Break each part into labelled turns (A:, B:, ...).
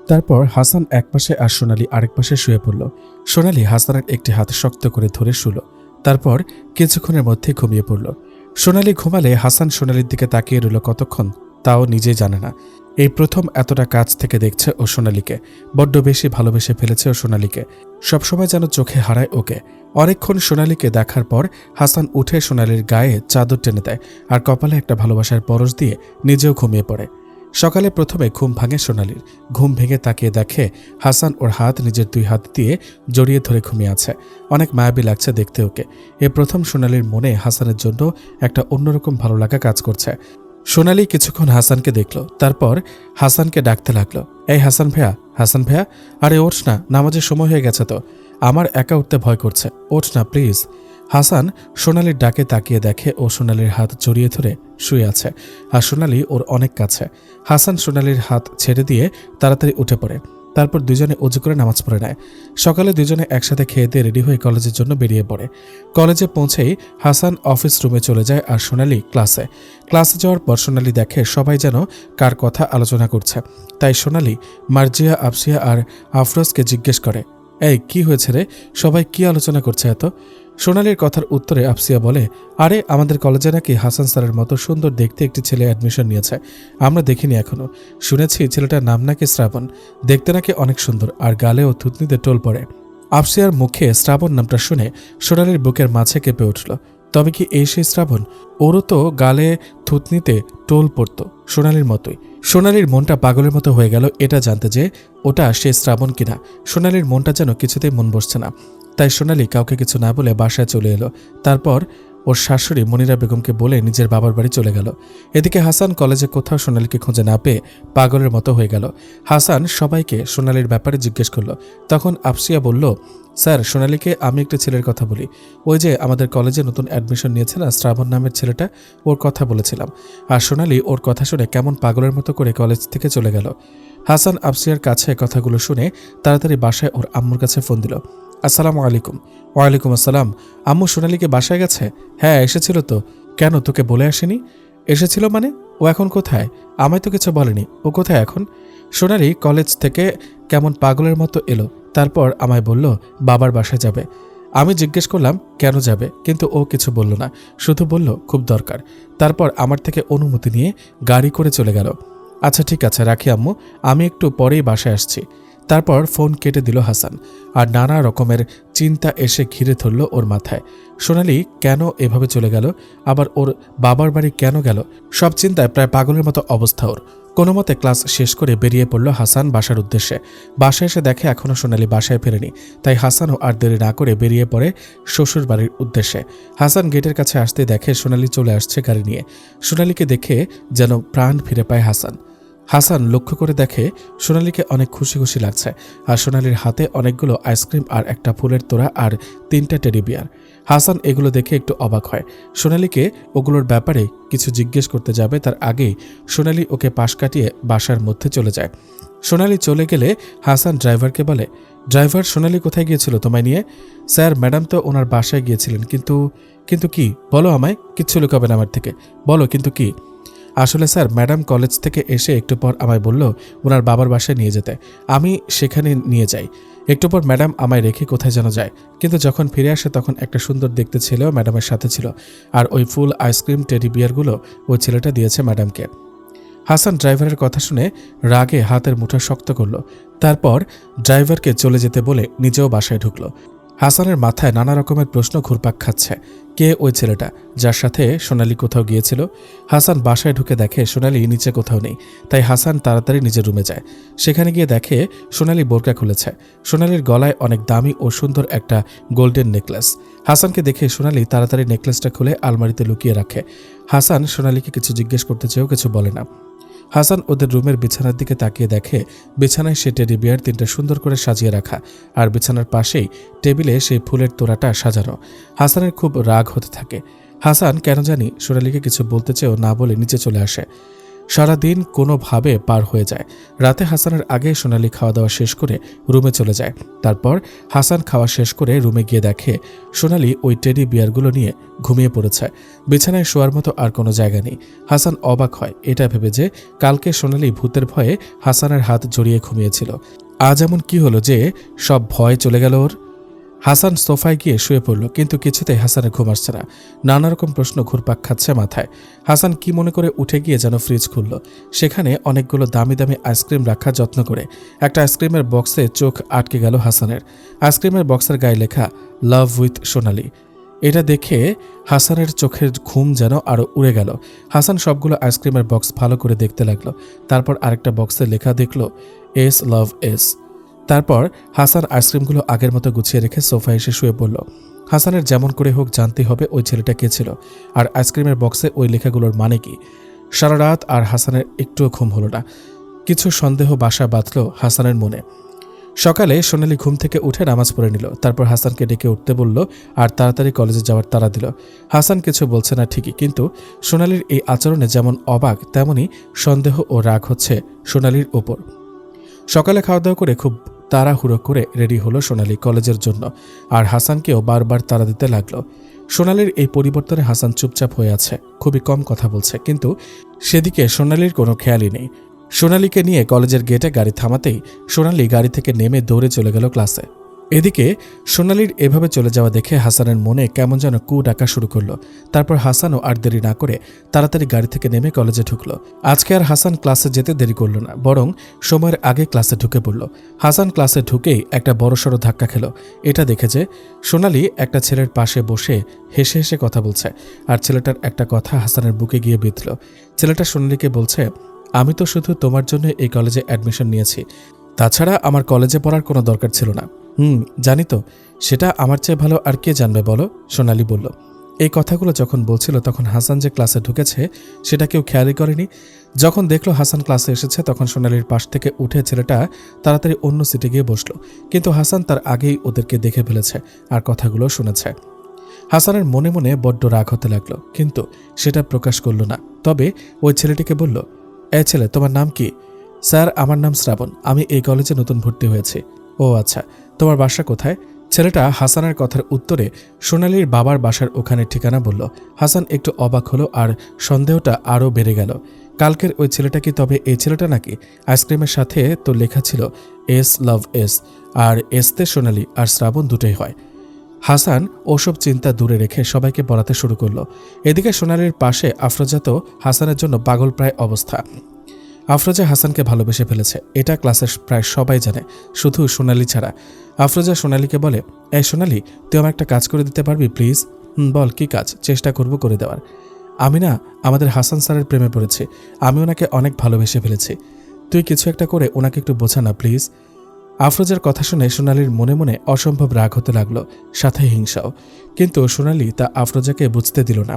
A: তারপর হাসান একপাশে আর সোনালি আরেক পাশে শুয়ে পড়ল। সোনালি হাসানের একটি হাত শক্ত করে ধরে শুল। তারপর কিছুক্ষণের মধ্যে ঘুমিয়ে পড়ল। সোনালি ঘুমালে হাসান সোনালির দিকে তাকিয়ে রইল কতক্ষণ তাও নিজেই জানে না। এই প্রথম এতটা কাছ থেকে দেখছে ও সোনালিকে। বড্ড বেশি ভালোবেসে ফেলেছে ও সোনালিকে। সবসময় যেন চোখে হারায় ওকে। অনেকক্ষণ সোনালিকে দেখার পর হাসান উঠে সোনালির গায়ে চাদর টেনে দেয় আর কপালে একটা ভালোবাসার পরশ দিয়ে নিজেও ঘুমিয়ে পড়ে। সকালে প্রথমে ঘুম ভাঙে সোনালির। ঘুম ভেঙে তাকিয়ে দেখে হাসান ওর হাত নিজের 2 হাত দিয়ে জড়িয়ে ধরে ঘুমিয়ে আছে। অনেক মায়াবী লাগছে দেখতে ওকে। এ প্রথম সোনালির মনে হাসানের জন্য একটা অন্যরকম ভালো লাগা কাজ করছে। সোনালি কিছুক্ষণ হাসানকে দেখল, তারপর হাসানকে ডাকতে লাগলো, এই হাসান ভাইয়া, হাসান ভাইয়া, আরে ওঠ না, নামাজের সময় হয়ে গেছে তো। আমার একা উঠতে ভয় করছে, ওঠ না প্লিজ। হাসান সোনালির ডাকে তাকিয়ে দেখে ও সোনালির হাত জড়িয়ে ধরে শুয়ে আছে আর সোনালি ওর অনেক কাছে। হাসান সোনালির হাত ছেড়ে দিয়ে তাড়াতাড়ি উঠে পড়ে। তারপর দুজনে অজু করে নামাজ পড়ে নেয়। সকালে দুজনে একসাথে খেয়ে দিয়ে রেডি হয়ে কলেজের জন্য বেরিয়ে পড়ে। কলেজে পৌঁছেই হাসান অফিস রুমে চলে যায় আর সোনালি ক্লাসে যাওয়ার পর সোনালি দেখে সবাই যেন কার কথা আলোচনা করছে। তাই সোনালি মার্জিয়া, আফসিয়া আর আফরোজকে জিজ্ঞেস করে, এই কি হয়েছে রে, সবাই কি আলোচনা করছে এত? সোনালির কথার উত্তরে আফসিয়া বলে, আরে আমাদের কলেজে নাকি হাসান স্যারের মতো সুন্দর দেখতে একটি ছেলে অ্যাডমিশন নিয়েছে। আমরা দেখিনি এখনো। শুনেছি ছেলেটার নাম নাকি শ্রাবণ। দেখতে নাকি অনেক সুন্দর আর গালে ও থুতনিতে টোল পড়ে। আফসিয়ার মুখে শ্রাবণ নামটা শুনে সোনালির বুকের মাঝে কেঁপে উঠল। তবে কি এই সেই শ্রাবণ? ওরও তো গালে থুতনিতে টোল পড়ত সোনালির মতোই। সোনালির মনটা পাগলের মতো হয়ে গেল এটা জানতে যে ওটা সে শ্রাবণ কিনা। সোনালির মনটা যেন কিছুতেই মন বসছে না। তাই সোনালি কাউকে কিছু না বলে বাসায় চলে এলো। তারপর ওর শাশুড়ি মনিরা বেগমকে বলে নিজের বাবার বাড়ি চলে গেল। এদিকে হাসান কলেজে কোথাও সোনালিকে খুঁজে না পেয়ে পাগলের মতো হয়ে গেল। হাসান সবাইকে সোনালির ব্যাপারে জিজ্ঞেস করল। তখন আফসিয়া বলল, স্যার, সোনালিকে আমি একটা ছেলের কথা বলি। ওই যে আমাদের কলেজে নতুন অ্যাডমিশন নিয়েছে না শ্রাবণ নামের ছেলেটা, ওর কথা বলেছিলাম। আর সোনালি ওর কথা শুনে কেমন পাগলের মতো করে কলেজ থেকে চলে গেল। হাসান আফসিয়ার কাছে কথাগুলো শুনে তাড়াতাড়ি বাসায় ওর আম্মুর কাছে ফোন দিল। আসসালামু আলাইকুম। ওয়ালাইকুম আসসালাম। আম্মু, সোনালিকে বাসায় গেছে? হ্যাঁ এসেছিল তো। কেন, তোকে বলে আসেনি? এসেছিল মানে? ও এখন কোথায়? আমায় তো কিছু বলেনি। ও কোথায় এখন? সোনালি কলেজ থেকে কেমন পাগলের মতো এলো। তারপর আমায় বলল বাবার বাসায় যাবে। আমি জিজ্ঞেস করলাম কেন যাবে, কিন্তু ও কিছু বলল না, শুধু বলল খুব দরকার। তারপর আমার থেকে অনুমতি নিয়ে গাড়ি করে চলে গেল। আচ্ছা ঠিক আছে, রাখি আম্মু, আমি একটু পরেই বাসায় আসছি। তারপর ফোন কেটে দিল হাসান। আর নানা রকমের চিন্তা এসে ঘিরে ধরল ওর মাথায়। সোনালি কেন এভাবে চলে গেল, আবার ওর বাবার বাড়ি কেন গেল, সব চিন্তায় প্রায় পাগলের মতো অবস্থা ওর। কোনো মতে ক্লাস শেষ করে বেরিয়ে পড়ল হাসান বাসার উদ্দেশ্যে। বাসায় এসে দেখে এখনও সোনালি বাসায় ফেরেনি। তাই হাসানও আর দেরি না করে বেরিয়ে পড়ে শ্বশুর বাড়ির উদ্দেশ্যে। হাসান গেটের কাছে আসতে দেখে সোনালি চলে আসছে গাড়ি নিয়ে। সোনালিকে দেখে যেন প্রাণ ফিরে পায় হাসান। হাসান লক্ষ্য করে দেখে সোনালিকে অনেক খুশি খুশি লাগছে। আর সোনালির হাতে অনেকগুলো আইসক্রিম আর একটা ফুলের তোড়া আর 3টা টেডি বিয়ার। হাসান এগুলো দেখে একটু অবাক হয়। সোনালিকে ওগুলোর ব্যাপারে কিছু জিজ্ঞেস করতে যাবে তার আগেই সোনালি ওকে পাশ কাটিয়ে বাসার মধ্যে চলে যায়। সোনালি চলে গেলে হাসান ড্রাইভারকে বলে, ড্রাইভার, সোনালি কোথায় গিয়েছিল তোমায় নিয়ে? স্যার, ম্যাডাম তো ওনার বাসায় গিয়েছিলেন। কিন্তু কি? বলো আমায়, কিচ্ছু লুকাবে না আমার থেকে, বলো কিন্তু কি? আসলে স্যার, ম্যাডাম কলেজ থেকে এসে একটু পর আমায় বলল ওনার বাবার বাসায় নিয়ে যেতে। আমি সেখানে নিয়ে যাই। একটু পর ম্যাডাম আমায় রেখে কোথায় যেন যায়, কিন্তু যখন ফিরে আসে তখন একটা সুন্দর দেখতে ছেলেও ম্যাডামের সাথে ছিল। আর ওই ফুল, আইসক্রিম, টেডি বিয়ারগুলো ওই ছেলেটা দিয়েছে ম্যাডামকে। হাসান ড্রাইভারের কথা শুনে রাগে হাতের মুঠো শক্ত করল। তারপর ড্রাইভারকে চলে যেতে বলে নিজেও বাসায় ঢুকল। হাসানের মাথায় নানা রকমের প্রশ্ন ঘুরপাক খাচ্ছে। কে ওই ছেলেটা যার সাথে সোনালি কোথাও গিয়েছিল? হাসান বাসায় ঢুকে দেখে সোনালি নিচে কোথাও নেই। তাই হাসান তাড়াতাড়ি নিজের রুমে যায়। সেখানে গিয়ে দেখে সোনালি বোরকা খুলেছে। সোনালির গলায় অনেক দামি ও সুন্দর একটা গোল্ডেন নেকলেস। হাসানকে দেখে সোনালি তাড়াতাড়ি নেকলেসটা খুলে আলমারিতে লুকিয়ে রাখে। হাসান সোনালিকে কিছু জিজ্ঞেস করতে চেয়েও কিছু বলে না। হাসান ওদের রুমের বিছানার দিকে তাকিয়ে দেখে বিছানায় সে টেডি বিয়ার 3টা সুন্দর করে সাজিয়ে রাখা, আর বিছানার পাশেই টেবিলে সেই ফুলের তোড়াটা সাজানো। হাসানের খুব রাগ হতে থাকে। হাসান কেন জানি সোনালিকে কিছু বলতে চেয়েও না বলে নিচে চলে আসে। সারাদিন কোনোভাবে পার হয়ে যায়। রাতে হাসানের আগে সোনালি খাওয়া দাওয়া শেষ করে রুমে চলে যায়। তারপর হাসান খাওয়া শেষ করে রুমে গিয়ে দেখে সোনালি ওই টেডি বিয়ারগুলো নিয়ে ঘুমিয়ে পড়েছে। বিছানায় শোয়ার মতো আর কোনো জায়গা নেই। হাসান অবাক হয় এটা ভেবে যে কালকে সোনালি ভূতের ভয়ে হাসানের হাত জড়িয়ে ঘুমিয়েছিল। আজ এমন কি হলো যে সব ভয় চলে গেল ওর? হাসান সোফায় গিয়ে শুয়ে পড়ল, কিন্তু কিছুতেই হাসানের ঘুম আসছে না। নানা রকম প্রশ্ন ঘুরপাক খাচ্ছে মাথায়। হাসান কি মনে করে উঠে গিয়ে যেন ফ্রিজ খুলল। সেখানে অনেকগুলো দামি দামি আইসক্রিম রাখা যত্ন করে। একটা আইসক্রিমের বক্সে চোখ আটকে গেল হাসানের। আইসক্রিমের বক্সের গায়ে লেখা লাভ উইথ সোনালি। এটা দেখে হাসানের চোখের ঘুম যেন আরো উড়ে গেল। হাসান সবগুলো আইসক্রিমের বক্স ভালো করে দেখতে লাগলো। তারপর আরেকটা বক্সে লেখা দেখলো এস লাভ এস। তারপর হাসান আইসক্রিমগুলো আগের মতো গুছিয়ে রেখে সোফায় এসে শুয়ে পড়ল। হাসানের যেমন করে হোক জানতে হবে ওই ছেলেটা কে ছিল, আর আইসক্রিমের বক্সে ওই লেখাগুলোর মানে কি। সারা রাত আর হাসানের একটুও ঘুম হলো না। কিছু সন্দেহ বাসা বাঁধল হাসানের মনে। সকালে সোনালি ঘুম থেকে উঠে নামাজ পড়ে নিল। তারপর হাসানকে ডেকে উঠতে বলল আর তাড়াতাড়ি কলেজে যাওয়ার তাড়া দিল। হাসান কিছু বলছে না ঠিকই, কিন্তু সোনালির এই আচরণে যেমন অবাক তেমনি সন্দেহ ও রাগ হচ্ছে সোনালির উপর। সকালে খাওয়া দাওয়া করে খুব তাড়াহুড়ো করে রেডি হলো সোনালি কলেজের জন্য, আর হাসানকেও বারবার তাড়া দিতে লাগলো। সোনালির এই পরিবর্তনে হাসান চুপচাপ হয়ে আছে, খুবই কম কথা বলছে, কিন্তু সেদিকে সোনালির কোনো খেয়ালই নেই। সোনালিকে নিয়ে কলেজের গেটে গাড়ি থামাতেই সোনালি গাড়ি থেকে নেমে দৌড়ে চলে গেল ক্লাসে। এদিকে সোনালির এভাবে চলে যাওয়া দেখে হাসানের মনে কেমন যেন কু ডাকা শুরু করলো। তারপর হাসানও আর দেরি না করে তাড়াতাড়ি গাড়ি থেকে নেমে কলেজে ঢুকলো। আজকে আর হাসান ক্লাসে যেতে দেরি করলো না, বরং সময়ের আগে ক্লাসে ঢুকে পড়ল। হাসান ক্লাসে ঢুকেই একটা বড়সড় ধাক্কা খেল। এটা দেখে যে সোনালি একটা ছেলের পাশে বসে হেসে হেসে কথা বলছে, আর ছেলেটার একটা কথা হাসানের বুকে গিয়ে বিঁধল। ছেলেটা সোনালিকে বলছে, আমি তো শুধু তোমার জন্য এই কলেজে অ্যাডমিশন নিয়েছি, তাছাড়া আমার কলেজে পড়ার কোনো দরকার ছিল না। জানি তো, সেটা আমার চেয়ে ভালো আর কে জানবে বলো, সোনালি বলল। এই কথাগুলো যখন বলছিল তখন হাসান যে ক্লাসে ঢুকেছে সেটা কেউ খেয়ালই করেনি। যখন দেখলো হাসান ক্লাসে এসেছে তখন সোনালির পাশ থেকে উঠে ছেলেটা তাড়াতাড়ি অন্য সিটে গিয়ে বসলো, কিন্তু হাসান তার আগেই ওদেরকে দেখে ফেলেছে আর কথাগুলো শুনেছে। হাসানের মনে মনে বড্ড রাগ হতে লাগলো, কিন্তু সেটা প্রকাশ করল না। তবে ওই ছেলেটিকে বলল, এ ছেলে, তোমার নাম কি? স্যার, আমার নাম শ্রাবণ, আমি এই কলেজে নতুন ভর্তি হয়েছি। ও আচ্ছা, তোমার বাসা কোথায়? ছেলেটা হাসানের কথার উত্তরে সোনালির বাবার বাসার ওখানে ঠিকানা বলল। হাসান একটু অবাক হলো আর সন্দেহটা আরও বেড়ে গেল। কালকের ওই ছেলেটা কি তবে এই ছেলেটা নাকি? আইসক্রিমের সাথে তো লেখা ছিল এস লাভ এস, আর এসতে সোনালি আর শ্রাবণ দুটোই হয়। হাসান ওসব চিন্তা দূরে রেখে সবাইকে পড়াতে শুরু করলো। এদিকে সোনালির পাশে আফরোজা তো হাসানের জন্য পাগল প্রায় অবস্থা। আফরোজা হাসানকে ভালোবেসে ফেলেছে, এটা ক্লাসের প্রায় সবাই জানে, শুধু সোনালি ছাড়া। আফরোজা সোনালিকে বলে, এই সোনালি, তুই আমার একটা কাজ করে দিতে পারবি প্লিজ? বল, কি কাজ? চেষ্টা করব করে দেওয়ার। আমি না আমাদের হাসান স্যারের প্রেমে পড়েছি, আমি ওনাকে অনেক ভালোবেসে ফেলেছি, তুই কিছু একটা করে ওনাকে একটু বোঝা না প্লিজ। আফরোজার কথা শুনে সোনালির মনে মনে অসম্ভব রাগ হতে লাগলো, সাথে হিংসাও। কিন্তু সোনালি তা আফরোজাকে বুঝতে দিল না,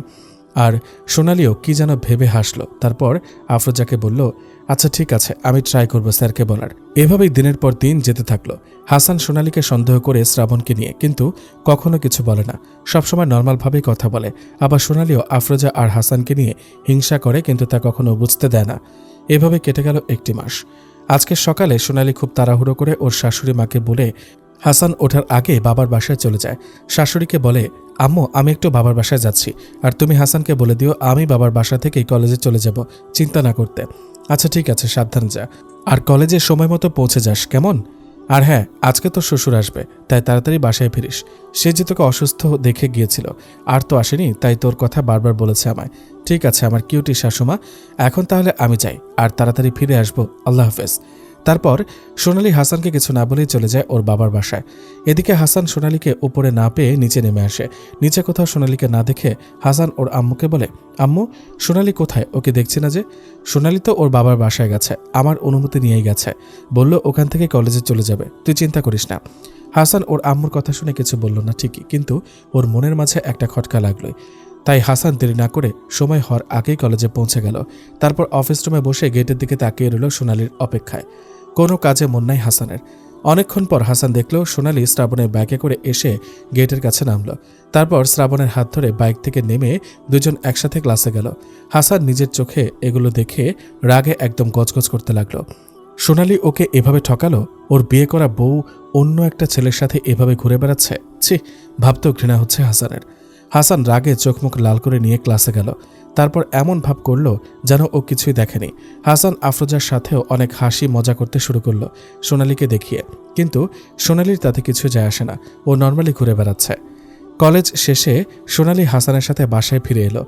A: আর সোনালিও কি যেন ভেবে হাসলো। তারপর আফরোজাকে বলল, আচ্ছা ঠিক আছে, আমি ট্রাই করব স্যারকে বলার। এভাবেই দিনের পর দিন যেতে থাকলো। হাসান সোনালিকে সন্দেহ করে শ্রাবণকে নিয়ে, কিন্তু কখনো কিছু বলে না, সবসময় নর্মালভাবেই কথা বলে। আবার সোনালিও আফরোজা আর হাসানকে নিয়ে হিংসা করে, কিন্তু তা কখনো বুঝতে দেয় না। এভাবে কেটে গেল একটি মাস। আজকে সকালে সোনালি খুব তাড়াহুড়ো করে ওর শাশুড়ি মাকে বলে হাসান ওঠার আগে বাবার বাসায় চলে যায়। শাশুড়িকে বলে, আম্মু, আমি একটু বাবার বাসায় যাচ্ছি, আর তুমি হাসানকে বলে দিও আমি বাবার বাসা থেকেই কলেজে চলে যাব, চিন্তা না করতে। আচ্ছা ঠিক আছে, সাবধান যা, আর কলেজে সময় মতো পৌঁছে যাস, কেমন? আর হ্যাঁ, আজকে তোর শ্বশুর আসবে, তাই তাড়াতাড়ি বাসায় ফিরিস। সে যে তোকে অসুস্থ দেখে গিয়েছিল, আর তো আসেনি, তাই তোর কথা বারবার বলেছে আমায়। ঠিক আছে আমার কিউটি শাশুমা, এখন তাহলে আমি যাই, আর তাড়াতাড়ি ফিরে আসবো, আল্লাহ হাফেজ। তারপর সোনালি হাসানকে কিছু না বলেই চলে যায় ওর বাবার বাসায়। এদিকে হাসান সোনালিকে উপরে না পেয়ে নিচে নেমে আসে। নিচে কোথাও সোনালিকে না দেখে হাসান ওর আম্মুকে বলে, আম্মু, সোনালি কোথায়? ওকে দেখছি না যে। সোনালি তো ওর বাবার বাসায় গেছে, আমার অনুমতি নিয়েই গেছে, বলল ওখান থেকে কলেজে চলে যাবে, তুই চিন্তা করিস না। হাসান ওর আম্মুর কথা শুনে কিছু বলল না ঠিকই, কিন্তু ওর মনের মাঝে একটা খটকা লাগলোই। তাই হাসান দেরি না করে সময় হওয়ার আগেই কলেজে পৌঁছে গেল। তারপর অফিস রুমে বসে গেটের দিকে তাকিয়ে রইল সোনালির অপেক্ষায়। কোনো কাজে মন নাই হাসানের। অনেকক্ষণ পর হাসান দেখল সোনালি শ্রাবণের বাইকে করে এসে গেটের কাছে নামল। তারপর শ্রাবণের হাত ধরে বাইক থেকে নেমে দুজন একসাথে ক্লাসে গেল। হাসান নিজের চোখে এগুলো দেখে রাগে একদম গজগজ করতে লাগলো। সোনালি ওকে এভাবে ঠকালো, ওর বিয়ে করা বউ অন্য একটা ছেলের সাথে এভাবে ঘুরে বেড়াচ্ছে। ছি, ভাবতেও ঘৃণা হচ্ছে হাসানের। হাসান রাগে চোখ মুখ লাল করে নিয়ে ক্লাসে গেল। তারপর এমন ভাব করল যেন ও কিছুই দেখেনি। হাসান আফরোজার সাথেও অনেক হাসি মজা করতে শুরু করলো সোনালিকে দেখিয়ে, কিন্তু সোনালির তাতে কিছু যায় আসে না, ও নর্মালি ঘুরে বেড়াচ্ছে। কলেজ শেষে সোনালি হাসানের সাথে বাসায় ফিরে এলো।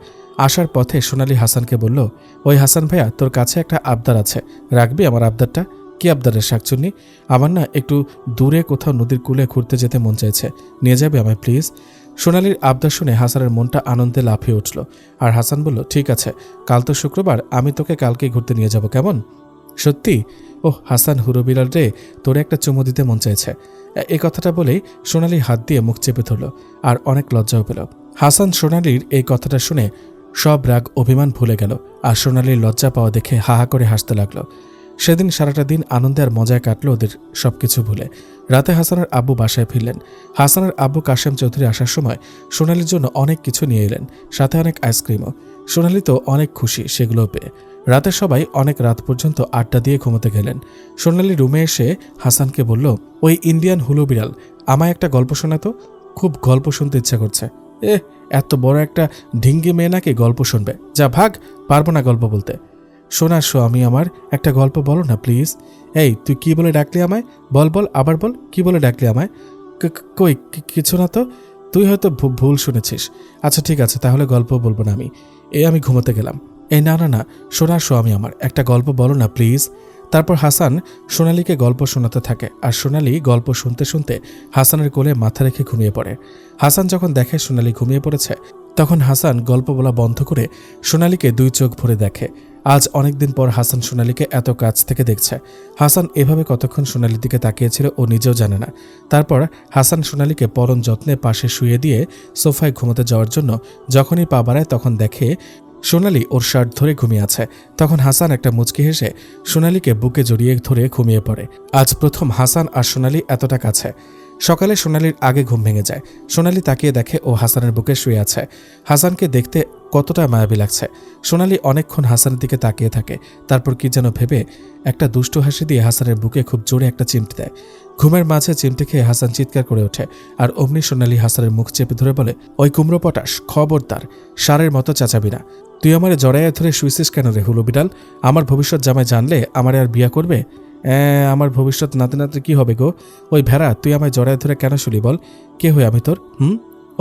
A: আসার পথে সোনালি হাসানকে বলল, ওই হাসান ভাইয়া, তোর কাছে একটা আবদার আছে, রাখবি আমার আবদারটা? কি আবদারের শাকচুন্নি? আমার না একটু দূরে কোথাও নদীর কূলে ঘুরতে যেতে মন চাইছে, নিয়ে যাবে আমায় প্লিজ? সোনালির আবদার শুনে হাসানের মনটা আনন্দে লাফিয়ে উঠল। আর হাসান বলল, ঠিক আছে, কাল তো শুক্রবার, আমি তোকে কালকেই ঘুরতে নিয়ে যাব, কেমন? সত্যি? ওহ হাসান হুরবিলাল রে, তোরে একটা চুমু দিতে মন চাইছে। এই কথাটা বলেই সোনালি হাত দিয়ে মুখ চেপে ধরল আর অনেক লজ্জাও পেল। হাসান সোনালির এই কথাটা শুনে সব রাগ অভিমান ভুলে গেল আর সোনালির লজ্জা পাওয়া দেখে হাহা করে হাসতে লাগলো। সেদিন সারাটা দিন আনন্দে আর মজায় কাটলো ওদের, সবকিছু ভুলে। রাতে হাসানের আব্বু বাসায় ফিরলেন। হাসানের আব্বু কাশেম চৌধুরী আসার সময় সোনালির জন্য অনেক কিছু নিয়ে এলেন, সাথে অনেক আইসক্রিমও। সোনালি তো অনেক খুশি সেগুলো পেয়ে। রাতে সবাই অনেক রাত পর্যন্ত আড্ডা দিয়ে ঘুমোতে গেলেন। সোনালি রুমে এসে হাসানকে বলল, ওই ইন্ডিয়ান হুলু বিড়াল, আমায় একটা গল্প শোনাতো, খুব গল্প শুনতে ইচ্ছা করছে। এত বড় একটা ঢিঙ্গি মেয়ে নাকি গল্প শুনবে? যা ভাগ, পারবো না গল্প বলতে। শোনার আমি আমার একটা গল্প বলো না প্লিজ। এই তুই কি বলে ডাকলি আমায়? বল বল, আবার বল, কি বলে ডাকলি আমায়? কই কিছু না তো, তুই হয়তো ভুল শুনেছিস। আচ্ছা ঠিক আছে, তাহলে গল্প বলবো না আমি, আমি ঘুমোতে গেলাম। এই না না না, শোনার আমি আমার একটা গল্প বলো না প্লিজ। তারপর হাসান সোনালিকে গল্প শোনাতে থাকে আর সোনালি গল্প শুনতে শুনতে হাসানের কোলে মাথা রেখে ঘুমিয়ে পড়ে। হাসান যখন দেখে সোনালি ঘুমিয়ে পড়েছে, তখন হাসান গল্প বলা বন্ধ করে সোনালিকে দুই চোখ ভরে দেখে। আজ অনেকদিন পর হাসান সোনালিকে এত কাছ থেকে দেখছে। হাসান এভাবে কতক্ষণ সোনালির দিকে তাকিয়েছিল ও নিজেও জানে না। তারপর হাসান সোনালিকে পরম যত্নে পাশে শুয়ে দিয়ে সোফায় ঘুমোতে যাওয়ার জন্য যখনই পা বাড়ায়, তখন দেখে সোনালি ওর শার্ট ধরে ঘুমিয়ে আছে। তখন হাসান একটা মুচকি হেসে সোনালিকে বুকে জড়িয়ে ধরে ঘুমিয়ে পড়ে। আজ প্রথম হাসান আর সোনালি এতটা কাছে। সকালে সোনালির আগে ঘুম ভেঙে যায়। সোনালি তাকিয়ে দেখে ও হাসানের বুকে শুয়ে আছে। হাসানকে দেখতে কতটা মায়াবী লাগছে। সোনালি অনেকক্ষণ হাসানের দিকে তাকিয়ে থাকে, তারপর কি যেন ভেবে একটা দুষ্টু হাসি দিয়ে হাসানের বুকে খুব জোরে একটা চিমটি দেয়। ঘুমের মাঝে চিমটি খেয়ে হাসান চিৎকার করে ওঠে আর অমনি সোনালি হাসানের মুখ চেপে ধরে বলে, ওই কুমড়ো পটাশ, খবরদার, সারের মতো চাচাবি না। তুই আমারে জড়াইয়া ধরে শুইছিস কেন রে হুলো বিড়াল? আমার ভবিষ্যৎ জামাই জানলে আমারে আর বিয়া করবে? আমার ভবিষ্যৎ নাতে নাতে কি হবে গো? ওই ভেড়া, তুই আমায় জড়ায় ধরে কেন শুলি বল? কে হই আমি তোর?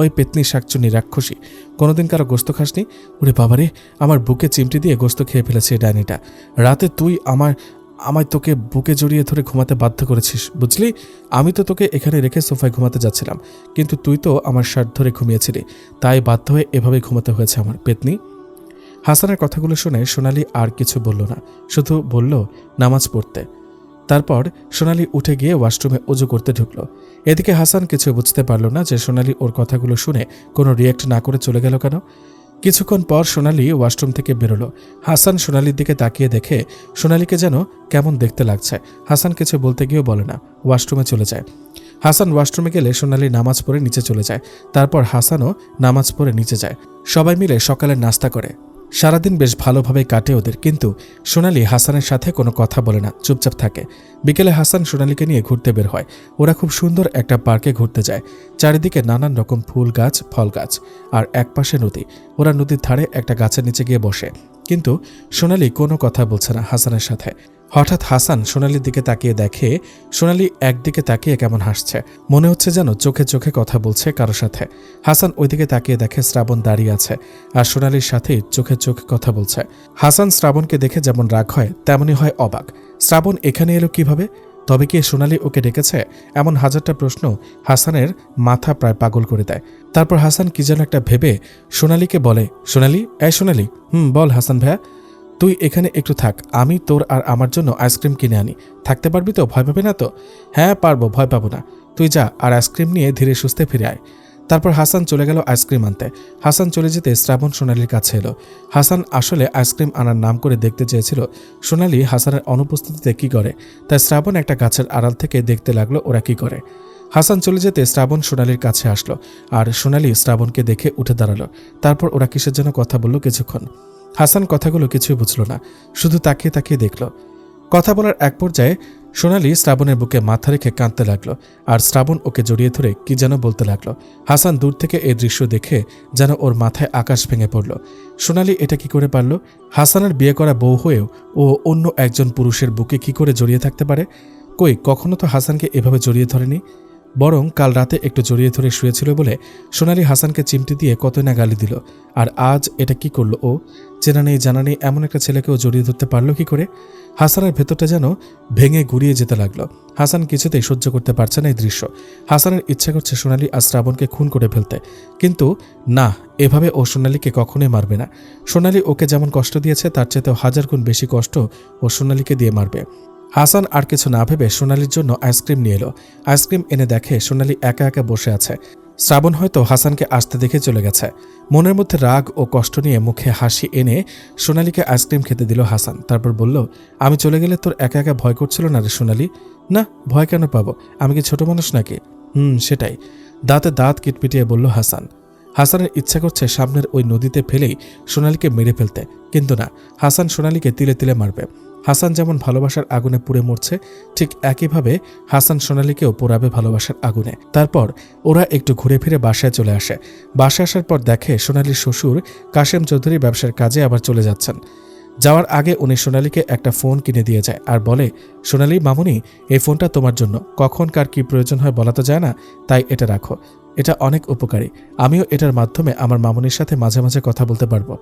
A: ওই পেতনি শাকচুনি রাক্ষসী, কোনোদিন কারো গোস্ত খাসনি? ওরে বাবারে, আমার বুকে চিমটি দিয়ে গোস্ত খেয়ে ফেলেছে ডাইনিটা। রাতে তুই আমায় তোকে বুকে জড়িয়ে ধরে ঘুমাতে বাধ্য করেছিস, বুঝলি? আমি তো তোকে এখানে রেখে সোফায় ঘুমাতে যাচ্ছিলাম, কিন্তু তুই তো আমার শার্ট ধরে ঘুমিয়েছিলি, তাই বাধ্য হয়ে এভাবে ঘুমাতে হয়েছে আমার, পেতনি। হাসানের কথাগুলো শুনে সোনালি আর কিছু বলল না, শুধু বলল নামাজ পড়তে। তারপর সোনালি উঠে গিয়ে ওয়াশরুমে উজু করতে ঢুকল। এদিকে হাসান কিছু বুঝতে পারল না যে সোনালি ওর কথাগুলো শুনে কোনো রিয়েক্ট না করে চলে গেল কেন। কিছুক্ষণ পর সোনালি ওয়াশরুম থেকে বেরোলো। হাসান সোনালির দিকে তাকিয়ে দেখে সোনালিকে যেন কেমন দেখতে লাগছে। হাসান কিছু বলতে গিয়েও বলে না, ওয়াশরুমে চলে যায়। হাসান ওয়াশরুমে গেলে সোনালি নামাজ পড়ে নিচে চলে যায়। তারপর হাসানও নামাজ পড়ে নিচে যায়। সবাই মিলে সকালের নাস্তা করে। সারাদিন বেশ ভালোভাবে কাটে ওদের, কিন্তু সোনালি হাসানের সাথে কোনো কথা বলে না, চুপচাপ থাকে। বিকেলে হাসান সোনালিকে নিয়ে ঘুরতে বের হয়। ওরা খুব সুন্দর একটা পার্কে ঘুরতে যায়। চারিদিকে নানান রকম ফুল গাছ, ফল গাছ, আর একপাশে নদী। ওরা নদীর ধারে একটা গাছের নিচে গিয়ে বসে, কিন্তু সোনালি কোনো কথা বলছে না হাসানের সাথে। হঠাৎ হাসান সোনালির দিকে তাকিয়ে দেখে সোনালি একদিকে তাকিয়ে কেমন হাসছে, মনে হচ্ছে যেন চোখে চোখে কথা বলছে কারো সাথে। হাসান ওইদিকে তাকিয়ে দেখে শ্রাবণ দাঁড়িয়ে আছে আর সোনালির সাথেই চোখে চোখে কথা বলছে। হাসান শ্রাবণকে দেখে যেমন রাগ হয় তেমনই হয় অবাক। শ্রাবণ এখানে এলো কিভাবে? তবে কি সোনালি ওকে ডেকেছে? এমন হাজারটা প্রশ্ন হাসানের মাথা প্রায় পাগল করে দেয়। তারপর হাসান কি যেন একটা ভেবে সোনালিকে বলে, সোনালি, সোনালি, বল হাসান ভাইয়া। তুই এখানে একটু থাক, আমি তোর আর আমার জন্য আইসক্রিম কিনে আনি। থাকতে পারবি তো? ভয় পাবি না তো? হ্যাঁ পারবো, ভয় পাবো না। তুই যা আর আইসক্রিম নিয়ে ধীরে সুস্থে ফিরে আয়। তারপর হাসান চলে গেল আইসক্রিম আনতে। হাসান চলে যেতে শ্রাবণ সোনালীর কাছে এলো। হাসান আসলে আইসক্রিম আনার নাম করে দেখতে চেয়েছিল সোনালী হাসানের অনুপস্থিতিতে কি করে, তাই শ্রাবণ একটা গাছের আড়াল থেকে দেখতে লাগলো ওরা কি করে। হাসান চলে যেতে শ্রাবণ সোনালীর কাছে আসলো, আর সোনালী শ্রাবণকে দেখে উঠে দাঁড়ালো। তারপর ওরা কিসের জন্য কথা বলল কিছুক্ষণ। হাসান কথাগুলো কিছুই বুঝল না, শুধু তাকিয়ে তাকিয়ে দেখল। কথা বলার এক পর্যায়ে সোনালী শ্রাবণের বুকে মাথা রেখে কাঁদতে লাগলো, আর শ্রাবণ ওকে জড়িয়ে ধরে কি যেন বলতে লাগলো। হাসান দূর থেকে এই দৃশ্য দেখে যেন ওর মাথায় আকাশ ভেঙে পড়ল। সোনালী এটা কি করে পারল? হাসানের বিয়ে করা বউ হয়েও ও অন্য একজন পুরুষের বুকে কি করে জড়িয়ে থাকতে পারে? কই, কখনো তো হাসানকে এভাবে জড়িয়ে ধরেনি, বরং কাল রাতে একটু জড়িয়ে ধরে শুয়েছিল বলে সোনালী হাসানকে চিমটি দিয়ে কতই না গালি দিল। আর আজ এটা কি করলো ও? চেনা নেই জানা নেই এমন একটা ছেলেকেও জড়িয়ে ধরতে পারলো কি করে? হাসানের ভেতরটা যেন ভেঙে গুড়িয়ে যেতে লাগলো। হাসান কিছুতেই সহ্য করতে পারছে না এই দৃশ্য। হাসানের ইচ্ছা করছে সোনালী আর শ্রাবণকে খুন করে ফেলতে, কিন্তু না, এভাবে ও সোনালীকে কখনোই মারবে না। সোনালী ওকে যেমন কষ্ট দিয়েছে তার চেয়েতেও 1000 গুণ বেশি কষ্ট ও সোনালীকে দিয়ে মারবে। হাসান আর কিছু না ভেবে সোনালীর জন্য আইসক্রিম নিয়ে এলো। আইসক্রিম এনে দেখে সোনালী একা একা বসে আছে। শ্রাবণ হয়তো হাসানকে আসতে দেখে চলে গেছে। মনের মধ্যে রাগ ও কষ্ট নিয়ে মুখে হাসি এনে সোনালীকে আইসক্রিম খেতে দিল হাসান। তারপর বলল, আমি চলে গেলে তোর একা একা ভয় করছিল না রে সোনালী? না, ভয় কেন পাবো? আমি কি ছোট মানুষ নাকি? সেটাই, দাঁতে দাঁত কিটপিটিয়ে বলল হাসান। হাসানের ইচ্ছা করছে সামনের ওই নদীতে ফেলেই সোনালীকে মেরে ফেলতে, কিন্তু না, হাসান সোনালীকে তিলে তিলে মারবে। হাসান যেমন ভালোবাসার আগুনে পুড়ে মরছে, ঠিক একইভাবে হাসান সোনালীকেও পোড়াবে ভালোবাসার আগুনে। তারপর ওরা একটু ঘুরে ফিরে বাসায় চলে আসে। বাসায় আসার পর দেখে সোনালীর শ্বশুর কাশেম চৌধুরী ব্যবসার কাজে আবার চলে যাচ্ছেন। যাওয়ার আগে উনি সোনালীকে একটা ফোন কিনে দিয়ে যায় আর বলে, সোনালী মামুনি, এই ফোনটা তোমার জন্য, কখন কার কি প্রয়োজন হয় বলা তো যায় না, তাই এটা রাখো, এটা অনেক উপকারী। আমিও এটার মাধ্যমে আমার মামুনির সাথে মাঝে মাঝে কথা বলতে পারবো।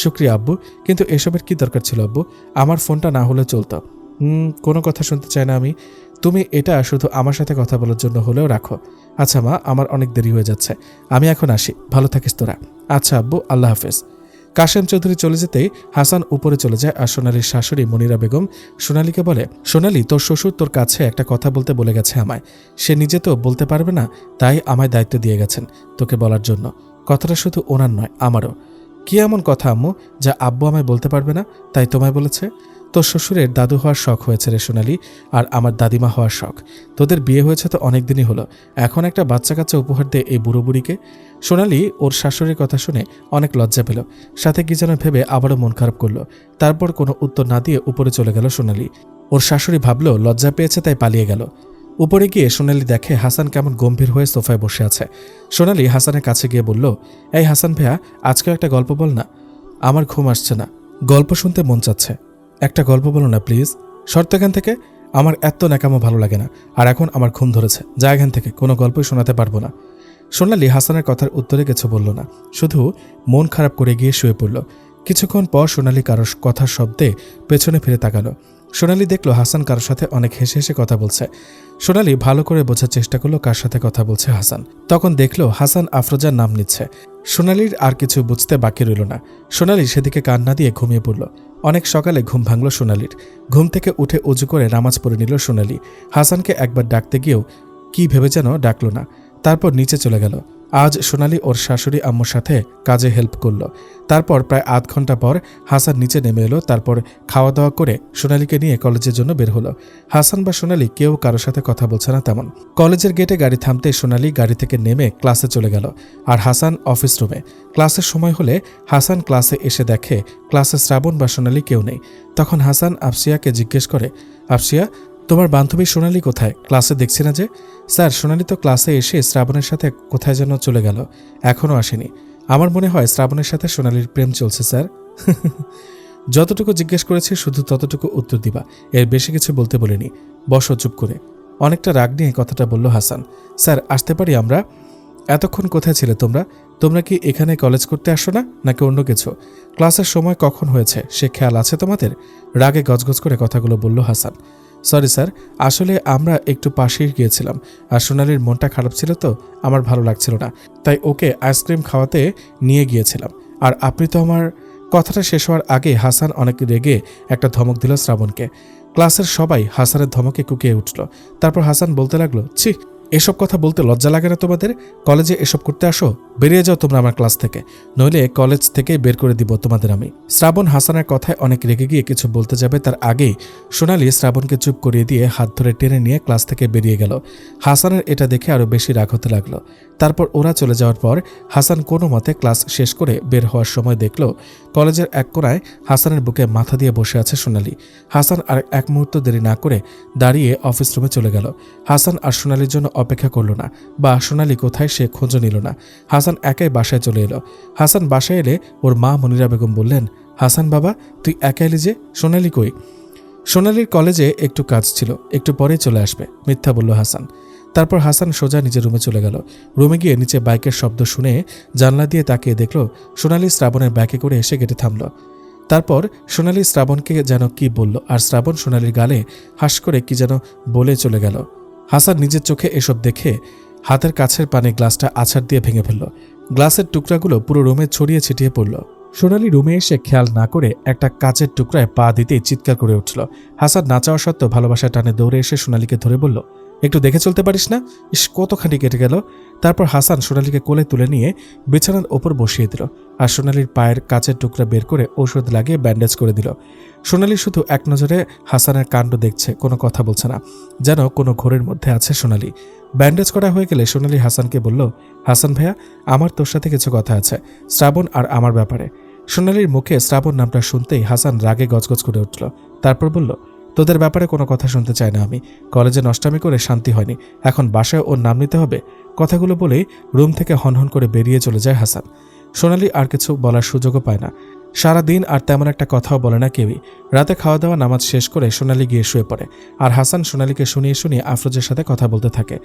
A: শুক্রিয়া আব্বু, কিন্তু এসবের কি দরকার ছিল আব্বু? আমার ফোনটা না হলে চলতো। কোনো কথা শুনতে চাই না আমি, তুমি এটা শুধু আমার সাথে কথা বলার জন্য হলেও রাখো। আচ্ছা মা, আমার অনেক দেরি হয়ে যাচ্ছে, আমি এখন আসি, ভালো থাকিস তোরা। আচ্ছা আব্বু, আল্লাহ হাফেজ। কাশেম চৌধুরী চলে যেতেই হাসান উপরে চলে যায়, আর সোনালীর শাশুড়ি মনিরা বেগম সোনালীকে বলে, সোনালী, তোর শ্বশুর তোর কাছে একটা কথা বলতে বলে গেছে আমায়। সে নিজে তো বলতে পারবে না, তাই আমায় দায়িত্ব দিয়ে গেছেন তোকে বলার জন্য। কথাটা শুধু ওনার নয়, আমারও। কি এমন কথা আম্মু যা আব্বু আমায় বলতে পারবে না, তাই তোমায় বলেছে? তোর শ্বশুরের দাদু হওয়ার শখ হয়েছে রে সোনালী, আর আমার দাদিমা হওয়ার শখ। তোদের বিয়ে হয়েছে তো অনেক দিনই হলো, এখন একটা বাচ্চা কাচ্চা উপহার দে এই বুড়ো বুড়িকে। সোনালী ওর শাশুড়ির কথা শুনে অনেক লজ্জা পেল, সাথে কি যেন ভেবে আবারও মন খারাপ করলো। তারপর কোনো উত্তর না দিয়ে উপরে চলে গেল সোনালী। ওর শাশুড়ি ভাবল লজ্জা পেয়েছে তাই পালিয়ে গেল। উপরে গিয়ে সোনালী দেখে হাসান কেমন গম্ভীর হয়ে সোফায় বসে আছে। সোনালী হাসানের কাছে গিয়ে বলল, এই হাসান ভাইয়া, আজকেও একটা গল্প বল না, আমার ঘুম আসছে না, গল্প শুনতে মন চাচ্ছে। একটা গল্প বলো না প্লিজ। শর্ত এখান থেকে, আমার এত ন্যাকামো ভালো লাগে না, আর এখন আমার ঘুম ধরেছে, যা এখান থেকে, কোনো গল্পই শোনাতে পারবো না। সোনালী হাসানের কথার উত্তরে কিছু বলল না, শুধু মন খারাপ করে গিয়ে শুয়ে পড়ল। কিছুক্ষণ পর সোনালী কারোর কথার শব্দে পেছনে ফিরে তাকালো। সোনালী দেখলো হাসান কারোর সাথে অনেক হেসে হেসে কথা বলছে। সোনালী ভালো করে বোঝার চেষ্টা করলো কার সাথে কথা বলছে হাসান। তখন দেখলো হাসান আফরোজার নাম নিচ্ছে। সোনালীর আর কিছু বুঝতে বাকি রইল না। সোনালী সেদিকে কান না দিয়ে ঘুমিয়ে পড়ল। অনেক সকালে ঘুম ভাঙল সোনালীর। ঘুম থেকে উঠে উজু করে নামাজ পড়ে নিল সোনালী। হাসানকে একবার ডাকতে গিয়েও কি ভেবে যেন ডাকলো না। তারপর নিচে চলে গেল। আজ সোনালী ওর শাশুড়ি আম্মুর সাথে কাজে হেল্প করল। তারপর প্রায় আধ ঘন্টা পর হাসান নিচে নেমে এলো। তারপর খাওয়া দাওয়া করে সোনালীকে নিয়ে কলেজের জন্য বের হলো। হাসান বা সোনালী কেউ কারোর সাথে কথা বলছে না তেমন। কলেজের গেটে গাড়ি থামতে সোনালী গাড়ি থেকে নেমে ক্লাসে চলে গেল, আর হাসান অফিস রুমে। ক্লাসের সময় হলে হাসান ক্লাসে এসে দেখে ক্লাসে শ্রাবণ বা সোনালী কেউ নেই। তখন হাসান আফসিয়াকে জিজ্ঞেস করে, আফসিয়া, তোমার বান্ধবী সোনালী কোথায়? ক্লাসে দেখছি না যে। স্যার, সোনালী তো ক্লাসে এসে শ্রাবণের সাথে কোথায় যেন চলে গেল, এখনও আসেনি। আমার মনে হয় শ্রাবণের সাথে সোনালীর প্রেম চলছে স্যার। যতটুকু জিজ্ঞেস করেছি শুধু ততটুকু উত্তর দিবা, এর বেশি কিছু বলতে বলিনি। বসো চুপ করে। অনেকটা রাগ নিয়ে কথাটা বলল হাসান। স্যার, আসতে পারি আমরা? এতক্ষণ কোথায় ছিলে তোমরা? তোমরা কি এখানে কলেজ করতে আসো না, নাকি অন্য কিছু? ক্লাসের সময় কখন হয়েছে সে খেয়াল আছে তোমাদের? রাগে গজগজ করে কথাগুলো বলল হাসান। সরি স্যার, আসলে আমরা একটু পাশেই গিয়েছিলাম, আর সোনালীর মনটা খারাপ ছিল তো আমার ভালো লাগছিল না, তাই ওকে আইসক্রিম খাওয়াতে নিয়ে গিয়েছিলাম। আর আপনি তো আমার। কথাটা শেষ হওয়ার আগে হাসান অনেক রেগে একটা ধমক দিল শ্রাবণকে। ক্লাসের সবাই হাসানের ধমকে কুকিয়ে উঠল। তারপর হাসান বলতে লাগলো, ছি, এসব কথা বলতে লজ্জা লাগে না তোমাদের? কলেজে এসব করতে আসো? বেরিয়ে যাও তোমরা আমার ক্লাস থেকে, নইলে কলেজ থেকে বের করে দিব তোমাদের আমি। শ্রাবণ হাসানের কথায় অনেক রেগে গিয়ে কিছু বলতে যাবে, তার আগেই সোনালি শ্রাবণকে চুপ করিয়ে দিয়ে হাত ধরে টেনে নিয়ে ক্লাস থেকে বেরিয়ে গেল। হাসানের এটা দেখে আরও বেশি রাগ হতে লাগলো। তারপর ওরা চলে যাওয়ার পর হাসান কোনো মতে ক্লাস শেষ করে বের হওয়ার সময় দেখল কলেজের এক কোণায় হাসানের বুকে মাথা দিয়ে বসে আছে সোনালি। হাসান আর এক মুহূর্ত দেরি না করে দাঁড়িয়ে অফিস রুমে চলে গেল। হাসান আর সোনালির জন্য অপেক্ষা করল না, বা সোনালি কোথায় সে খোঁজও নিল না। হাসান একাই বাসায় চলে এলো। হাসান বাসায় এলে ওর মা মনিরা বেগম বললেন, হাসান বাবা, তুই একা এলি যে, সোনালি কই? সোনালির কলেজে একটু কাজ ছিল, একটু পরেই চলে আসবে, মিথ্যা বলল হাসান। তারপর হাসান সোজা নিজের রুমে চলে গেল। রুমে গিয়ে নিচে বাইকের শব্দ শুনে জানলা দিয়ে তাকিয়ে দেখল সোনালি শ্রাবণের বাইকে করে এসে গেটে থামল। তারপর সোনালি শ্রাবণকে যেন কি বলল, আর শ্রাবণ সোনালির গালে হাস করে কি যেন বলে চলে গেল। হাসান নিজের চোখে এসব দেখে হাতের কাছের পানি গ্লাসটা আছাড় দিয়ে ভেঙে ফেলল। গ্লাসের টুকরাগুলো পুরো রুমে ছড়িয়ে ছিটিয়ে পড়ল। সোনালি রুমে এসে খেয়াল না করে একটা কাচের টুকরায় পা দিতেই চিৎকার করে উঠল। হাসান না চাওয়া সত্ত্বেও ভালোবাসার টানে দৌড়ে এসে সোনালিকে ধরে বলল, একটু দেখে চলতে পারিস না? ইস, কতখানি কেটে গেল। তারপর হাসান সোনালিকে কোলে তুলে নিয়ে বিছানার ওপর বসিয়ে দিল, আর সোনালির পায়ের কাচের টুকরা বের করে ঔষধ লাগিয়ে ব্যান্ডেজ করে দিল। সোনালি শুধু এক নজরে হাসানের কাণ্ড দেখছে, কোনো কথা বলছে না, যেন কোনো ঘোরের মধ্যে আছে সোনালি। ব্যান্ডেজ করা হয়ে গেলে সোনালি হাসানকে বলল, হাসান ভাইয়া, আমার তোর সাথে কিছু কথা আছে, শ্রাবণ আর আমার ব্যাপারে। সোনালির মুখে শ্রাবণ নামটা শুনতেই হাসান রাগে গজগজ করে উঠল। তারপর বলল, তোদের ব্যাপারে কোনো কথা শুনতে চাই না আমি। কলেজে নষ্টামি করে শান্তি হয়নি, এখন বাসায় ওর নাম নিতে হবে। কথাগুলো বলেই রুম থেকে হনহন করে বেরিয়ে চলে যায় হাসান। সোনালি আর কিছু বলার সুযোগও পায় না। সারাদিন আর তেমন একটা কথাও বলে না কেউই। রাতে খাওয়া দাওয়া নামাজ শেষ করে সোনালি গিয়ে শুয়ে পড়ে, আর হাসান সোনালিকে শুনিয়ে শুনিয়ে আফরোজের সাথে কথা বলতে থাকে।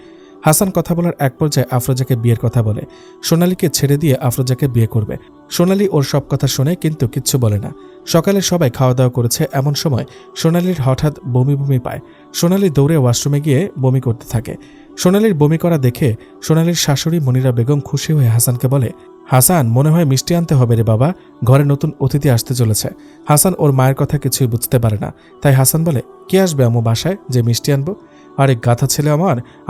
A: হাসান কথা বলার এক পর্যায়ে আফরোজাকে বিয়ের কথা বলে, সোনালিকে ছেড়ে দিয়ে আফরোজাকে বিয়ে করবে। সোনালি ওর সব কথা শোনে, কিন্তু কিচ্ছু বলে না। সকালে সবাই খাওয়া দাওয়া করেছে, এমন সময় সোনালির হঠাৎ বমি বমি পায়। সোনালি দৌড়ে ওয়াশরুমে গিয়ে বমি করতে থাকে। সোনালির বমি করা দেখে সোনালির শাশুড়ি মনিরা বেগম খুশি হয়ে হাসানকে বলে, হাসান, মনে হয় মিষ্টি আনতে হবে রে বাবা, ঘরে নতুন অতিথি আসতে চলেছে। হাসান ওর মায়ের কথা কিছুই বুঝতে পারে না, তাই হাসান বলে, কে আসবে আম্মু বাসায় যে মিষ্টি আনবো? আরে গাধা ছেলে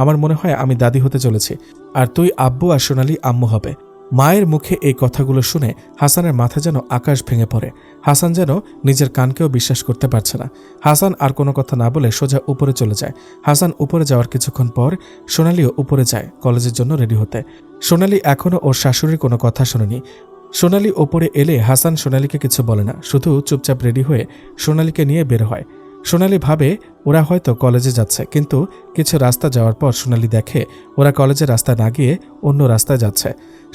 A: আমার মনে হয় আমি দাদি হতে চলেছি, আর তুই আব্বু আর সোনালি আম্মু হবে। মায়ের মুখে এই কথাগুলো শুনে হাসানের মাথা যেন আকাশ ভেঙে পড়ে। হাসান যেন নিজের কানকেও বিশ্বাস করতে পারছে না। হাসান আর কোনো কথা না বলে সোজা উপরে চলে যায়। হাসান উপরে যাওয়ার কিছুক্ষণ পর সোনালিও উপরে যায় কলেজের জন্য রেডি হতে। সোনালি এখনও ওর শাশুড়ির কোনো কথা শোনেনি। সোনালি ওপরে এলে হাসান সোনালিকে কিছু বলে না, শুধু চুপচাপ রেডি হয়ে সোনালিকে নিয়ে বের হয়। সোনালি ভাবে ওরা হয়তো কলেজে যাচ্ছে, কিন্তু কিছু রাস্তা যাওয়ার পর সোনালি দেখে ওরা কলেজের রাস্তায় না গিয়ে অন্য রাস্তায় যাচ্ছে।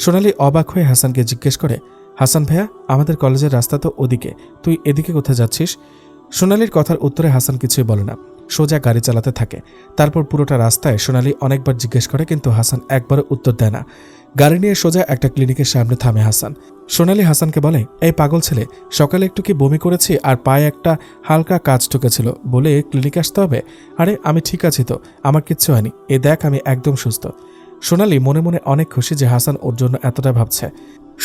A: সোনালি অবাক হয়ে হাসানকে জিজ্ঞেস করে, হাসান ভাইয়া, আমাদের কলেজের রাস্তা তো ওদিকে, তুই এদিকে কোথায় যাচ্ছিস? সোনালির কথার উত্তরে হাসান কিছুই বলে না, সোজা গাড়ি চালাতে থাকে। তারপর পুরোটা রাস্তায় সোনালি অনেকবার জিজ্ঞেস করে, কিন্তু হাসান একবারও উত্তর দেয় না। গাড়ি নিয়ে সোজা একটা ক্লিনিকের সামনে থামে হাসান। সোনালি হাসানকে বলে, এই পাগল ছেলে, সকালে একটু কি বমি করেছি আর পায়ে একটা হালকা কাজ ঢুকেছিল বলে ক্লিনিকে আসতে হবে? আরে আমি ঠিক আছি তো, আমার কিচ্ছু হয়নি, এ দেখ আমি একদম সুস্থ। সোনালি মনে মনে অনেক খুশি যে হাসান ওর জন্য এতটা ভাবছে।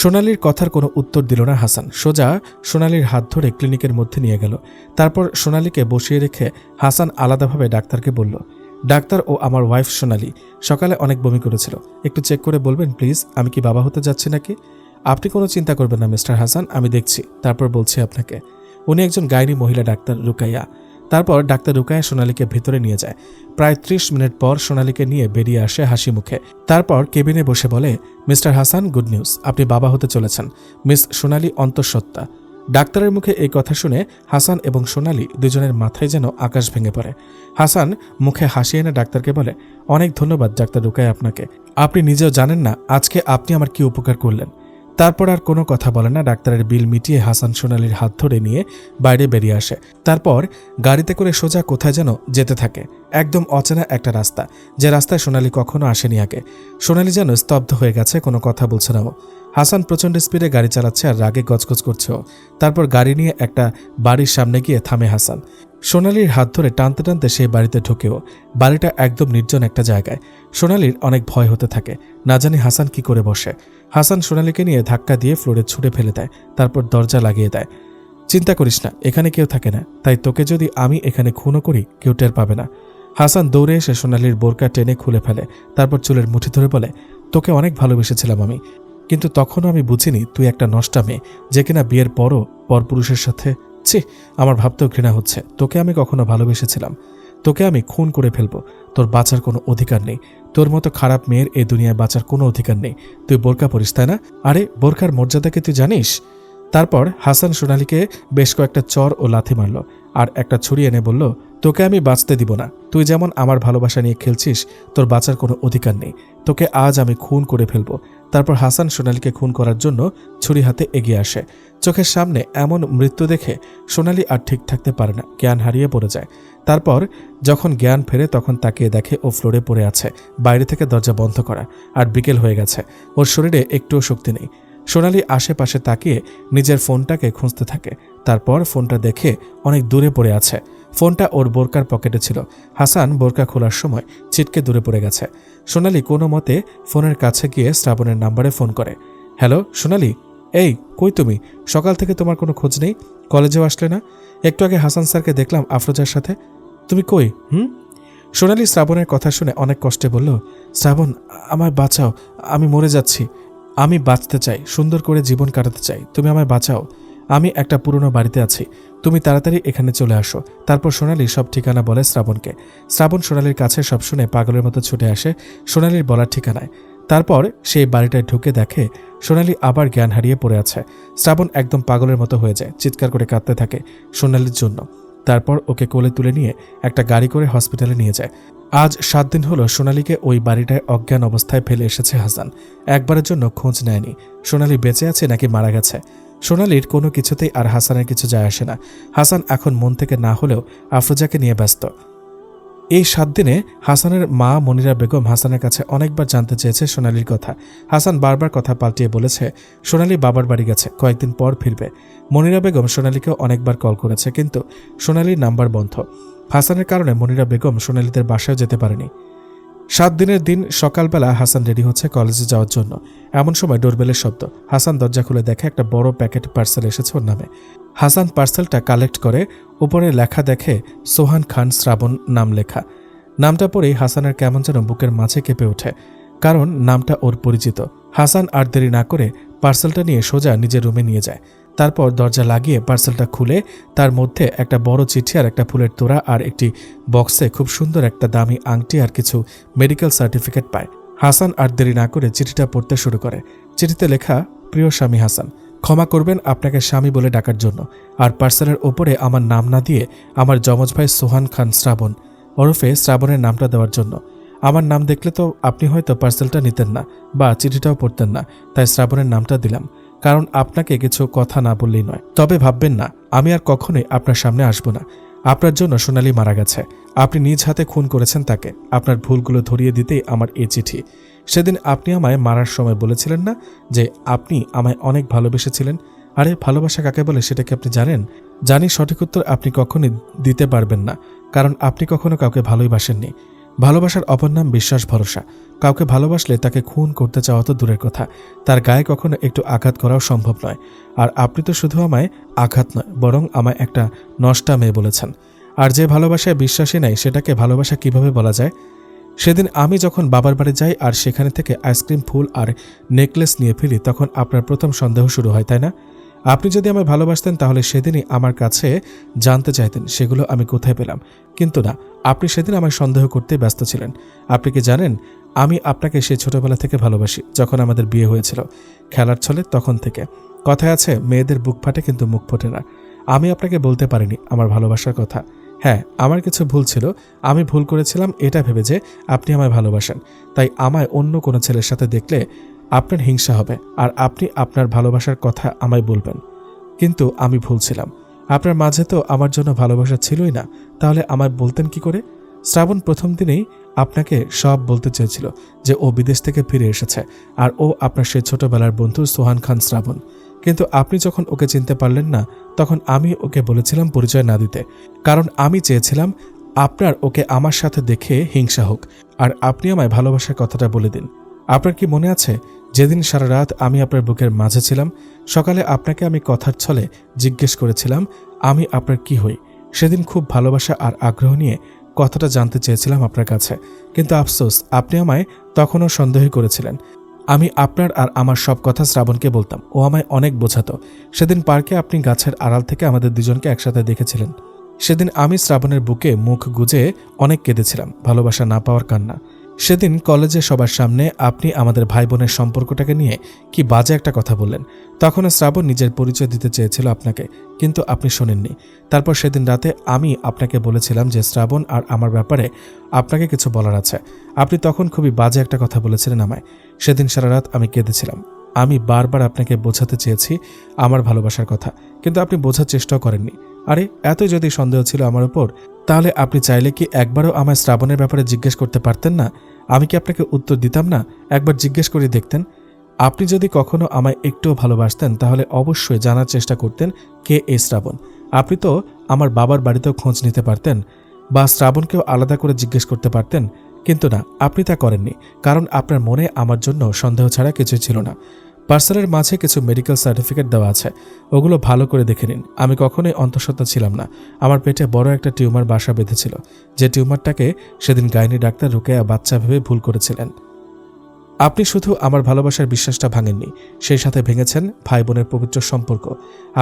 A: সোনালির কথার কোনো উত্তর দিল না হাসান, সোজা সোনালির হাত ধরে ক্লিনিকের মধ্যে নিয়ে গেল। তারপর সোনালিকে বসিয়ে রেখে হাসান আলাদাভাবে ডাক্তারকে বলল, ডাক্তার, ও আমার ওয়াইফ সোনালি সকালে অনেক বমি করেছিল, একটু চেক করে বলবেন প্লিজ, আমি কি বাবা হতে যাচ্ছি নাকি? আপনি কোনো চিন্তা করবেন না মিস্টার হাসান, আমি দেখছি, তারপর বলছি আপনাকে। উনি একজন গাইনি মহিলা ডাক্তার রুকাইয়া। তারপর ডাক্তার রুকাইয়া সোনালিকে ভেতরে নিয়ে যায়। প্রায় 30 মিনিট পর সোনালিকে নিয়ে বেরিয়ে আসে হাসি মুখে। তারপর কেবিনে বসে বলে, মিস্টার হাসান, গুড নিউজ, আপনি বাবা হতে চলেছেন। মিস সোনালি অন্তঃসত্ত্বা। ডাক্তারের মুখে এই কথা শুনে হাসান এবং সোনালি দুজনের মাথায় যেন আকাশ ভেঙে পড়ে। হাসান মুখে হাসি এনে ডাক্তারকে বলে, অনেক ধন্যবাদ ডাক্তার রুকাইয়া আপনাকে, আপনি নিজেও জানেন না আজকে আপনি আমার কি উপকার করলেন। তারপর আর কোনো কথা বলে না। ডাক্তারের বিল মিটিয়ে হাসান সোনালির হাত ধরে নিয়ে বাইরে বেরিয়ে আসে। তারপর গাড়িতে করে সোজা কোথায় যেন যেতে থাকে, একদম অচেনা একটা রাস্তা, যে রাস্তায় সোনালি কখনো আসেনি আগে। সোনালি যেন স্তব্ধ হয়ে গেছে, কোনো কথা বলছে না ও। হাসান প্রচণ্ড স্পিডে গাড়ি চালাচ্ছে আর রাগে গজগজ করছে ও। তারপর গাড়ি নিয়ে একটা বাড়ির সামনে গিয়ে থামে হাসান। সোনালির হাত ধরে টানতে টানতে সেই বাড়িতে ঢুকেও। বাড়িটা একদম নির্জন একটা জায়গায়। সোনালির অনেক ভয় হতে থাকে, না জানি হাসান কি করে বসে। হাসান সোনালিকে নিয়ে ধাক্কা দিয়ে ফ্লোরে ছুঁড়ে ফেলে দেয়, তারপর দরজা লাগিয়ে দেয়। চিন্তা করিস না, এখানে কেউ থাকে না, তাই তোকে যদি আমি এখানে খুনও করি কেউ টের পাবে না। হাসান দৌড়ে এসে সোনালির বোরকা টেনে খুলে ফেলে, তারপর চুলের মুঠি ধরে বলে, তোকে অনেক ভালোবেসেছিলাম আমি, কিন্তু তখনও আমি বুঝিনি তুই একটা নষ্টা মেয়ে যে কিনা বিয়ের পরও পরপুরুষের সাথে। ছি, আমার ভাবতেও ঘৃণা হচ্ছে। তোকে আমি কখনো ভালোবেসেছিলাম? তোকে আমি খুন করে ফেলবো। তোর বাঁচার কোনো অধিকার নেই। তোর মতো খারাপ মেয়ের এই দুনিয়ায় বাঁচার কোনো অধিকার নেই। তুই বোরকা পরিস, তাই না? আরে বোরকার মর্যাদাকে তুই জানিস? তারপর হাসান সোনালীকে বেশ কয়েকটা চর ও লাথি মারল আর একটা ছুরি এনে বলল, তোকে আমি বাঁচতে দিব না। তুই যেমন আমার ভালোবাসা নিয়ে খেলছিস, তোর বাঁচার কোনো অধিকার নেই। তোকে আজ আমি খুন করে ফেলবো। তারপর হাসান সোনালীকে খুন করার জন্য ছুরি হাতে এগিয়ে আসে। চোখের সামনে এমন মৃত্যু দেখে সোনালী আর ঠিক থাকতে পারে না, জ্ঞান হারিয়ে পড়ে যায়। তারপর যখন জ্ঞান ফেরে তখন তাকিয়ে দেখে ও ফ্লোরে পড়ে আছে, বাইরে থেকে দরজা বন্ধ করা, আর বিকেল হয়ে গেছে। ওর শরীরে একটুও শক্তি নেই। সোনালী আশেপাশে তাকিয়ে নিজের ফোনটাকে খুঁজতে থাকে। তারপর ফোনটা দেখে অনেক দূরে পড়ে আছে। ফোনটা ওর বোরকার পকেটে ছিল। হাসান বোরকা খোলার সময় ছিটকে দূরে পড়ে গেছে। সোনালী কোনো মতে ফোনের কাছে গিয়ে শ্রাবণের নাম্বারে ফোন করে। হ্যালো সোনালী, এই কই তুমি? সকাল থেকে তোমার কোনো খোঁজ নেই, কলেজেও আসলে না। একটু আগে হাসান স্যারকে দেখলাম আফরোজার সাথে। তুমি কই? সোনালী শ্রাবণের কথা শুনে অনেক কষ্টে বলল, শ্রাবণ আমায় বাঁচাও, আমি মরে যাচ্ছি। আমি বাঁচতে চাই, সুন্দর করে জীবন কাটাতে চাই, তুমি আমায় বাঁচাও। আমি একটা পুরনো বাড়িতে আছি, তুমি তাড়াতাড়ি এখানে চলে আসো। তারপর সোনালী সব ঠিকানা বলে শ্রাবণকে। শ্রাবণ সোনালীর কাছে সব শুনে পাগলের মতো ছুটে আসে সোনালীর বলার ঠিকানায়। তারপর সেই বাড়িটায় ঢুকে দেখে সোনালী আবার জ্ঞান হারিয়ে পড়ে আছে। শ্রাবণ একদম পাগলের মতো হয়ে যায়, চিৎকার করে কাঁদতে থাকে সোনালীর জন্য। তারপর ওকে কোলে তুলে নিয়ে একটা গাড়ি করে হসপিটালে নিয়ে যায়। আজ 7 দিন হলো সোনালীকে ওই বাড়িটায় অজ্ঞান অবস্থায় ফেলে এসেছে হাসান। একবারের জন্য খোঁজ নেয়নি সোনালী বেঁচে আছে নাকি মারা গেছে। সোনালীর কোনো কিছুতেই আর হাসানের কিছু যায় আসে না। হাসান এখন মন থেকে না হলেও আফরোজাকে নিয়ে ব্যস্ত। এই 7 দিনে হাসানের মা মনিরা বেগম হাসানের কাছে অনেকবার জানতে চেয়েছে সোনালীর কথা। হাসান বারবার কথা পাল্টিয়ে বলেছে সোনালী বাবার বাড়ি গেছে, কয়েকদিন পর ফিরবে। মনিরা বেগম সোনালীকেও অনেকবার কল করেছে, কিন্তু সোনালীর নাম্বার বন্ধ। হাসানের কারণে মনিরা বেগম সোনালীদের বাসায় যেতে পারেনি। 7 দিনের দিন সকালবেলা হাসান রেডি হচ্ছে কলেজে যাওয়ার জন্য। এমন সময় ডোরবেলের শব্দ। হাসান দরজা খুলে দেখে একটা বড় প্যাকেট পার্সেল এসেছে ওর নামে। হাসান পার্সেলটা কালেক্ট করে উপরে লেখা দেখে সোহান খান শ্রাবণ নাম লেখা। নামটা পড়েই হাসানের কেমন যেন বুকের মাঝে কেঁপে ওঠে, কারণ নামটা ওর পরিচিত। হাসান আর দেরি না করে পার্সেলটা নিয়ে সোজা নিজের রুমে নিয়ে যায়। তারপর দরজা লাগিয়ে পার্সেলটা খুলে তার মধ্যে একটা বড় চিঠি আর একটা ফুলের তোড়া আর একটি বক্সে খুব সুন্দর একটা দামি আংটি আর কিছু মেডিকেল সার্টিফিকেট পায়। হাসান আর দেরি না করে চিঠিটা পড়তে শুরু করে। চিঠিতে লেখা, প্রিয় স্বামী হাসান, ক্ষমা করবেন আপনাকে স্বামী বলে ডাকার জন্য, আর পার্সেলের ওপরে আমার নাম না দিয়ে আমার যমজ ভাই সোহান খান শ্রাবণ ওরফে শ্রাবণের নামটা দেওয়ার জন্য। আমার নাম দেখলে তো আপনি হয়তো পার্সেলটা নিতেন না বা চিঠিটাও পড়তেন না, তাই শ্রাবণের নামটা দিলাম, কারণ আপনাকে কিছু কথা না বললেই নয়। তবে ভাববেন না আমি আর কখনোই আপনার সামনে আসব না। আপনার জন্য সোনালী মারা গেছে, আপনি নিজ হাতে খুন করেছেন তাকে। আপনার ভুলগুলো ধরিয়ে দিতেই আমার এই চিঠি। সেদিন আপনি আমায় মারার সময় বলেছিলেন না যে আপনি আমায় অনেক ভালোবেসেছিলেন? আরে ভালোবাসা কাকে বলে সেটা কি আপনি জানেন? জানি সঠিক উত্তর আপনি কখনোই দিতে পারবেন না, কারণ আপনি কখনো কাউকে ভালোই বাসেননি। ভালোবাসার অপর নাম বিশ্বাস ভরসা। কাউকে ভালোবাসলে তাকে খুন করতে চাওয়া তো দূরের কথা, তার গায়ে কখনো একটু আঘাত করাও সম্ভব নয়। আর আপনি তো শুধু আমায় আঘাত নয়, বরং আমায় একটা নষ্টা মেয়ে বলেছেন। আর যে ভালোবাসায় বিশ্বাসী নাই সেটাকে ভালোবাসা কিভাবে বলা যায়? সেদিন আমি যখন বাবার বাড়ি যাই আর সেখানে থেকে আইসক্রিম, ফুল আর নেকলেস নিয়ে ফিরি, তখন আপনার প্রথম সন্দেহ শুরু হয়, তাই না? আপনি যদি আমায় ভালোবাসতেন তাহলে সেদিনই আমার কাছে জানতে চাইতেন সেগুলো আমি কোথায় পেলাম। কিন্তু না, আপনি সেদিন আমায় সন্দেহ করতে ব্যস্ত ছিলেন। আপনি কি জানেন আমি আপনাকে সেই ছোটবেলা থেকে ভালোবাসি, যখন আমাদের বিয়ে হয়েছিল খেলার ছলে তখন থেকে। কথায় আছে মেয়েদের বুক ফাটে কিন্তু মুখ ফোটে না। আমি আপনাকে বলতে পারিনি আমার ভালোবাসার কথা। হ্যাঁ, আমার কিছু ভুল ছিল। আমি ভুল করেছিলাম এটা ভেবে যে আপনি আমায় ভালোবাসেন, তাই আমায় অন্য কোনো ছেলের সাথে দেখলে আপনার হিংসা হবে আর আপনি আপনার ভালোবাসার কথা আমায় বলবেন। কিন্তু আমি ভুল ছিলাম। আপনার মাঝে তো আমার জন্য ভালোবাসা ছিলই না, তাহলে আমায় বলতেন কি করে? শ্রাবণ প্রথম দিনেই আপনাকে সব বলতে চেয়েছিল যে ও বিদেশ থেকে ফিরে এসেছে আর ও আপনার সেই ছোটবেলার বন্ধু সোহান খান শ্রাবণ। কিন্তু আপনি যখন ওকে চিনতে পারলেন না, তখন আমি ওকে বলেছিলাম পরিচয় না দিতে, কারণ আমি চেয়েছিলাম আপনার ওকে আমার সাথে দেখে হিংসা হোক আর আপনি আমায় ভালোবাসার কথাটা বলে দিন। আপনার কি মনে আছে যেদিন সারা রাত আমি আপনার বুকের মাঝে ছিলাম? সকালে আপনাকে আমি কথার ছলে জিজ্ঞেস করেছিলাম আমি আপনার কি হই। সেদিন খুব ভালোবাসা আর আগ্রহ নিয়ে কথাটা জানতে চেয়েছিলাম আপনার কাছে, কিন্তু আফসোস আপনি আমায় তখনও সন্দেহ করেছিলেন। আমি আপনার আর আমার সব কথা শ্রাবণকে বলতাম, ও আমায় অনেক বোঝাতো। সেদিন পার্কে আপনি গাছের আড়াল থেকে আমাদের দুজনকে একসাথে দেখেছিলেন। সেদিন আমি শ্রাবণের বুকে মুখ গুজে অনেক কেঁদেছিলাম, ভালোবাসা না পাওয়ার কান্না। সেদিন কলেজে সবার সামনে আপনি আমাদের ভাই বোনের সম্পর্কটাকে নিয়ে কি বাজে একটা কথা বললেন। তখনও শ্রাবণ নিজের পরিচয় দিতে চেয়েছিল আপনাকে, কিন্তু আপনি শোনেননি। তারপর সেদিন রাতে আমি আপনাকে বলেছিলাম যে শ্রাবণ আর আমার ব্যাপারে আপনাকে কিছু বলার আছে। আপনি তখন খুবই বাজে একটা কথা বলেছিলেন আমায়। সেদিন সারা রাত আমি কেঁদেছিলাম। আমি বারবার আপনাকে বোঝাতে চেয়েছি আমার ভালোবাসার কথা, কিন্তু আপনি বোঝার চেষ্টাও করেননি। আরে এতই যদি সন্দেহ ছিল আমার উপর, তাহলে আপনি চাইলে কি একবারও আমায় শ্রাবণের ব্যাপারে জিজ্ঞেস করতে পারতেন না? আমি কি আপনাকে উত্তর দিতাম না? একবার জিজ্ঞেস করে দেখতেন। আপনি যদি কখনো আমায় একটুও ভালোবাসতেন তাহলে অবশ্যই জানার চেষ্টা করতেন কে এই শ্রাবণ। আপনি তো আমার বাবার বাড়িতেও খোঁজ নিতে পারতেন, বা শ্রাবণকেও আলাদা করে জিজ্ঞেস করতে পারতেন, কিন্তু না, আপনি তা করেননি। কারণ আপনার মনে আমার জন্য সন্দেহ ছাড়া কিছুই ছিল না। পার্সেলের মাঝে কিছু মেডিকেল সার্টিফিকেট দেওয়া আছে, ওগুলো ভালো করে দেখে নিন। আমি কখনোই অন্তঃসত্ত্বা ছিলাম না। আমার পেটে বড় একটা টিউমার বাসা বেঁধেছিল, যে টিউমারটাকে সেদিন গাইনি ডাক্তার রুকেয়া বাচ্চা ভেবে ভুল করেছিলেন। আপনি শুধু আমার ভালোবাসার বিশ্বাসটা ভাঙেননি, সেই সাথে ভেঙেছেন ভাই বোনের পবিত্র সম্পর্ক।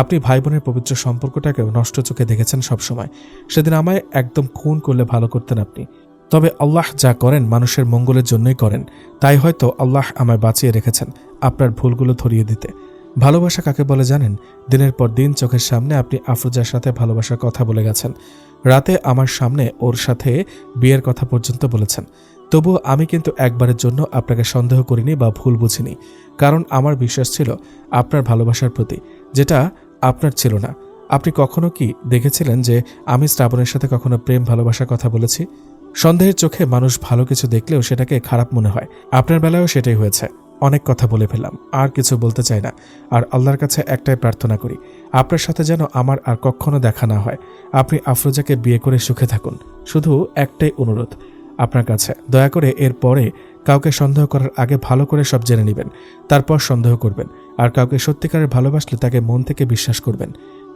A: আপনি ভাই বোনের পবিত্র সম্পর্কটাকেও নষ্ট চোখে দেখেছেন সবসময়। সেদিন আমায় একদম খুন করলে ভালো করতেন আপনি। তবে আল্লাহ যা করেন মানুষের মঙ্গলের জন্যই করেন, তাই হয়তো আল্লাহ আমায় বাঁচিয়ে রেখেছেন আপনার ভুলগুলো ধরিয়ে দিতে। ভালোবাসা কাকে বলে জানেন? দিনের পর দিন চোখের সামনে আপনি আফরোজার সাথে ভালোবাসার কথা বলে গেছেন। রাতে আমার সামনে ওর সাথে বিয়ের কথা পর্যন্ত বলেছেন। তবুও আমি কিন্তু একবারের জন্য আপনাকে সন্দেহ করিনি বা ভুল বুঝিনি, কারণ আমার বিশ্বাস ছিল আপনার ভালোবাসার প্রতি, যেটা আপনার ছিল না। আপনি কখনো কি দেখেছিলেন যে আমি শ্রাবণের সাথে কখনো প্রেম ভালোবাসার কথা বলেছি? সন্দেহের চোখে মানুষ ভালো কিছু দেখলেও সেটাকে খারাপ মনে হয়। আপনার বেলায়ও সেটাই হয়েছে। অনেক কথা বলে ফেললাম, আর কিছু বলতে চাই না। আর আল্লাহর কাছে একটাই প্রার্থনা করি, আপনার সাথে যেন আমার আর কখনো দেখা না হয়। আপনি আফরোজাকে বিয়ে করে সুখে থাকুন। শুধু একটাই অনুরোধ আপনার কাছে, দয়া করে এর পরে কাউকে সন্দেহ করার আগে ভালো করে সব জেনে নেবেন, তারপর সন্দেহ করবেন। আর কাউকে সত্যিকারের ভালোবাসলে তাকে মন থেকে বিশ্বাস করবেন।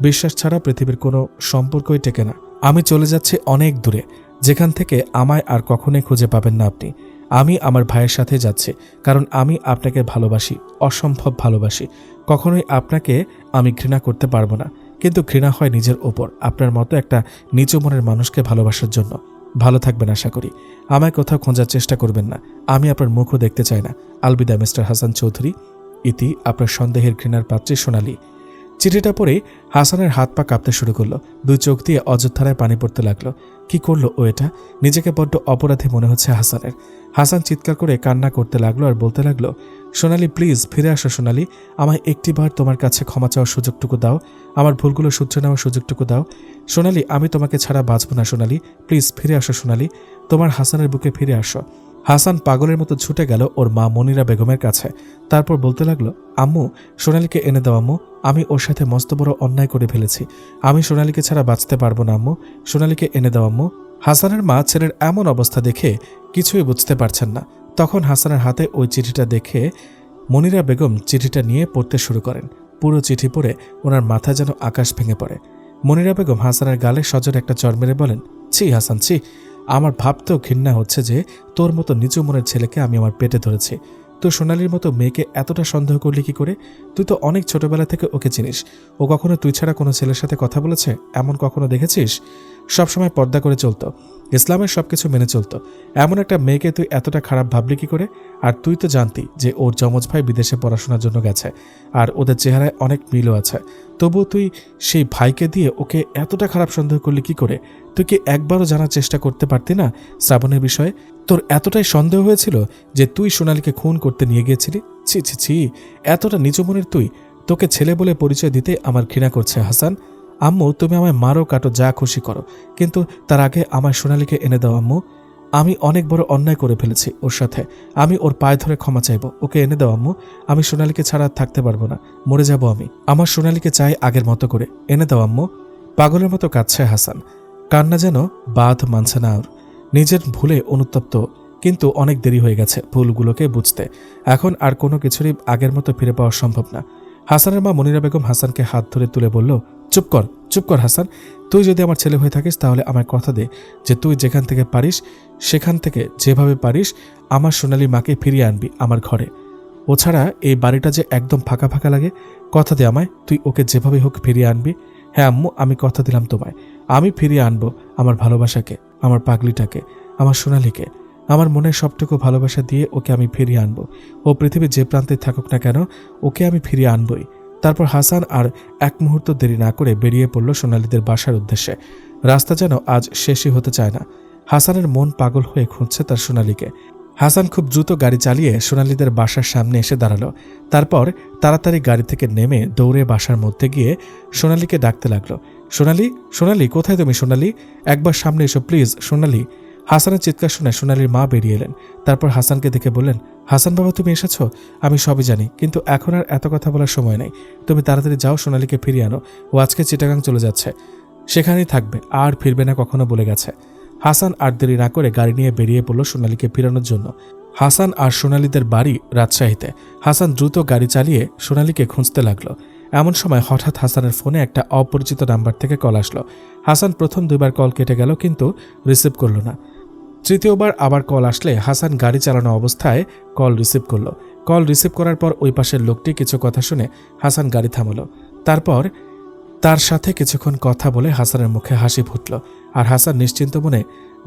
A: বিশ্বাস ছাড়া পৃথিবীর কোনো সম্পর্কই টেকে না। আমি চলে যাচ্ছি অনেক দূরে, যেখান থেকে আমায় আর কখনোই খুঁজে পাবেন না আপনি। আমি আমার ভাইয়ের সাথে যাচ্ছি, কারণ আমি আপনাকে ভালোবাসি, অসম্ভব ভালোবাসি। কখনোই আপনাকে আমি ঘৃণা করতে পারবো না, কিন্তু ঘৃণা হয় নিজের ওপর, আপনার মতো একটা নিচু মনের মানুষকে ভালোবাসার জন্য। ভালো থাকবেন আশা করি। আমায় কোথাও খোঁজার চেষ্টা করবেন না, আমি আপনার মুখও দেখতে চাই না। আলবিদা মিস্টার হাসান চৌধুরী। ইতি আপনার সন্দেহের ঘৃণার পাত্রী সোনালী। চিঠিটা পড়ে হাসানের হাত পা কাঁপতে শুরু করলো, দুই চোখ দিয়ে অযোধ্যারায় পানি পড়তে লাগলো। কি করলো ও এটা? নিজেকে বড্ড অপরাধী মনে হচ্ছে হাসানের। হাসান চিৎকার করে কান্না করতে লাগলো আর বলতে লাগলো, সোনালী প্লিজ ফিরে আসো সোনালী, আমায় একটিবার তোমার কাছে ক্ষমা চাওয়ার সুযোগটুকু দাও, আমার ভুলগুলো শুধরে নেওয়ার সুযোগটুকু দাও। সোনালী আমি তোমাকে ছাড়া বাঁচব না সোনালী, প্লিজ ফিরে আসো সোনালী, তোমার হাসানের বুকে ফিরে আসো। হাসান পাগলের মতো ছুটে গেল ওর মা মনিরা বেগমের কাছে। তারপর বলতে লাগলো, আম্মু সোনালীকে এনে দাও আম্মু, আমি ওর সাথে মস্ত বড় অন্যায় করে ফেলেছি, আমি সোনালীকে ছাড়া বাঁচতে পারবো না আম্মু, সোনালীকে এনে দাও আম্মু। হাসানের মা ছেলের এমন অবস্থা দেখে কিছুই বুঝতে পারছেন না। তখন হাসানের হাতে ওই চিঠিটা দেখে মনিরা বেগম চিঠিটা নিয়ে পড়তে শুরু করেন। পুরো চিঠি পড়ে ওনার মাথা যেন আকাশ ভেঙে পড়ে। মনিরা বেগম হাসানের গালে সজোরে একটা চড় মেরে বলেন, ছি হাসান ছি, আমার ভাবতেও ঘৃণা হচ্ছে যে তোর মতো নিচু মনের ছেলেকে আমি আমার পেটে ধরেছি। তুই সোনালীর মতো মেয়েকে এতটা সন্দেহ করলি কি করে? তুই তো অনেক ছোটবেলা থেকে ওকে চিনিস। ও কখনো তুই ছাড়া কোনো ছেলের সাথে কথা বলেছে এমন কখনো দেখেছিস? সবসময় পর্দা করে চলতো, ইসলামের সবকিছু মেনে চলতো। এমন একটা মেয়েকে তুই এতটা খারাপ ভাবলি কি করে? আর তুই তো জানতি যে ওর যমজ ভাই বিদেশে পড়াশোনার জন্য গেছে, আর ওদের চেহারায় অনেক মিলও আছে। তবুও তুই সেই ভাইকে দিয়ে ওকে এতটা খারাপ সন্দেহ করলি কি করে? তুই কি একবারও জানার চেষ্টা করতে পারতি না শ্রাবণের বিষয়ে? তোর এতটাই সন্দেহ হয়েছিল যে তুই সোনালীকে খুন করতে নিয়ে গিয়েছিলি? ছি ছি ছি, এতটা নিচু মনের তুই! তোকে ছেলে বলে পরিচয় দিতে আমার ঘৃণা করছে হাসান। আম্মু তুমি আমায় মারো কাটো যা খুশি করো, কিন্তু তার আগে আমার সোনালীকে এনে দাও আম্মু। আমি অনেক বড় অন্যায় করে ফেলেছি ওর সাথে, আমি ওর পায়ে ধরে ক্ষমা চাইব। ওকে এনে দাও আম্মু, আমি সোনালীকে ছাড়া থাকতে পারবো না, মরে যাব আমি। আমার সোনালীকে চাই আগের মতো করে, এনে দাও আম্মু। পাগলের মতো কাঁদছে হাসান, কান্না যেন বাঁধ মানছে না ওর। নিজের ভুলে অনুতপ্ত, কিন্তু অনেক দেরি হয়ে গেছে ভুলগুলোকে বুঝতে। এখন আর কোনো কিছুরই আগের মতো ফিরে পাওয়া সম্ভব না। হাসানের মা মনিরা বেগম হাসানকে হাত ধরে তুলে বলল, চুপ কর হাসান, তুই যদি আমার ছেলে হয়ে থাকিস তাহলে আমায় কথা দে যে তুই যেখান থেকে পারিস সেখান থেকে যেভাবে পারিস আমার সোনালী মাকে ফিরিয়ে আনবি আমার ঘরে। ও ছাড়া এই বাড়িটা যে একদম ফাঁকা ফাঁকা লাগে, কথা দে আমায়, তুই ওকে যেভাবে হোক ফিরিয়ে আনবি। হ্যাঁ আম্মু, আমি কথা দিলাম তোমায়, আমি ফিরিয়ে আনবো আমার ভালোবাসাকে, আমার পাগলিটাকে, আমার সোনালীকে। আমার মনের সবটুকু ভালোবাসা দিয়ে ওকে আমি ফিরিয়ে আনবো। ও পৃথিবীর যে প্রান্তে থাকুক না কেন ওকে আমি ফিরিয়ে আনবই। তারপর হাসান আর এক মুহূর্ত দেরি না করে বেরিয়ে পড়ল সোনালীদের বাসার উদ্দেশ্যে। রাস্তা যেন আজ শেষই হতে চায় না। হাসানের মন পাগল হয়ে খুঁজছে তার সোনালীকে। হাসান খুব দ্রুত গাড়ি চালিয়ে সোনালীদের বাসার সামনে এসে দাঁড়ালো। তারপর তাড়াতাড়ি গাড়ি থেকে নেমে দৌড়ে বাসার মধ্যে গিয়ে সোনালীকে ডাকতে লাগলো, সোনালী, কোথায় তুমি সোনালী? একবার সামনে এসো প্লিজ সোনালী। হাসানের চিৎকার শুনে সোনালীর মা বেরিয়ে এলেন। তারপর হাসানকে দেখে বললেন, হাসান বাবা তুমি এসেছ? আমি সবই জানি, কিন্তু এখন আর এত কথা বলার সময় নেই। তুমি তাড়াতাড়ি যাও, সোনালীকে ফিরিয়ে আনো। ও আজকে চিটাগাং চলে যাচ্ছে, সেখানেই থাকবে, আর ফিরবে না কখনো বলে গেছে। হাসান আর দেরি না করে গাড়ি নিয়ে বেরিয়ে পড়ল সোনালীকে ফিরানোর জন্য। হাসান আর সোনালীদের বাড়ি রাজশাহীতে। হাসান দ্রুত গাড়ি চালিয়ে সোনালীকে খুঁজতে লাগলো। এমন সময় হঠাৎ হাসানের ফোনে একটা অপরিচিত নাম্বার থেকে কল আসলো। হাসান প্রথম 2বার কল কেটে গেল, কিন্তু রিসিভ করল না। তৃতীয়বার আবার কল আসলে হাসান গাড়ি চালানো অবস্থায় কল রিসিভ করল। কল রিসিভ করার পর ওই পাশের লোকটি কিছু কথা শুনে হাসান গাড়ি থামালো। তারপর তার সাথে কিছুক্ষণ কথা বলে হাসানের মুখে হাসি ফুটল, আর হাসান নিশ্চিন্ত মনে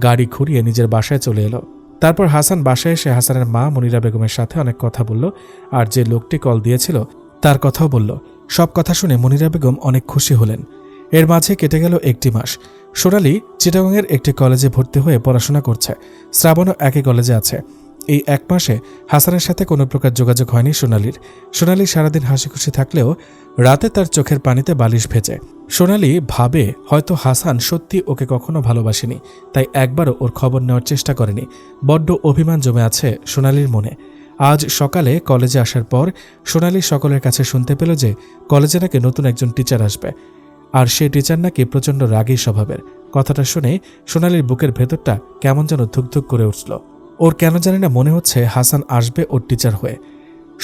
A: গাড়ি ঘুরিয়ে নিজের বাসায় চলে এলো। তারপর হাসান বাসায় এসে হাসানের মা মনিরা বেগমের সাথে অনেক কথা বলল, আর যে লোকটি কল দিয়েছিল তার কথাও বলল। সব কথা শুনে মনিরা বেগম অনেক খুশি হলেন। এর মাঝে কেটে গেল 1টি মাস। সোনালী চিটাগংয়ের একটি কলেজে ভর্তি হয়ে পড়াশোনা করছে। শ্রাবণও একই কলেজে আছে। এই 1 মাসে হাসানের সাথে কোনো প্রকার যোগাযোগ হয়নি সোনালীর। সোনালী সারাদিন হাসি খুশি থাকলেও রাতে তার চোখের পানিতে বালিশ ভেজে। সোনালী ভাবে হয়তো হাসান সত্যি ওকে কখনো ভালোবাসেনি, তাই একবারও ওর খবর নেওয়ার চেষ্টা করেনি। বড্ড অভিমান জমে আছে সোনালীর মনে। আজ সকালে কলেজে আসার পর সোনালী সকলের কাছে শুনতে পেল যে কলেজে নাকি নতুন একজন টিচার আসবে, আর সেই টিচার নাকি প্রচণ্ড রাগী স্বভাবের। কথাটা শুনে সোনালীর বুকের ভেতরটা কেমন যেন ধুকধুক করে উঠল। ওর কেন জানি না মনে হচ্ছে হাসান আসবে ওর টিচার হয়ে।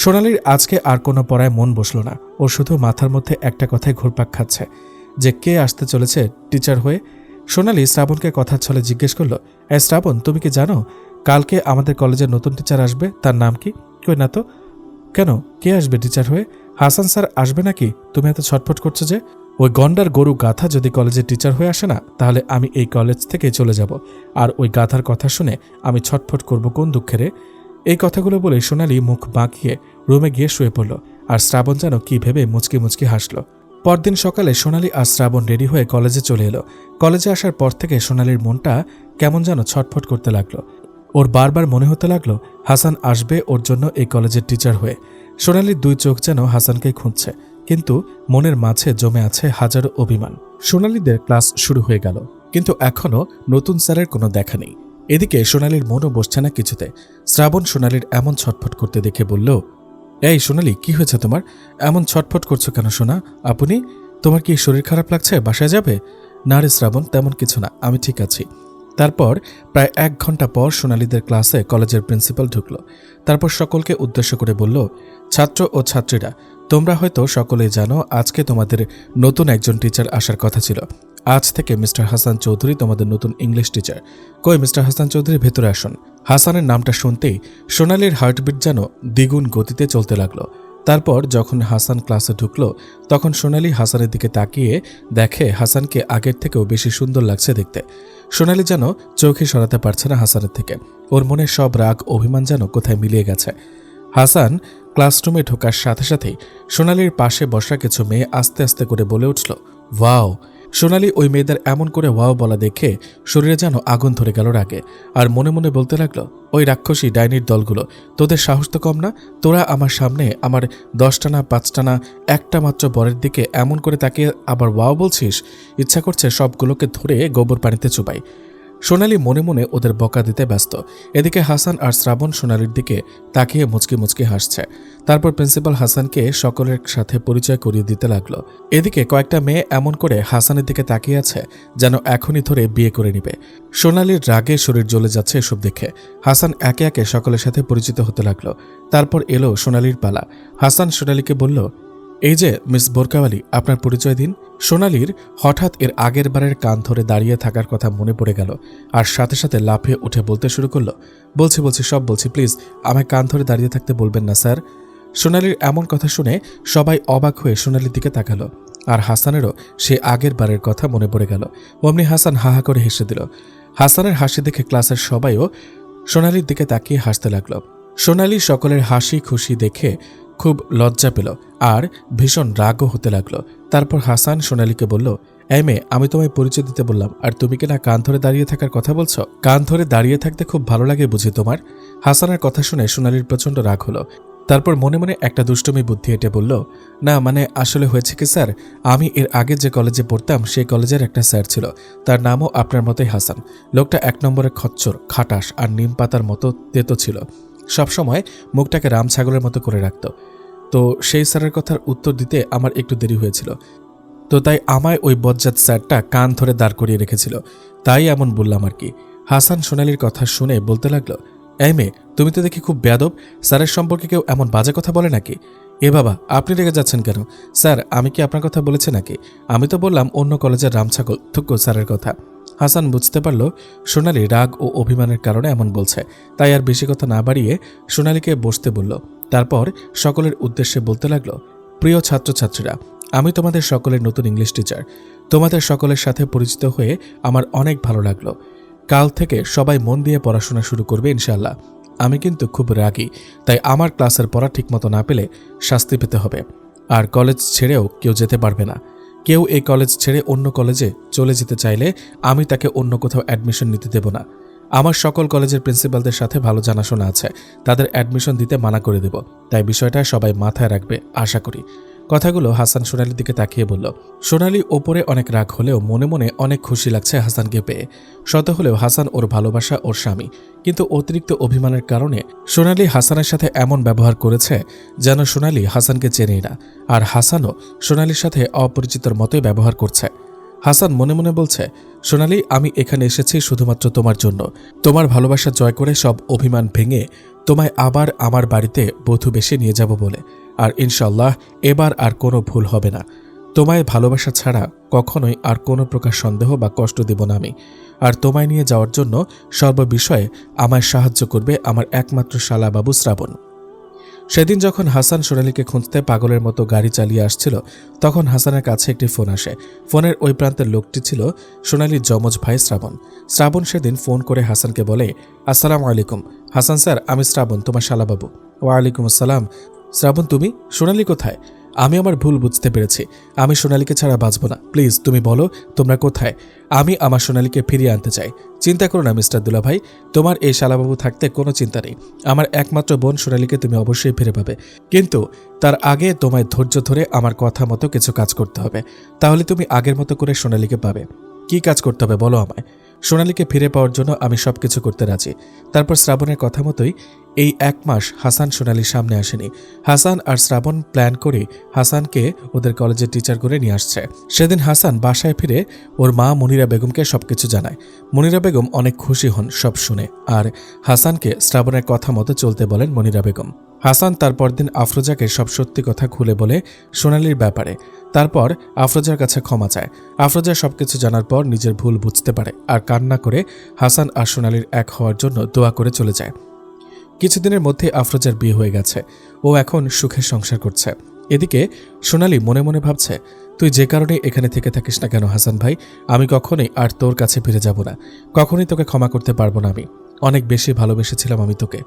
A: সোনালীর আজকে আর কোনো পড়ায় মন বসল না। ও শুধু মাথার মধ্যে একটা কথাই ঘুরপাক খাচ্ছে যে কে আসতে চলেছে টিচার হয়ে। সোনালী শ্রাবণকে কথার ছলে জিজ্ঞেস করলো, শ্রাবণ তুমি কি জানো কালকে আমাদের কলেজের নতুন টিচার আসবে? তার নাম কি? কই না তো। কেন, কে আসবে টিচার হয়ে? হাসান স্যার আসবে নাকি? তুমি এত ছটফট করছো যে? ওই গন্ডার গরু গাথা যদি কলেজের টিচার হয়ে আসে না, তাহলে আমি এই কলেজ থেকে চলে যাব। আর ওই গাথার কথা শুনে আমি ছটফট করব কোন দুঃখেরে? এই কথাগুলো বলে সোনালী মুখ বাঁকিয়ে রুমে গিয়ে শুয়ে পড়ল। আর শ্রাবণ যেন কি ভেবে মুচকি মুচকি হাসল। পরদিন সকালে সোনালী আর শ্রাবণ রেডি হয়ে কলেজে চলে এলো। কলেজে আসার পর থেকে সোনালীর মনটা কেমন যেন ছটফট করতে লাগলো। ওর বারবার মনে হতে লাগলো হাসান আসবে ওর জন্য এই কলেজের টিচার হয়ে। সোনালীর 2 চোখ যেন হাসানকে খুঁজছে, কিন্তু মনের মাঝে জমে আছে হাজারো অভিমান। সোনালীদের ক্লাস শুরু হয়ে গেল, কিন্তু এখনও নতুন স্যারের কোনো দেখা নেই। এদিকে সোনালীর মনও বসছে না কিছুতে। শ্রাবণ সোনালীর এমন ছটফট করতে দেখে বলল, এই সোনালী, কি হয়েছে তোমার? এমন ছটফট করছো কেন সোনা? আপনি, তোমার কি শরীর খারাপ লাগছে? বাসায় যাবে? না রে শ্রাবণ, তেমন কিছু না, আমি ঠিক আছি। তারপর প্রায় 1 ঘন্টা পর সোনালীদের ক্লাসে কলেজের প্রিন্সিপাল ঢুকল। তারপর সকলকে উদ্দেশ্য করে বলল, ছাত্র ও ছাত্রীরা, তোমরা হয়তো সকলেই জানো আজকে তোমাদের নতুন একজন টিচার আসার কথা ছিল। আজ থেকে মিস্টার হাসান চৌধুরী তোমাদের নতুন ইংলিশ টিচার। কই মিস্টার হাসান চৌধুরী, ভেতরে আসুন। হাসানের নামটা শুনতেই সোনালীর হার্টবিট যেন দ্বিগুণ গতিতে চলতে লাগলো। তারপর যখন হাসান ক্লাসে ঢুকল, তখন সোনালী হাসানের দিকে তাকিয়ে দেখে হাসানকে আগের থেকেও বেশি সুন্দর লাগছে দেখতে। সোনালী যেন চোখে সরাতে পারছে না হাসানের থেকে। ওর মনে সব রাগ অভিমান যেন কোথায় মিলিয়ে গেছে। হাসান ক্লাসরুমে ঢোকার সাথে সাথেই সোনালীর পাশে বসা কিছু মেয়ে আস্তে আস্তে করে বলে উঠল, ওয়াও। সোনালী ওই মেয়েদের এমন করে ওয়াও বলা দেখে শরীরে যেন আগুন ধরে গেল রাগে। আর মনে মনে বলতে লাগলো, ওই রাক্ষসী ডাইনির দলগুলো, তোদের সাহস তো কম না? তোরা আমার সামনে আমার 10টা না 5টা না একটা মাত্র বরের দিকে এমন করে তাকিয়ে আবার ওয়াও বলছিস? ইচ্ছা করছে সবগুলোকে ধরে গোবর পানিতে চুবাই। সোনালী মনে মনে ওদের বকা দিতে ব্যস্ত। এদিকে হাসান আর শ্রাবণ সোনালীর দিকে তাকিয়ে মুচকি মুচকি হাসছে। তারপর প্রিন্সিপাল হাসানকে সকলের সাথে পরিচয় করিয়ে দিতে লাগলো। এদিকে কয়েকটা মেয়ে এমন করে হাসানের দিকে তাকিয়ে আছে যেন এখনই ধরে বিয়ে করে নিবে। সোনালীর রাগে শরীর জ্বলে যাচ্ছে এসব দেখে। হাসান একে একে সকলের সাথে পরিচিত হতে লাগলো। তারপর এলো সোনালীর পালা। হাসান সোনালীকে বলল, এই যে মিস বোরকাওয়ালি, আপনার পরিচয় দিন। সোনালির হঠাৎ এর আগের বারের কান ধরে দাঁড়িয়ে থাকার কথা মনে পড়ে গেল, আর সাথে সাথে লাফিয়ে উঠে বলতে শুরু করলো, বলছি সব বলছি, প্লিজ আমায় কান ধরে দাঁড়িয়ে থাকতে বলবেন না স্যার। সোনালির এমন কথা শুনে সবাই অবাক হয়ে সোনালির দিকে তাকালো, আর হাসানেরও সে আগের বারের কথা মনে পড়ে গেল। অমনি হাসান হাহা করে হেসে দিল। হাসানের হাসি দেখে ক্লাসের সবাইও সোনালির দিকে তাকিয়ে হাসতে লাগলো। সোনালি সকলের হাসি খুশি দেখে খুব লজ্জা পেল আর ভীষণ রাগও হতে লাগলো। তারপর হাসান সোনালিকে বলল, এই মেয়ে, আমি তোমায় পরিচয় দিতে বললাম আর তুমি কিনা কান ধরে দাঁড়িয়ে থাকার কথা বলছো? কান ধরে দাঁড়িয়ে থাকতে খুব ভালো লাগে বুঝি তোমার? হাসানের কথা শুনে সোনালির প্রচণ্ড রাগ হলো। তারপর মনে মনে একটা দুষ্টুমি বুদ্ধি এঁটে বলল, না মানে আসলে হয়েছে কি স্যার, আমি এর আগে যে কলেজে পড়তাম সেই কলেজের একটা স্যার ছিল, তার নামও আপনার মতোই হাসান। লোকটা 1 নম্বরে খচ্চর, খাটাস আর নিম পাতার মতো তেতো ছিল। সবসময় মুখটাকে রাম ছাগলের মতো করে রাখত। তো সেই স্যারের কথার উত্তর দিতে আমার একটু দেরি হয়েছিল, তো তাই আমায় ওই বজ্জাত স্যারটা কান ধরে দাঁড় করিয়ে রেখেছিল, তাই এমন বললাম আর কি। হাসান সোনালির কথা শুনে বলতে লাগলো, এই মেয়ে, তুমি তো দেখি খুব বেয়াদব, স্যারের সম্পর্কে কেউ এমন বাজে কথা বলে নাকি? এ বাবা, আপনি রেগে যাচ্ছেন কেন? স্যার, আমি কি আপনার কথা বলেছি নাকি? আমি তো বললাম অন্য কলেজের রামছাগল থুকু স্যারের কথা। হাসান বুঝতে পারল সোনালি রাগ ও অভিমানের কারণে এমন বলছে, তাই আর বেশি কথা না বাড়িয়ে সোনালিকে বসতে বলল। তারপর সকলের উদ্দেশ্যে বলতে লাগলো, প্রিয় ছাত্রছাত্রীরা, আমি তোমাদের সকলের নতুন ইংলিশ টিচার। তোমাদের সকলের সাথে পরিচিত হয়ে আমার অনেক ভালো লাগলো। কাল থেকে সবাই মন দিয়ে পড়াশোনা শুরু করবে ইনশাআল্লাহ। আমি কিন্তু খুব রাগী, তাই আমার ক্লাসের পড়া ঠিকমতো না পেলে শাস্তি পেতে হবে। আর কলেজ ছেড়েও কেউ যেতে পারবে না। কেউ এই কলেজ ছেড়ে অন্য কলেজে চলে যেতে চাইলে আমি তাকে অন্য কোথাও অ্যাডমিশন নিতে দেব না। আমার সকল কলেজের প্রিন্সিপালদের সাথে ভালো জানাশোনা আছে, তাদের অ্যাডমিশন দিতে মানা করে দেব। তাই বিষয়টা সবাই মাথায় রাখবে আশা করি। কথাগুলো হাসান সোনালির দিকে তাকিয়ে বলল। সোনালি ওপরে অনেক রাগ হলেও মনে মনে অনেক খুশি লাগছে হাসানকে পেয়ে। শত হলেও হাসান ওর ভালোবাসা, ওর স্বামী। কিন্তু অতিরিক্ত অভিমানের কারণে সোনালি হাসানের সাথে এমন ব্যবহার করেছে যেন সোনালি হাসানকে চেনেই না, আর হাসানও সোনালির সাথে অপরিচিতর মতোই ব্যবহার করছে। হাসান মনে মনে বলছে, সোনালি, আমি এখানে এসেছি শুধুমাত্র তোমার জন্য, তোমার ভালোবাসা জয় করে সব অভিমান ভেঙে তোমায় আবার আমার বাড়িতে বধূ বেশে নিয়ে যাব বলে। আর ইনশাল্লাহ এবার আর কোনো ভুল হবে না। তোমায় ভালোবাসা ছাড়া কখনোই আর কোনো প্রকার সন্দেহ বা কষ্ট দেব না আমি। আর তোমায় নিয়ে যাওয়ার জন্য সর্ববিষয়ে আমায় সাহায্য করবে আমার একমাত্র শালাবাবু শ্রাবণ। সেদিন যখন হাসান সোনালিকে খুঁজতে পাগলের মতো গাড়ি চালিয়ে আসছিল, তখন হাসানের কাছে একটি ফোন আসে। ফোনের ওই প্রান্তের লোকটি ছিল সোনালির যমজ ভাই শ্রাবণ। শ্রাবণ সেদিন ফোন করে হাসানকে বলে, আসসালামু আলাইকুম হাসান স্যার, আমি শ্রাবণ, তোমার শালাবাবু। ওয়ালাইকুম আসসালাম। শ্রাবণ, তুমি? সোনালি কোথায়? আমি আমার ভুল বুঝতে পেরেছি, আমি সোনালিকে ছাড়া বাঁচব না। প্লিজ তুমি বলো তোমরা কোথায়, আমি আমার সোনালিকে ফিরিয়ে আনতে চাই। চিন্তা করো না মিস্টার দুলাভাই, তোমার এই শালাবাবু থাকতে কোনো চিন্তা নেই। আমার একমাত্র বোন সোনালিকে তুমি অবশ্যই ফিরে পাবে, কিন্তু তার আগে তোমায় ধৈর্য ধরে আমার কথা মতো কিছু কাজ করতে হবে, তাহলে তুমি আগের মতো করে সোনালিকে পাবে। কি কাজ করতে হবে বলো আমায়। সোনালিকে ফিরে পাওয়ার জন্য আমি সবকিছু করতে রাজি। তারপর শ্রাবণের কথা মতোই এই 1 মাস হাসান সোনালির সামনে আসেনি। হাসান আর শ্রাবণ প্ল্যান করে হাসানকে ওদের কলেজের টিচার করে নিয়ে আসছে। সেদিন হাসান বাসায় ফিরে ওর মা মনিরা বেগমকে সবকিছু জানায়। মনিরা বেগম অনেক খুশি হন সব শুনে, আর হাসানকে শ্রাবণের কথা মতো চলতে বলেন মনিরা বেগম। হাসান তার পরদিন আফরোজাকে সব সত্যি কথা খুলে বলে সোনালির ব্যাপারে। তারপর আফরোজার কাছে ক্ষমা চায়। আফরোজা সবকিছু জানার পর নিজের ভুল বুঝতে পারে আর কান্না করে হাসান আর সোনালির এক হওয়ার জন্য দোয়া করে চলে যায়। কিছুদিনের মধ্যে আফরোজার বিয়ে হয়ে গেছে, ও এখন সুখের সংসার করছে। এদিকে সোনালি মনে মনে ভাবছে, তুই যে কারণে এখানে থেকে থাকিস না কেন হাসান ভাই, আমি কখনোই আর তোর কাছে ফিরে যাব না, কখনোই তোকে ক্ষমা করতে পারবো না। আমি অনেক বেশি ভালোবেসেছিলাম আমি তোকে,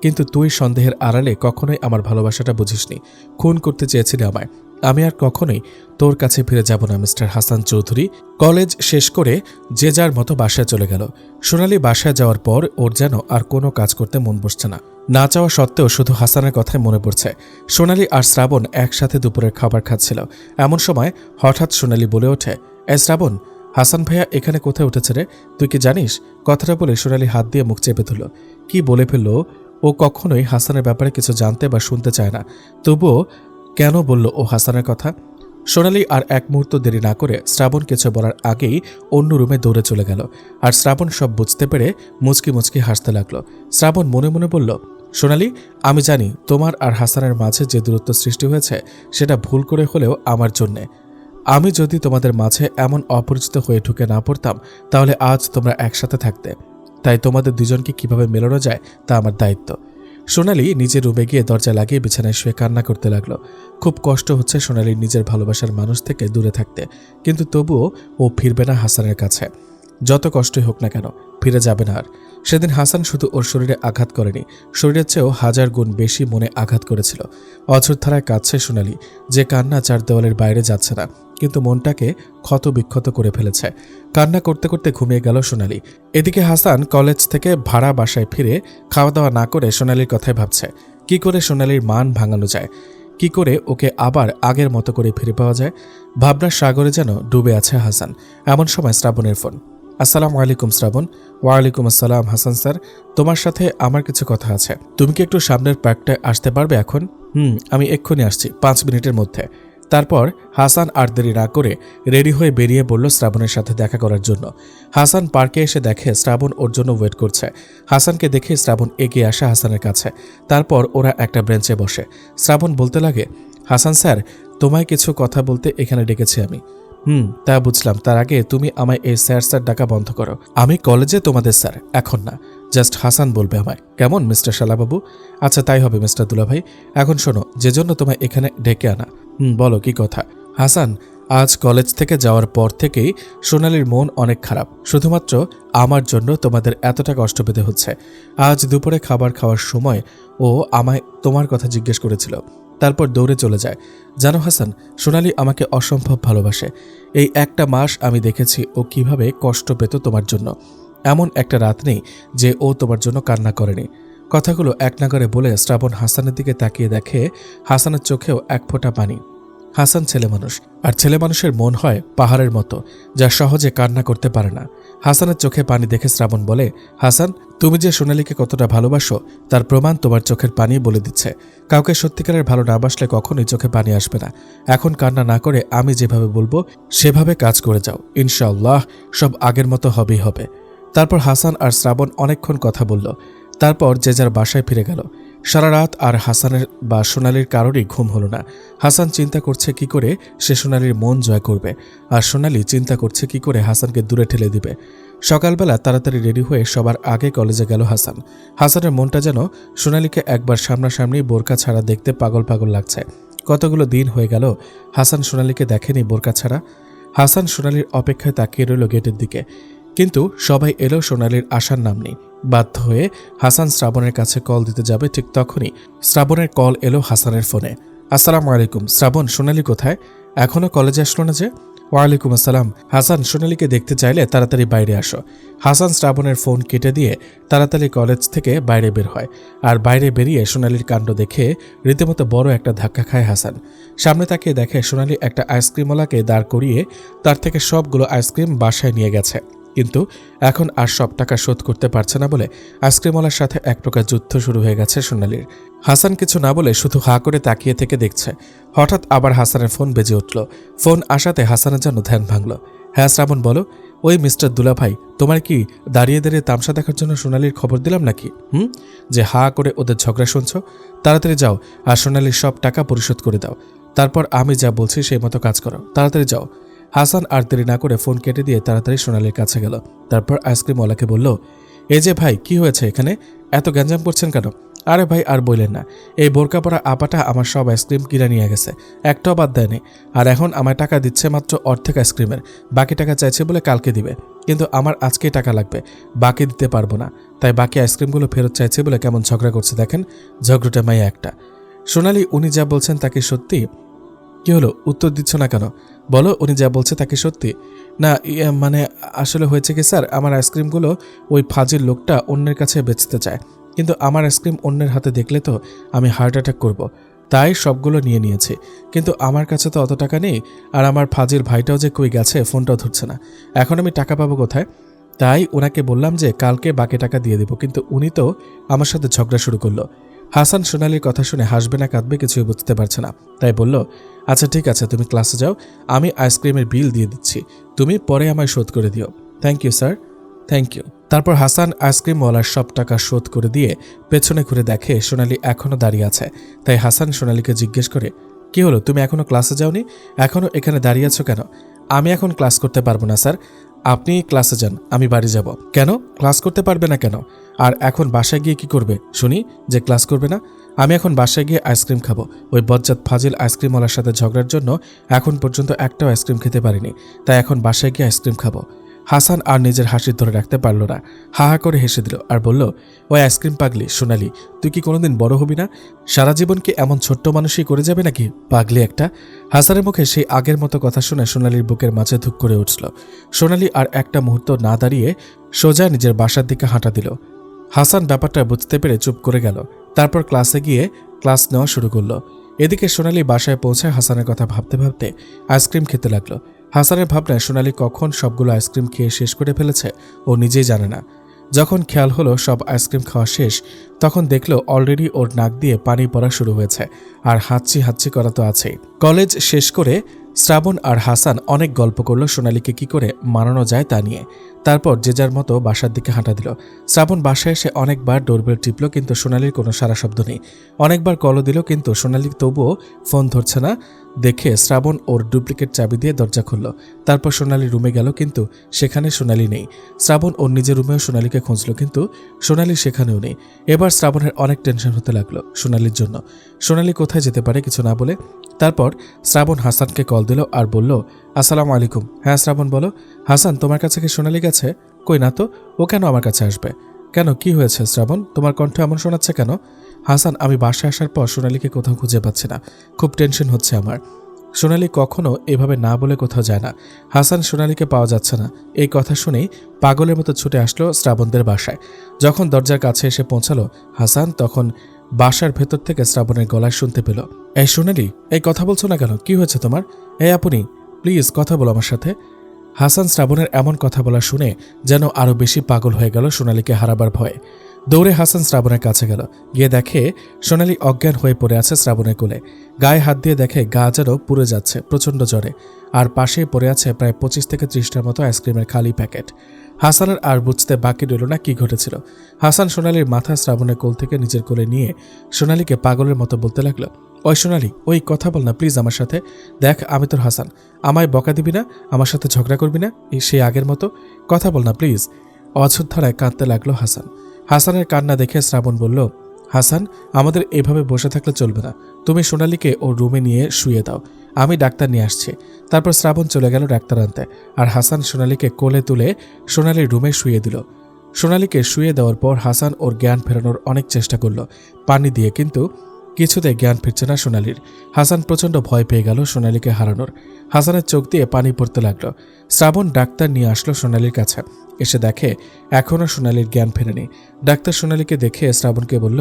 A: কিন্তু তুই সন্দেহের আড়ালে কখনোই আমার ভালোবাসাটা বুঝিসনি, খুন করতে চেয়েছিলি আমায়। আমি আর কখনোই তোর কাছে ফিরে যাব না মিস্টার হাসান চৌধুরী। কলেজ শেষ করে যে যার মতো বাসায় চলে গেল। সোনালি বাসায় যাওয়ার পর ওর যেন আর কোনো কাজ করতে মন বসছে না। না চাওয়া সত্ত্বেও শুধু হাসানের কথাই মনে পড়ছে। সোনালি আর শ্রাবণ একসাথে দুপুরের খাবার খাচ্ছিল। এমন সময় হঠাৎ সোনালি বলে ওঠে, এ শ্রাবণ, হাসান ভাইয়া এখানে কোথায় উঠেছে রে, তুই কি জানিস? কথাটা বলে সোনালি হাত দিয়ে মুখ চেপে ধরল। কি বলে ফেললো ও? কখনোই হাসানের ব্যাপারে কিছু জানতে বা শুনতে চায় না, তবুও কেন বলল ও হাসানের কথা? সোনালি আর এক মুহূর্ত দেরি না করে শ্রাবণ কিছু বলার আগেই অন্য রুমে দৌড়ে চলে গেল। আর শ্রাবণ সব বুঝতে পেরে মুচকি মুচকি হাসতে লাগলো। শ্রাবণ মনে মনে বলল, সোনালি, আমি জানি তোমার আর হাসানের মাঝে যে দূরত্ব সৃষ্টি হয়েছে সেটা ভুল করে হলেও আমার জন্যে। আমি যদি তোমাদের মাঝে এমন অপরিচিত হয়ে ঢুকে না পড়তাম তাহলে আজ তোমরা একসাথে থাকতে। তাই তোমাদের দুজনকে কিভাবে মেলানো যায় তা আমার দায়িত্ব। সোনালি নিজের রুমে গিয়ে দরজা লাগিয়ে বিছানায় শুয়ে কান্না করতে লাগলো। খুব কষ্ট হচ্ছে সোনালির নিজের ভালোবাসার মানুষ থেকে দূরে থাকতে, কিন্তু তবুও ও ফিরবে না হাসানের কাছে। যত কষ্টই হোক না কেন ফিরে যাবে না আর। সেদিন হাসান শুধু ওর শরীরে আঘাত করেনি, শরীরের চেয়েও 1000 গুণ বেশি মনে আঘাত করেছিল। অঝোর ধারায় কাঁদছে সোনালি, যে কান্না 4 দেওয়ালের বাইরে যাচ্ছে না, কিন্তু মনটাকে ক্ষত বিক্ষত করে ফেলেছে। কান্না করতে করতে ঘুমিয়ে গেল সোনালি। এদিকে হাসান কলেজ থেকে ভাড়া বাসায় ফিরে খাওয়া দাওয়া না করে সোনালির কথাই ভাবছে। কি করে সোনালির মান ভাঙানো যায়, কি করে ওকে আবার আগের মতো করে ফিরে পাওয়া যায়। ভাবনার সাগরে যেন ডুবে আছে হাসান। এমন সময় শ্রাবণের ফোন। আসসালামু আলাইকুম শ্রাবণ। ওয়ালাইকুম আসসালাম হাসান স্যার, তোমার সাথে আমার কিছু কথা আছে। তুমি কি একটু সামনের পার্কটায় আসতে পারবে এখন? আমি এক্ষুনি আসছি, 5 মিনিটের মধ্যে। তারপর হাসান আর দেরি না করে রেডি হয়ে বেরিয়ে পড়ল শ্রাবণের সাথে দেখা করার জন্য। হাসান পার্কে এসে দেখে শ্রাবণ ওর জন্য ওয়েট করছে। হাসানকে দেখে শ্রাবণ এগিয়ে আসে হাসানের কাছে। তারপর ওরা একটা বেঞ্চে বসে। শ্রাবণ বলতে লাগে, হাসান স্যার, তোমায় কিছু কথা বলতে এখানে ডেকেছি আমি। তা বুঝলাম, তার আগে তুমি আমায় এই স্যার স্যার ডাকা বন্ধ করো। আমি কলেজে তোমাদের স্যার, এখন না। জাস্ট হাসান বলবে আমায়, কেমন মিস্টার শালাবাবু? আচ্ছা তাই হবে মিস্টার দুলাভাই। এখন শোনো, যে জন্য তোমায় এখানে ডেকে আনা। বলো কি কথা? হাসান, আজ কলেজ থেকে যাওয়ার পর থেকেই সোনালির মন অনেক খারাপ। শুধুমাত্র আমার জন্য তোমাদের এতটা কষ্ট পেতে হচ্ছে। আজ দুপুরে খাবার খাওয়ার সময় ও আমায় তোমার কথা জিজ্ঞেস করেছিল, তারপর দৌড়ে চলে যায়। জানো হাসান, সোনালি আমাকে অসম্ভব ভালোবাসে। এই একটা মাস আমি দেখেছি ও কিভাবে কষ্ট পেত তোমার জন্য। এমন একটা রাত নেই যে ও তোমার জন্য কান্না করেনি। কথাগুলো এক নাগারে বলে শ্রাবণ হাসানের দিকে তাকিয়ে দেখে হাসানের চোখেও এক ফোঁটা পানি। হাসান ছেলে মানুষ, আর ছেলে মানুষের মন হয় পাহাড়ের মতো, যা সহজে কান্না করতে পারে না। হাসানের চোখে পানি দেখে শ্রাবণ বলে, হাসান, তুমি যে সোনালীকে কতটা ভালোবাসো তার প্রমাণ তোমার চোখের পানি বলে দিচ্ছে। কাউকে সত্যিকারের ভালো না বাসলে কখনোই চোখে পানি আসবে না। এখন কান্না না করে আমি যেভাবে বলবো সেভাবে কাজ করে যাও, ইনশাআল্লাহ সব আগের মতো হবেই হবে। তারপর হাসান আর শ্রাবণ অনেকক্ষণ কথা বলল। তারপর যে যার বাসায় ফিরে গেল। সারা রাত আর হাসানের বা সোনালির কারোরই ঘুম হলো না। হাসান চিন্তা করছে কি করে সে সোনালির মন জয় করবে, আর সোনালি চিন্তা করছে কি করে হাসানকে দূরে ঠেলে দিবে। সকালবেলা তাড়াতাড়ি রেডি হয়ে সবার আগে কলেজে গেল হাসান। হাসানের মনটা যেন সোনালিকে একবার সামনাসামনি বোরকা ছাড়া দেখতে পাগল পাগল লাগছে। কতগুলো দিন হয়ে গেল হাসান সোনালিকে দেখেনি বোরকা ছাড়া। হাসান সোনালির অপেক্ষায় তাকিয়ে রইল গেটের দিকে, কিন্তু সবাই এলো, সোনালির আসার নাম নেই। বাধ্য হয়ে হাসান শ্রাবণের কাছে কল দিতে যাবে, ঠিক তখনই শ্রাবণের কল এলো হাসানের ফোনে। আসসালামু আলাইকুম শ্রাবণ, সোনালি কোথায়? এখনো কলেজে আসলো না যে? ওয়ালাইকুম আসসালাম। হাসান, সোনালিকে দেখতে চাইলে তাড়াতাড়ি বাইরে আসো। হাসান শ্রাবণের ফোন কেটে দিয়ে তাড়াতাড়ি কলেজ থেকে বাইরে বের হয়। আর বাইরে বেরিয়ে সোনালির কাণ্ড দেখে রীতিমতো বড় একটা ধাক্কা খায় হাসান। সামনে তাকিয়ে দেখে সোনালি একটা আইসক্রিমওয়ালাকে দাঁড় করিয়ে তার থেকে সবগুলো আইসক্রিম বাসায় নিয়ে গেছে, কিন্তু এখন আর সব টাকা শোধ করতে পারছে না বলে আইসক্রিমওয়ালার সাথে এক প্রকার যুদ্ধ শুরু হয়ে গেছে সোনালির। হাসান কিছু না বলে শুধু হা করে তাকিয়ে থেকে দেখছে। হঠাৎ আবার হাসানের ফোন বেজে উঠল। ফোন আসাতে হাসানের জন্য ধ্যান ভাঙল। হ্যাঁ শ্রাবণ বলো। ওই মিস্টার দুলাভাই, তোমার কি দাঁড়িয়ে দাঁড়িয়ে তামসা দেখার জন্য সোনালির খবর দিলাম নাকি? যে হা করে ওদের ঝগড়া শুনছ? তাড়াতাড়ি যাও আর সোনালির সব টাকা পরিশোধ করে দাও। তারপর আমি যা বলছি সেই মতো কাজ করো, তাড়াতাড়ি যাও। হাসান আর দেরি না করে ফোন কেটে দিয়ে তাড়াতাড়ি সোনালির কাছে গেল। তারপর আইসক্রিমওয়ালাকে বলল, এই যে ভাই, কি হয়েছে এখানে? এত গ্যাঞ্জাম করছেন কেন? আরে ভাই আর বললেন না, এই বোরকা পরা আপাটা আমার সব আইসক্রিম কিনে নিয়ে গেছে, একটাও বাদ দেয়নি। আর এখন আমায় টাকা দিচ্ছে মাত্র অর্ধেক আইসক্রিমের, বাকি টাকা চাইছে বলে কালকে দিবে, কিন্তু আমার আজকেই টাকা লাগবে, বাকি দিতে পারবো না। তাই বাকি আইসক্রিমগুলো ফেরত চাইছে বলে কেমন ঝগড়া করছে দেখেন, ঝগড়াটা মাইয়া একটা। সোনালি, উনি যা বলছেন তা কি সত্যি? কি হলো, উত্তর দিচ্ছ না কেন? বলো, উনি যা বলছে তা কি সত্যি? না মানে আসলে হয়েছে কি স্যার, আমার আইসক্রিমগুলো ওই ফাজিল লোকটা অন্যের কাছে বেচতে চায়, কিন্তু আমার আইসক্রিম অন্যের হাতে দেখলে তো আমি হার্ট অ্যাটাক করব, তাই সবগুলো নিয়ে নিয়েছে। কিন্তু আমার কাছে তো অত টাকা নেই, আর আমার ফাজিল ভাইটাও যে কই গেছে ফোনটাও ধরছে না, এখন আমি টাকা পাবো কোথায়? তাই ওনাকে বললাম যে কালকে বাকি টাকা দিয়ে দেবো, কিন্তু উনি তো আমার সাথে ঝগড়া শুরু করলো। হাসান সোনালির কথা শুনে হাসবে না কাঁদবে কিছুই বুঝতে পারছে না, তাই বলল, আচ্ছা ঠিক আছে, তুমি ক্লাসে যাও, আমি আইসক্রিমের বিল দিয়ে দিচ্ছি, তুমি পরে আমায় শোধ করে দিও। Thank you sir, thank you. তারপর হাসান আইসক্রিমওয়ালার সব টাকা শোধ করে দিয়ে পেছনে ঘুরে দেখে সোনালি এখনও দাঁড়িয়ে আছে। তাই হাসান সোনালিকে জিজ্ঞেস করে, কি হলো, তুমি এখনও ক্লাসে যাওনি? এখনও এখানে দাঁড়িয়ে আছো কেন? আমি এখন ক্লাস করতে পারবো না স্যার। আপনি ক্লাসে যান, আমি বাড়ি যাব। কেন ক্লাস করতে পারবে না কেন? আর এখন বাসায় গিয়ে কি করবে শুনি যে ক্লাস করবে না? আমি এখন বাসায় গিয়ে আইসক্রিম খাবো। ওই বজ্জাত ফাজিল আইসক্রিমওয়ালার সাথে ঝগড়ার জন্য এখন পর্যন্ত একটাও আইসক্রিম খেতে পারিনি, তাই এখন বাসায় গিয়ে আইসক্রিম খাবো। হাসান আর নিজের হাসি ধরে রাখতে পারল না, হা হা করে হেসে দিল আর বলল, ওই আইসক্রিম পাগলি সোনালি, তুই কি কোনোদিন বড় হবি না? সারা জীবন কি এমন ছোট্ট মানুষই করে যাবে নাকি, পাগলি একটা? হাসানের মুখে সেই আগের মতো কথা শুনে সোনালির বুকের মাঝে ধুক করে উঠল। সোনালি আর একটা মুহূর্ত না দাঁড়িয়ে সোজা নিজের বাসার দিকে হাঁটা দিল। হাসান ব্যাপারটা বুঝতে পেরে চুপ করে গেল। তারপর ক্লাসে গিয়ে ক্লাস নেওয়া শুরু করলো। এদিকে সোনালি বাসায় পৌঁছায় হাসানের কথা ভাবতে ভাবতে আইসক্রিম খেতে লাগলো। হাসানের ভাবনায় সোনালি কখন সবগুলো আইসক্রিম খেয়ে শেষ করে ফেলেছে ও নিজেই জানে না। যখন খেয়াল হলো সব আইসক্রিম খাওয়া শেষ, তখন দেখলো অলরেডি ওর নাক দিয়ে পানি পড়া শুরু হয়েছে, আর হাঁচি হাঁচি করা তো আছেই। কলেজ শেষ করে শ্রাবণ আর হাসান অনেক গল্প করলো সোনালিকে কি করে মানানো যায় তা নিয়ে। তারপর যে যার মতো বাসার দিকে হাঁটা দিল। শ্রাবণ বাসায় এসে অনেকবার ডোরবেল টিপল, কিন্তু সোনালির কোনো সারা শব্দ নেই। অনেকবার কলও দিল, কিন্তু সোনালি তবুও ফোন ধরছে না। দেখে শ্রাবণ ওর ডুপ্লিকেট চাবি দিয়ে দরজা খুলল। তারপর সোনালি রুমে গেল, কিন্তু সেখানে সোনালি নেই। শ্রাবণ ওর নিজের রুমেও সোনালিকে খুঁজল, কিন্তু সোনালি সেখানেও নেই। এবার শ্রাবণের অনেক টেনশন হতে লাগলো সোনালির জন্য। সোনালি কোথায় যেতে পারে কিছু না বলে। তারপর শ্রাবণ হাসানকে কল দিল আর বলল, আসসালামু আলাইকুম। হ্যাঁ শ্রাবণ বলো। হাসান, তোমার কাছে কি সোনালি গেছে? কই না তো, ও কেন আমার কাছে আসবে? কেন, কি হয়েছে শ্রাবণ, তোমার কণ্ঠ এমন শোনাচ্ছে কেন? হাসান, আমি বাসায় আসার পর সোনালিকে কোথাও খুঁজে পাচ্ছি না, খুব টেনশন হচ্ছে আমার। সোনালি কখনো এভাবে না বলে কোথাও যায় না। হাসান, সোনালিকে পাওয়া যাচ্ছে না। এই কথা শুনেই পাগলের মতো ছুটে আসলো শ্রাবণদের বাসায়। যখন দরজার কাছে এসে পৌঁছালো হাসান, তখন বাসার ভেতর থেকে শ্রাবণের গলায় শুনতে পেল, এই সোনালি, এই কথা বলছো না কেন? কি হয়েছে তোমার? এই আপনি প্লিজ কথা বলো আমার সাথে। হাসান শ্রাবণের এমন কথা বলা শুনে যেন আরও বেশি পাগল হয়ে গেল সোনালিকে হারাবার ভয়ে। দৌড়ে হাসান শ্রাবণের কাছে গেল। গিয়ে দেখে সোনালি অজ্ঞান হয়ে পড়ে আছে শ্রাবণের কোলে। গায়ে হাত দিয়ে দেখে গা যেন পুড়ে যাচ্ছে প্রচণ্ড জ্বরে। আর পাশেই পড়ে আছে প্রায় 25 থেকে 30টার মতো আইসক্রিমের খালি প্যাকেট। হাসানের আর বুঝতে বাকি রইল না কি ঘটেছিল। হাসান সোনালির মাথা শ্রাবণের কোল থেকে নিজের কোলে নিয়ে সোনালিকে পাগলের মতো বলতে লাগলো, ওই সোনালি, ওই কথা বল না প্লিজ আমার সাথে। দেখ আমি তোর হাসান, আমায় বকা দিবি না, আমার সাথে ঝগড়া করবি না, সেই আগের মতো কথা বল না প্লিজ। অঝোর ধারায় কাঁদতে লাগলো হাসান। হাসানের কান্না দেখে শ্রাবণ বলল, হাসান, আমাদের এভাবে বসে থাকলে চলবে না, তুমি সোনালিকে ওর রুমে নিয়ে শুয়ে দাও, আমি ডাক্তার নিয়ে আসছি। তারপর শ্রাবণ চলে গেল ডাক্তার আনতে, আর হাসান সোনালিকে কোলে তুলে সোনালির রুমে শুয়ে দিল। সোনালিকে শুয়ে দেওয়ার পর হাসান ওর জ্ঞান ফেরানোর অনেক চেষ্টা করল পানি দিয়ে, কিন্তু কিছুতে জ্ঞান ফিরছে না সোনালির। হাসান প্রচণ্ড ভয় পেয়ে গেল সোনালিকে হারানোর। হাসানের চোখ দিয়ে পানি পড়তে লাগলো। শ্রাবণ ডাক্তার নিয়ে আসলো সোনালির কাছে। এসে দেখে এখনও সোনালির জ্ঞান ফেরেনি। ডাক্তার সোনালিকে দেখে শ্রাবণকে বলল,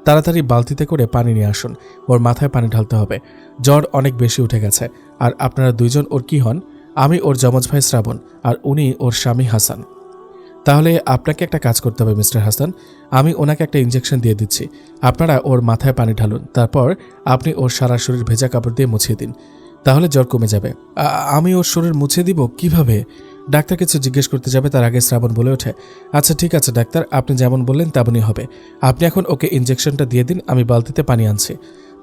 A: তাড়াতাড়ি বালতিতে করে পানি নিয়ে আসুন, ওর মাথায় পানি ঢালতে হবে, জ্বর অনেক বেশি উঠে গেছে। আর আপনারা দুইজন ওর কি হন? আমি ওর যমজ ভাই শ্রাবণ, আর উনি ওর স্বামী হাসান। তাহলে আপনাকে একটা কাজ করতে হবে মিস্টার হাসান, আমি ওনাকে একটা ইনজেকশন দিয়ে দিচ্ছি, আপনারা ওর মাথায় পানি ঢালুন, তারপর আপনি ওর সারা শরীর ভেজা কাপড় দিয়ে মুছিয়ে দিন, তাহলে জ্বর কমে যাবে। আমি ওর শরীর মুছে দিব কিভাবে? ডাক্তার কিছু জিজ্ঞেস করতে যাবে তার আগে শ্রাবণ বলে ওঠে, আচ্ছা ঠিক আছে ডাক্তার, আপনি যেমন বললেন তেমনই হবে, আপনি এখন ওকে ইনজেকশনটা দিয়ে দিন, আমি বালতিতে পানি আনছি।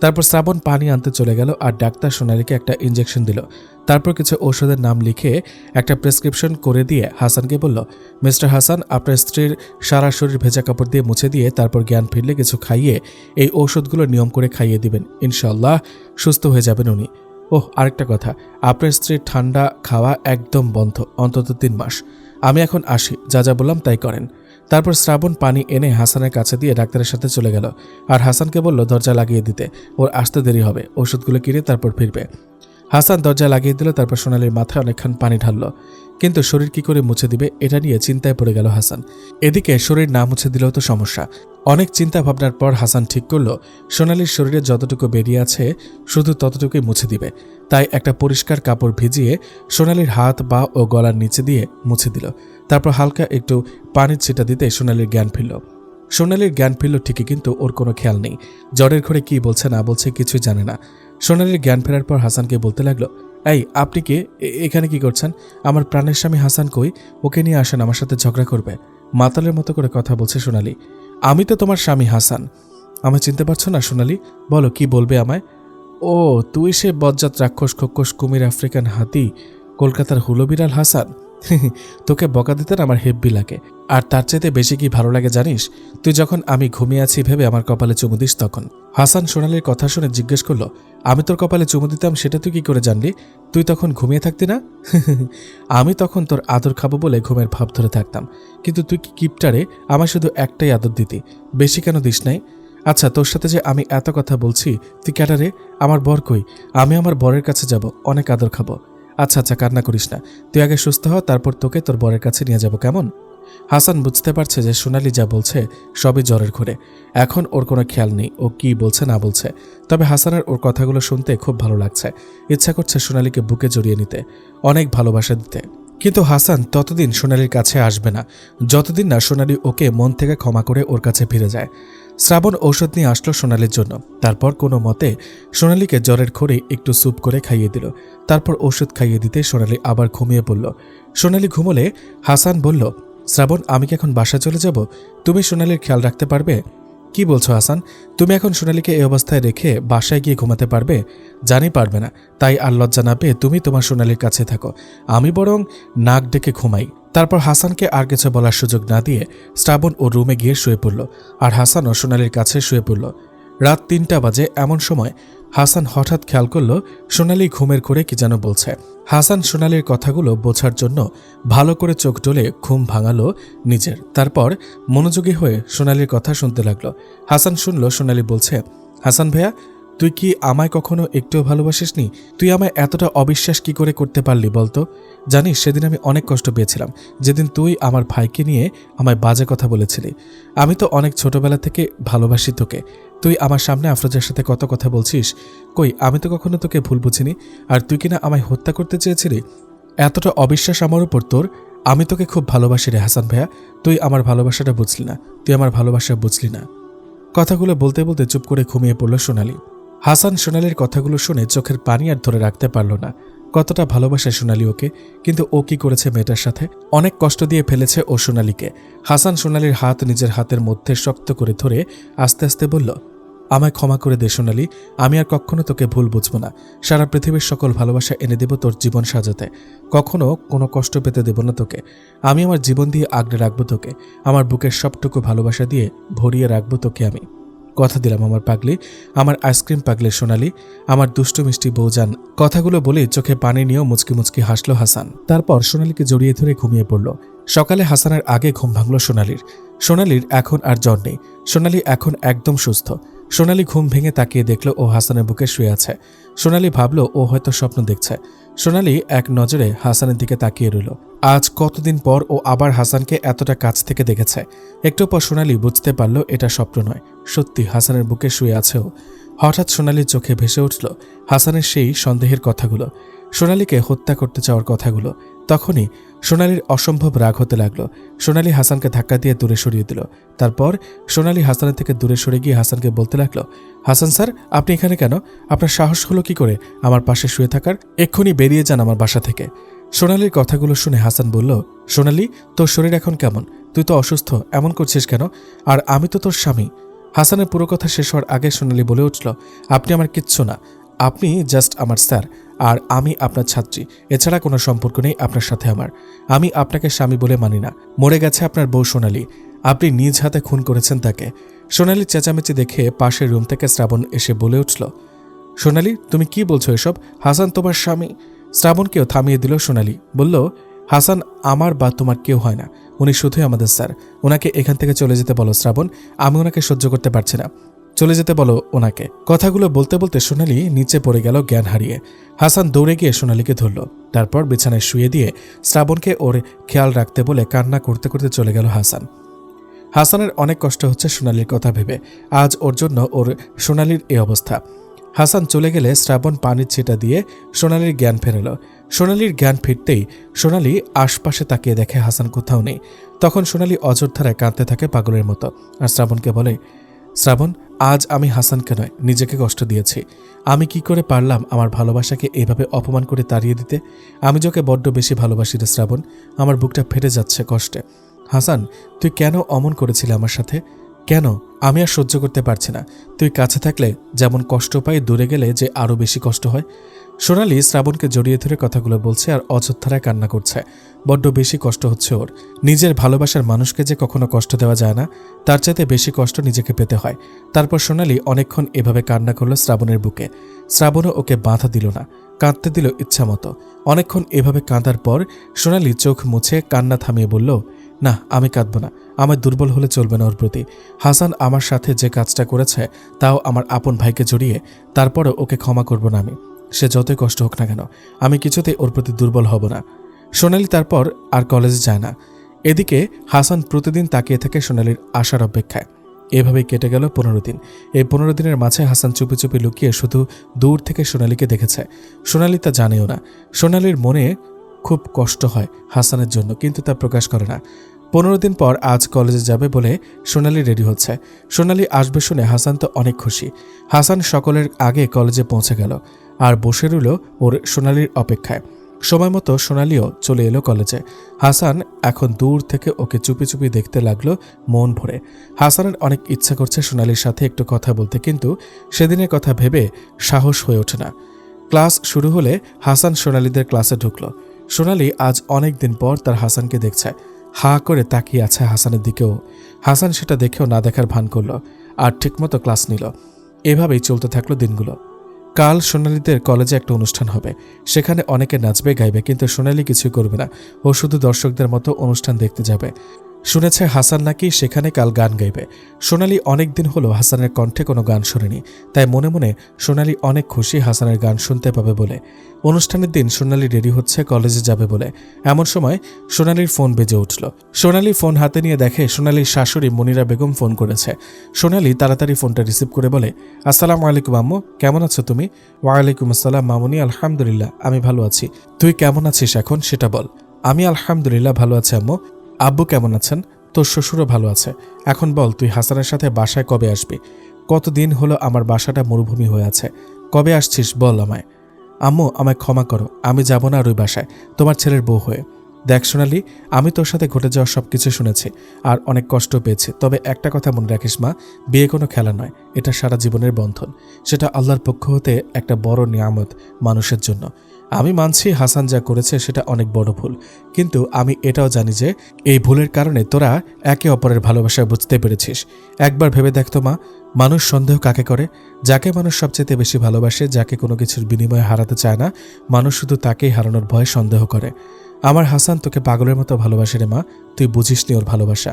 A: তারপর শ্রাবণ পানি আনতে চলে গেল, আর ডাক্তার সোনালিকে একটা ইনজেকশন দিল। তারপর কিছু ঔষধের নাম লিখে একটা প্রেসক্রিপশন করে দিয়ে হাসানকে বলল, মিস্টার হাসান, আপনার স্ত্রীর সারা শরীর ভেজা কাপড় দিয়ে মুছে দিয়ে তারপর জ্ঞান ফিরলে কিছু খাইয়ে এই ঔষধগুলো নিয়ম করে খাইয়ে দিবেন, ইনশাল্লাহ সুস্থ হয়ে যাবেন উনি। ওহ, আরেকটা কথা, আপনার স্ত্রীর ঠান্ডা খাওয়া একদম বন্ধ, অন্তত 3 মাস। আমি এখন আসি, যা যা বললাম তাই করেন। তারপর শ্রাবণ পানি এনে হাসানের কাছে দিয়ে ডাক্তারের সাথে চলে গেল, আর হাসানকে বলল দরজা লাগিয়ে দিতে, ওর আসতে দেরি হবে, ওষুধগুলো কিনে তারপর ফিরবে। হাসান দরজা লাগিয়ে দিল, তারপর সোনালির মাথায় অনেকক্ষণ পানি ঢাললো, কিন্তু শরীর কি করে মুছে দিবে এটা নিয়ে চিন্তায় পড়ে গেল হাসান। এদিকে শরীর না মুছে দিলেও তো সমস্যা। অনেক চিন্তা ভাবনার পর হাসান ঠিক করলো সোনালির শরীরে যতটুকু বেরিয়ে আছে শুধু ততটুকুই মুছে দিবে। তাই একটা পরিষ্কার কাপড় ভিজিয়ে সোনালির হাত বা ও গলার নিচে দিয়ে মুছে দিল। তারপর হালকা একটু পানির ছিটা দিতে সোনালির জ্ঞান ফিরল। সোনালির জ্ঞান ফিরল ঠিকই, কিন্তু ওর কোনো খেয়াল নেই, জ্বরের ঘরে কি বলছে না বলছে কিছুই জানে না। সোনালির জ্ঞান ফেরার পর হাসানকে বলতে লাগলো, এই আপনি কে, এখানে কি করছেন? আমার প্রাণের স্বামী হাসান কই? ওকে নিয়ে আসেন, আমার সাথে ঝগড়া করবে। মাতালের মতো করে কথা বলছে সোনালি। আমি তো তোমার স্বামী হাসান। আমায় চিনতে পারছো না সোনালি? বলো কি বলবে আমায়? ও তুই সে বজ্জাত রাক্ষস খোকস কুমির আফ্রিকান হাতি কলকাতার হুলো বিড়াল হাসান। তোকে বকা দিতে আমার হেব্বি লাগে। আর তার চাইতে বেশি কি ভালো লাগে জানিস? তুই যখন আমি ঘুমিয়ে আছি ভেবে আমার কপালে চুমু দিস তখন। হাসান সোনালির কথা শুনে জিজ্ঞেস করলো, আমি তোর কপালে চুমু দিতাম সেটা তুই কি করে জানলি? তুই তখন ঘুমিয়ে থাকতি না? আমি তখন তোর আদর খাবো বলে ঘুমের ভাব ধরে থাকতাম, কিন্তু তুই কি কিপটারে আমার শুধু একটাই আদর দিতি, বেশি কেন দিস নাই? আচ্ছা তোর সাথে যে আমি এত কথা বলছি তুই ক্যাটারে? আমার বর কই? আমি আমার বরের কাছে যাব, অনেক আদর খাবো। আচ্ছা আচ্ছা কান্না করিস না, তুই আগে সুস্থ হ, তারপর তোকে তোর বরের কাছে নিয়ে যাব, কেমন? হাসান বুঝতে পারছে যে সোনালি যা বলছে সবই জ্বরের ঘোরে। এখন ওর কোনো খেয়াল নেই ও কি বলছে না বলছে, তবে হাসানের ওর কথাগুলো শুনতে খুব ভালো লাগছে। ইচ্ছা করছে সোনালিকে বুকে জড়িয়ে নিতে, অনেক ভালোবাসা দিতে। কিন্তু হাসান ততদিন সোনালির কাছে আসবে না যতদিন না সোনালি ওকে মন থেকে ক্ষমা করে ওর কাছে ফিরে যায়। শ্রাবণ ঔষধ নিয়ে আসলো সোনালির জন্য। তারপর কোনো মতে সোনালিকে জ্বরের ঘোরে একটু স্যুপ করে খাইয়ে দিল। তারপর ওষুধ খাইয়ে দিতে সোনালি আবার ঘুমিয়ে পড়ল। সোনালি ঘুমোলে হাসান বলল, শ্রাবণ আমি কি এখন বাসা চলে যাব? তুমি সোনালির খেয়াল রাখতে পারবে? কি বলছো হাসান? তুমি এখন সোনালিকে এই অবস্থায় রেখে বাসায় গিয়ে ঘুমাতে পারবে? জানি পারবে না, তাই আর লজ্জা না পেয়ে তুমি তোমার সোনালির কাছে থাকো, আমি বরং নাক ডেকে ঘুমাই। তারপর হাসানকে আর কিছু বলার সুযোগ না দিয়ে শ্রাবণ ও রুমে গিয়ে শুয়ে পড়ল, আর হাসানও সোনালির কাছে শুয়ে পড়ল। রাত ৩টা বাজে। এমন সময় হাসান হঠাৎ খেয়াল করল সোনালি ঘুমের ঘোরে কি যেন বলছে। হাসান সোনালির কথাগুলো বোঝার জন্য ভালো করে চোখ ডলে ঘুম ভাঙালো নিজের। তারপর মনোযোগী হয়ে সোনালির কথা শুনতে লাগলো। হাসান শুনল সোনালি বলছে, হাসান ভাইয়া তুই কি আমায় কখনো একটুও ভালোবাসিসনি? তুই আমায় এতটা অবিশ্বাস কি করে করতে পারলি বলতো? জানিস সেদিন আমি অনেক কষ্ট পেয়েছিলাম, যেদিন তুই আমার ভাইকে নিয়ে আমায় বাজে কথা বলেছিলি। আমি তো অনেক ছোটবেলা থেকে ভালোবাসি তোকে। তুই আমার সামনে আফরোজার সাথে কত কথা বলছিস, কই আমি তো কখনো তোকে ভুল বুঝিনি। আর তুই কিনা আমায় হত্যা করতে চেয়েছিলি। এতটা অবিশ্বাস আমার উপর তোর? আমি তোকে খুব ভালোবাসি রে হাসান ভাইয়া, তুই আমার ভালোবাসাটা বুঝলি না, তুই আমার ভালোবাসা বুঝলি না। কথাগুলো বলতে বলতে চুপ করে ঘুমিয়ে পড়ল সোনালি। হাসান সোনালির কথাগুলো শুনে চোখের পানি আর ধরে রাখতে পারল না। কতটা ভালোবাসে সোনালি ওকে, কিন্তু ও কি করেছে মেয়েটার সাথে? অনেক কষ্ট দিয়ে ফেলেছে ও সোনালিকে। হাসান সোনালির হাত নিজের হাতের মধ্যে শক্ত করে ধরে আস্তে আস্তে বলল, আমায় ক্ষমা করে দে সোনালি, আমি আর কখনো তোকে ভুল বুঝবো না। সারা পৃথিবীর সকল ভালোবাসা এনে দেব তোর জীবন সাজাতে, কখনো কোনো কষ্ট পেতে দেব না তোকে। আমি আমার জীবন দিয়ে আগলে রাখবো তোকে, আমার বুকের সবটুকু ভালোবাসা দিয়ে ভরিয়ে রাখবো তোকে। আমি কথা দিলাম আমার পাগলি, আমার আইসক্রিম পাগলি সোনালি, আমার দুষ্টু মিষ্টি বউজান। কথাগুলো বলে চোখে পানি নিয়েও মুচকি মুচকি হাসলো হাসান। তারপর সোনালিকে জড়িয়ে ধরে ঘুমিয়ে পড়ল। সকালে হাসানের আগে ঘুম ভাঙল সোনালির। সোনালির এখন আর জ্বর নেই, সোনালি এখন একদম সুস্থ। সোনালি ঘুম ভেঙে তাকিয়ে দেখল ও হাসানের বুকে শুয়ে আছে। সোনালি ভাবল ও হয়তো স্বপ্ন দেখছে। সোনালি এক নজরে হাসানের দিকে তাকিয়ে রইল। আজ কতদিন পর ও আবার হাসানকে এতটা কাছ থেকে দেখেছে। একটু পর সোনালি বুঝতে পারল এটা স্বপ্ন নয়, সত্যি হাসানের বুকে শুয়ে আছে ও। হঠাৎ সোনালির চোখে ভেসে উঠল হাসানের সেই সন্দেহের কথাগুলো, সোনালিকে হত্যা করতে চাওয়ার কথাগুলো। তখনই সোনালির অসম্ভব রাগ হতে লাগলো। সোনালি হাসানকে ধাক্কা দিয়ে দূরে সরিয়ে দিল। তারপর সোনালি হাসানের থেকে দূরে সরে গিয়ে হাসানকে বলতে লাগলো, হাসান স্যার আপনি এখানে কেন? আপনার সাহস হলো কি করে আমার পাশে শুয়ে থাকার? এক্ষুনি বেরিয়ে যান আমার বাসা থেকে। সোনালির কথাগুলো শুনে হাসান বলল, সোনালি তোর শরীর এখন কেমন? তুই তো অসুস্থ, এমন করছিস কেন? আর আমি তো তোর স্বামী। হাসানের পুরো কথা শেষ হওয়ার আগে সোনালি বলে উঠল, আপনি আমার কিচ্ছু না, আপনি জাস্ট আমার স্যার, আর আমি আপনার ছাত্রী। এছাড়া কোনো সম্পর্ক নেই আপনার সাথে আমার। আমি আপনাকে স্বামী বলে মানি না। মরে গেছে আপনার বউ সোনালি, আপনি নিজ হাতে খুন করেছেন তাকে। সোনালির চেঁচামেচি দেখে পাশের রুম থেকে শ্রাবণ এসে বলে উঠল, সোনালি তুমি কি বলছো এসব? হাসান তোমার স্বামী। শ্রাবণকেও থামিয়ে দিল সোনালি, বলল, হাসান আমার বা তোমার কেউ হয় না, উনি শুধুই আমাদের স্যার। ওনাকে এখান থেকে চলে যেতে বলো শ্রাবণ, আমি ওনাকে সহ্য করতে পারছি না, চলে যেতে বলো ওনাকে। কথাগুলো বলতে বলতে সোনালি নিচে পড়ে গেল জ্ঞান হারিয়ে। হাসান দৌড়ে গিয়ে সোনালিকে ধরল, তারপর বিছানায় শুয়ে দিয়ে শ্রাবণকে ওর খেয়াল রাখতে বলে কান্না করতে করতে চলে গেল হাসান। হাসানের অনেক কষ্ট হচ্ছে সোনালির কথা ভেবে। আজ ওর জন্য ওর সোনালির এই অবস্থা। হাসান চলে গেলে শ্রাবণ পানির ছিটা দিয়ে সোনালির জ্ঞান ফেরাল। সোনালির জ্ঞান ফিরতেই সোনালি আশপাশে তাকিয়ে দেখে হাসান কোথাও নেই। তখন সোনালি অযোধ্যায় কাঁদতে থাকে পাগলের মতো, আর শ্রাবণকে বলে, শ্রাবণ আজ আমি হাসানকে নয় নিজেকে কষ্ট দিয়েছি। আমি কি করে পারলাম আমার ভালোবাসাকে এইভাবে অপমান করে তাড়িয়ে দিতে? আমি যাকে বড্ড বেশি ভালোবাসি রে শ্রাবণ, আমার বুকটা ফেটে যাচ্ছে কষ্টে। হাসান, তুই কেন অমন করেছিলি আমার সাথে? কেন? আমি আর সহ্য করতে পারছি না। তুই কাছে থাকলে যেমন কষ্ট পাই, দূরে গেলে যে আরও বেশি কষ্ট হয়। সোনালি শ্রাবণকে জড়িয়ে ধরে কথাগুলো বলছে আর অযোধ্যারায় কান্না করছে। বড্ড বেশি কষ্ট হচ্ছে ওর। নিজের ভালোবাসার মানুষকে যে কখনো কষ্ট দেওয়া যায় না, তার চাইতে বেশি কষ্ট নিজেকে পেতে হয়। তারপর সোনালি অনেকক্ষণ এভাবে কান্না করলো শ্রাবণের বুকে। শ্রাবণও ওকে বাধা দিল না, কাঁদতে দিল ইচ্ছা মতো। অনেকক্ষণ এভাবে কাঁদার পর সোনালি চোখ মুছে কান্না থামিয়ে বলল, না, আমি কাঁদব না। আমার দুর্বল হলে চলবে না ওর প্রতি। হাসান আমার সাথে যে কাজটা করেছে, তাও আমার আপন ভাইকে জড়িয়ে, তারপরেও ওকে ক্ষমা করব না আমি। সে যতই কষ্ট হোক না কেন, আমি কিছুতেই ওর প্রতি দুর্বল হব না। সোনালি তারপর আর কলেজে যায় না। এদিকে হাসান প্রতিদিন তাকিয়ে থাকে সোনালির আসার অপেক্ষায়। এভাবেই কেটে গেল 15 দিন। এই 15 দিনের মাঝে হাসান চুপি চুপি লুকিয়ে শুধু দূর থেকে সোনালিকে দেখেছে। সোনালি তা জানেও না। সোনালির মনে খুব কষ্ট হয় হাসানের জন্য, কিন্তু তা প্রকাশ করে না। 15 দিন পর আজ কলেজে যাবে বলে সোনালি রেডি হচ্ছে। সোনালি আসবে শুনে হাসান তো অনেক খুশি। হাসান সকলের আগে কলেজে পৌঁছে গেল আর বসে রইল ওর সোনালির অপেক্ষায়। সময় মতো সোনালিও চলে এলো কলেজে। হাসান এখন দূর থেকে ওকে চুপি চুপি দেখতে লাগলো মন ভরে। হাসানের অনেক ইচ্ছা করছে সোনালির সাথে একটু কথা বলতে, কিন্তু সেদিনের কথা ভেবে সাহস হয়ে ওঠে না। ক্লাস শুরু হলে হাসান সোনালিদের ক্লাসে ঢুকলো। সোনালি আজ অনেক দিন পর তার হাসানকে দেখছে। হা করে তাকিয়ে আছে হাসানের দিকেও। হাসান সেটা দেখেও না দেখার ভান করল আর ঠিকমতো ক্লাস নিল। এভাবেই চলতে থাকলো দিনগুলো। কাল সোনালিদের কলেজে একটা অনুষ্ঠান হবে। সেখানে অনেকে নাচবে গাইবে, কিন্তু সোনালি কিছুই করবে না। ও শুধু দর্শকদের মতো অনুষ্ঠান দেখতে যাবে। শুনেছে হাসান নাকি সেখানে কাল গান গাইবে। সোনালি অনেক দিন হলো হাসানের কণ্ঠে কোনো গান শোনেনি, তাই মনে মনে সোনালি অনেক খুশি হাসানের গান শুনতে পাবে বলে। অনুষ্ঠানের দিন সোনালি রেডি হচ্ছে কলেজে যাবে বলে। এমন সময় সোনালির ফোন বেজে উঠল। সোনালি ফোন হাতে নিয়ে দেখে সোনালির শাশুড়ি মনিরা বেগম ফোন করেছে। সোনালি তাড়াতাড়ি ফোনটা রিসিভ করে বলে, আসসালামু আলাইকুম আম্মু, কেমন আছো তুমি? ওয়ালাইকুম আসসালাম মামুনি, আলহামদুলিল্লাহ আমি ভালো আছি। তুই কেমন আছিস এখন সেটা বল। আমি আলহামদুলিল্লাহ ভালো আছি আম্মু। আব্বু কেমন আছেন? তোর শ্বশুরও ভালো আছে। এখন বল, তুই হাসানের সাথে বাসায় কবে আসবি? কতদিন হলো আমার বাসাটা মরুভূমি হয়ে আছে। কবে আসছিস বল আমায়। আম্মু, আমায় ক্ষমা করো, আমি যাব না আর ওই বাসায় তোমার ছেলের বউ হয়ে। দেখ সোনালি, আমি তোর সাথে ঘটে যাওয়া সব কিছু শুনেছি আর অনেক কষ্ট পেয়েছি, তবে একটা কথা মনে রাখিস মা, বিয়ে কোনো খেলা নয়, এটা সারা জীবনের বন্ধন। সেটা আল্লাহর পক্ষ হতে একটা বড় নিয়ামত মানুষের জন্য। আমি মানছি হাসান যা করেছে সেটা অনেক বড় ভুল, কিন্তু আমি এটাও জানি যে এই ভুলের কারণে তোরা একে অপরের ভালোবাসা বুঝতে পেরেছিস। একবার ভেবে দেখতো মা, মানুষ সন্দেহ কাকে করে? যাকে মানুষ সবচেয়ে বেশি ভালোবাসে, যাকে কোনো কিছুর বিনিময়ে হারাতে চায় না, মানুষ শুধু তাকেই হারানোর ভয়ে সন্দেহ করে। আমার হাসান তোকে পাগলের মতো ভালোবাসে রে মা, তুই বুঝিসনি ওর ভালোবাসা।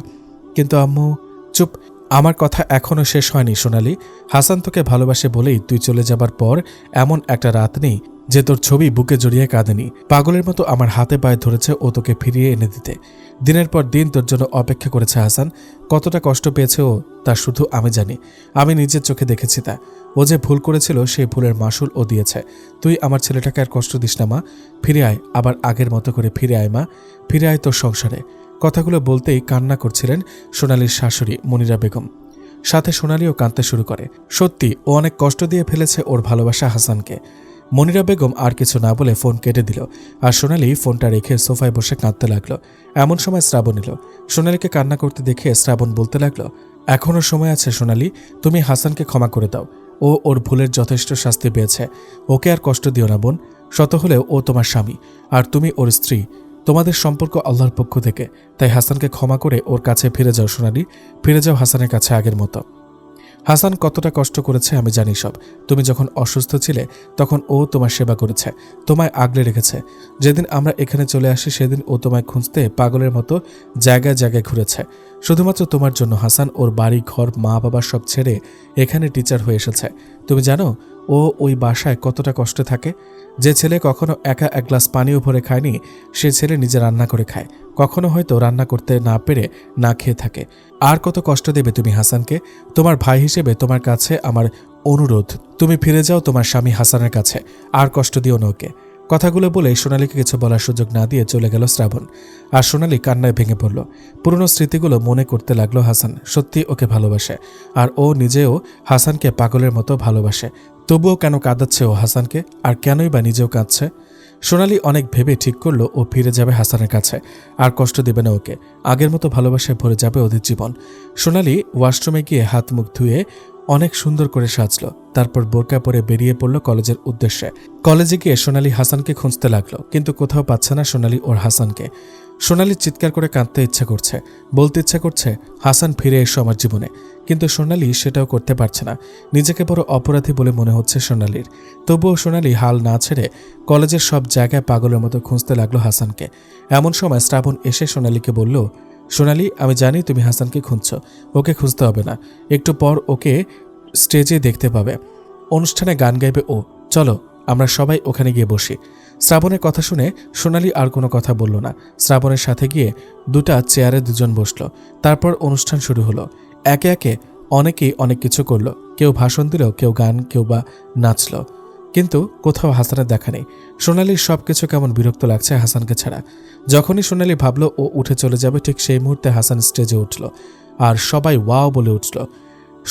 A: কিন্তু আম্মু। চুপ, আমার কথা এখনো শেষ হয়নি সোনালি। হাসান তোকে ভালোবাসে বলেই তুই চলে যাবার পর এমন একটা রাত নেই যে তোর ছবি বুকে জড়িয়ে কাঁদেনি। পাগলের মতো আমার হাতে পায়ে ধরেছে ও তোকে ফিরিয়ে এনে দিতে। দিনের পর দিন তোর জন্য অপেক্ষা করেছে হাসান। কতটা কষ্ট পেয়েছে ও, তা শুধু আমি জানি। আমি নিজের চোখে দেখেছি তা। ও যে ভুল করেছিল সেই ভুলের মাসুল ও দিয়েছে। তুই আমার ছেলেটাকে আর কষ্ট দিস না মা। ফিরে আয়, আবার আগের মতো করে ফিরে আয় মা, ফিরে আয় তোর সংসারে। কথাগুলো বলতেই কান্না করছিলেন সোনালির শাশুড়ি মনিরা বেগম। সাথে সোনালিও কাঁদতে শুরু করে। সত্যি ও অনেক কষ্ট দিয়ে ফেলেছে ওর ভালোবাসা হাসানকে। মনিরা বেগম আর কিছু না বলে ফোন কেটে দিল আর সোনালি ফোনটা রেখে সোফায় বসে কাঁদতে লাগলো। এমন সময় শ্রাবণ এলো। সোনালিকে কান্না করতে দেখে শ্রাবণ বলতে লাগলো, এখনও সময় আছে সোনালি, তুমি হাসানকে ক্ষমা করে দাও। ও ওর ভুলের যথেষ্ট শাস্তি পেয়েছে। ওকে আর কষ্ট দিও না বোন। শত হলেও ও তোমার স্বামী আর তুমি ওর স্ত্রী। তোমাদের সম্পর্ক আল্লাহর পক্ষ থেকে, তাই হাসানকে ক্ষমা করে ওর কাছে ফিরে যাও সোনালি, ফিরে যাও হাসানের কাছে আগের মতো। হাসান কতটা কষ্ট করেছে আমি জানি সব। তুমি যখন অসুস্থ ছিলে তখন ও তোমার সেবা করেছে, তোমায় আগলে রেখেছে। যেদিন আমরা এখানে চলে আসি সেদিন ও তোমায় খুঁজতে পাগলের মতো জায়গায় জায়গায় ঘুরেছে। শুধুমাত্র তোমার জন্য হাসান ওর বাড়ি ঘর মা বাবা সব ছেড়ে এখানে টিচার হয়ে এসেছে। তুমি জানো ও ওই বাসায় কতটা কষ্টে থাকে? যে ছেলে কখনো একা এক গ্লাস পানিও ভরে খায়নি, সে ছেলে নিজে রান্না করে খায়। কখনো হয়তো রান্না করতে না পেরে না খেয়ে থাকে। আর কত কষ্ট দেবে তুমি হাসানকে? তোমার ভাই হিসেবে তোমার কাছে আমার অনুরোধ, তুমি ফিরে যাও তোমার স্বামী হাসানের কাছে, আর কষ্ট দিও না ওকে। কথাগুলো বলে সোনালীকে কিছু বলার সুযোগ না দিয়ে চলে গেল শ্রাবণ। আর সোনালী কান্নায় ভেঙে পড়ল। পুরনো স্মৃতিগুলো মনে করতে লাগলো হাসান সত্যি ওকে ভালোবাসে, আর ও নিজেও হাসানকে পাগলের মতো ভালোবাসে। তবুও কেন কাঁদাচ্ছে ও হাসানকে, আর কেনই বা নিজেও কাঁদছে? সোনালী অনেক ভেবে ঠিক করলো ও ফিরে যাবে হাসানের কাছে, আর কষ্ট দেবে না ওকে। আগের মতো ভালোবাসায় ভরে যাবে ওদের জীবন। সোনালী ওয়াশরুমে গিয়ে হাত মুখ ধুয়ে অনেক সুন্দর করে সাজলো, তারপর বোরকা পরে বেরিয়ে পড়ল কলেজের উদ্দেশ্যে। কলেজে গিয়ে সোনালী হাসানকে খুঁজতে লাগলো, কিন্তু কোথাও পাচ্ছে না সোনালী ওর হাসানকে। সোনালীর চিৎকার করে কাঁদতে ইচ্ছা করছে, বলতে ইচ্ছা করছে হাসান ফিরে এসো আমার জীবনে, কিন্তু সোনালী সেটাও করতে পারছে না। নিজেকে বড় অপরাধী বলে মনে হচ্ছে সোনালীর। তবুও সোনালী হাল না ছেড়ে কলেজের সব জায়গায় পাগলের মতো খুঁজতে লাগলো হাসানকে। এমন সময় শ্রাবণ এসে সোনালীকে বলল, সোনালী, আমি জানি তুমি হাসানকে খুঁজছ, ওকে খুঁজতে হবে না, একটু পর ওকে স্টেজে দেখতে পাবে, অনুষ্ঠানে গান গাইবে ও, চলো আমরা সবাই ওখানে গিয়ে বসি। শ্রাবণের কথা শুনে সোনালী আর কোনো কথা বলল না। শ্রাবণের সাথে গিয়ে দুটা চেয়ারে দুজন বসলো। তারপর অনুষ্ঠান শুরু হলো। একে একে অনেকেই অনেক কিছু করলো, কেউ ভাষণ দিল, কেউ গান, কেউ বা নাচল, কিন্তু কোথাও হাসানের দেখা নেই। সোনালীর সবকিছু কেমন বিরক্ত লাগছে হাসানকে ছাড়া। যখনই সোনালী ভাবল ও উঠে চলে যাবে, ঠিক সেই মুহূর্তে হাসান স্টেজে উঠল, আর সবাই ওয়াও বলে উঠল।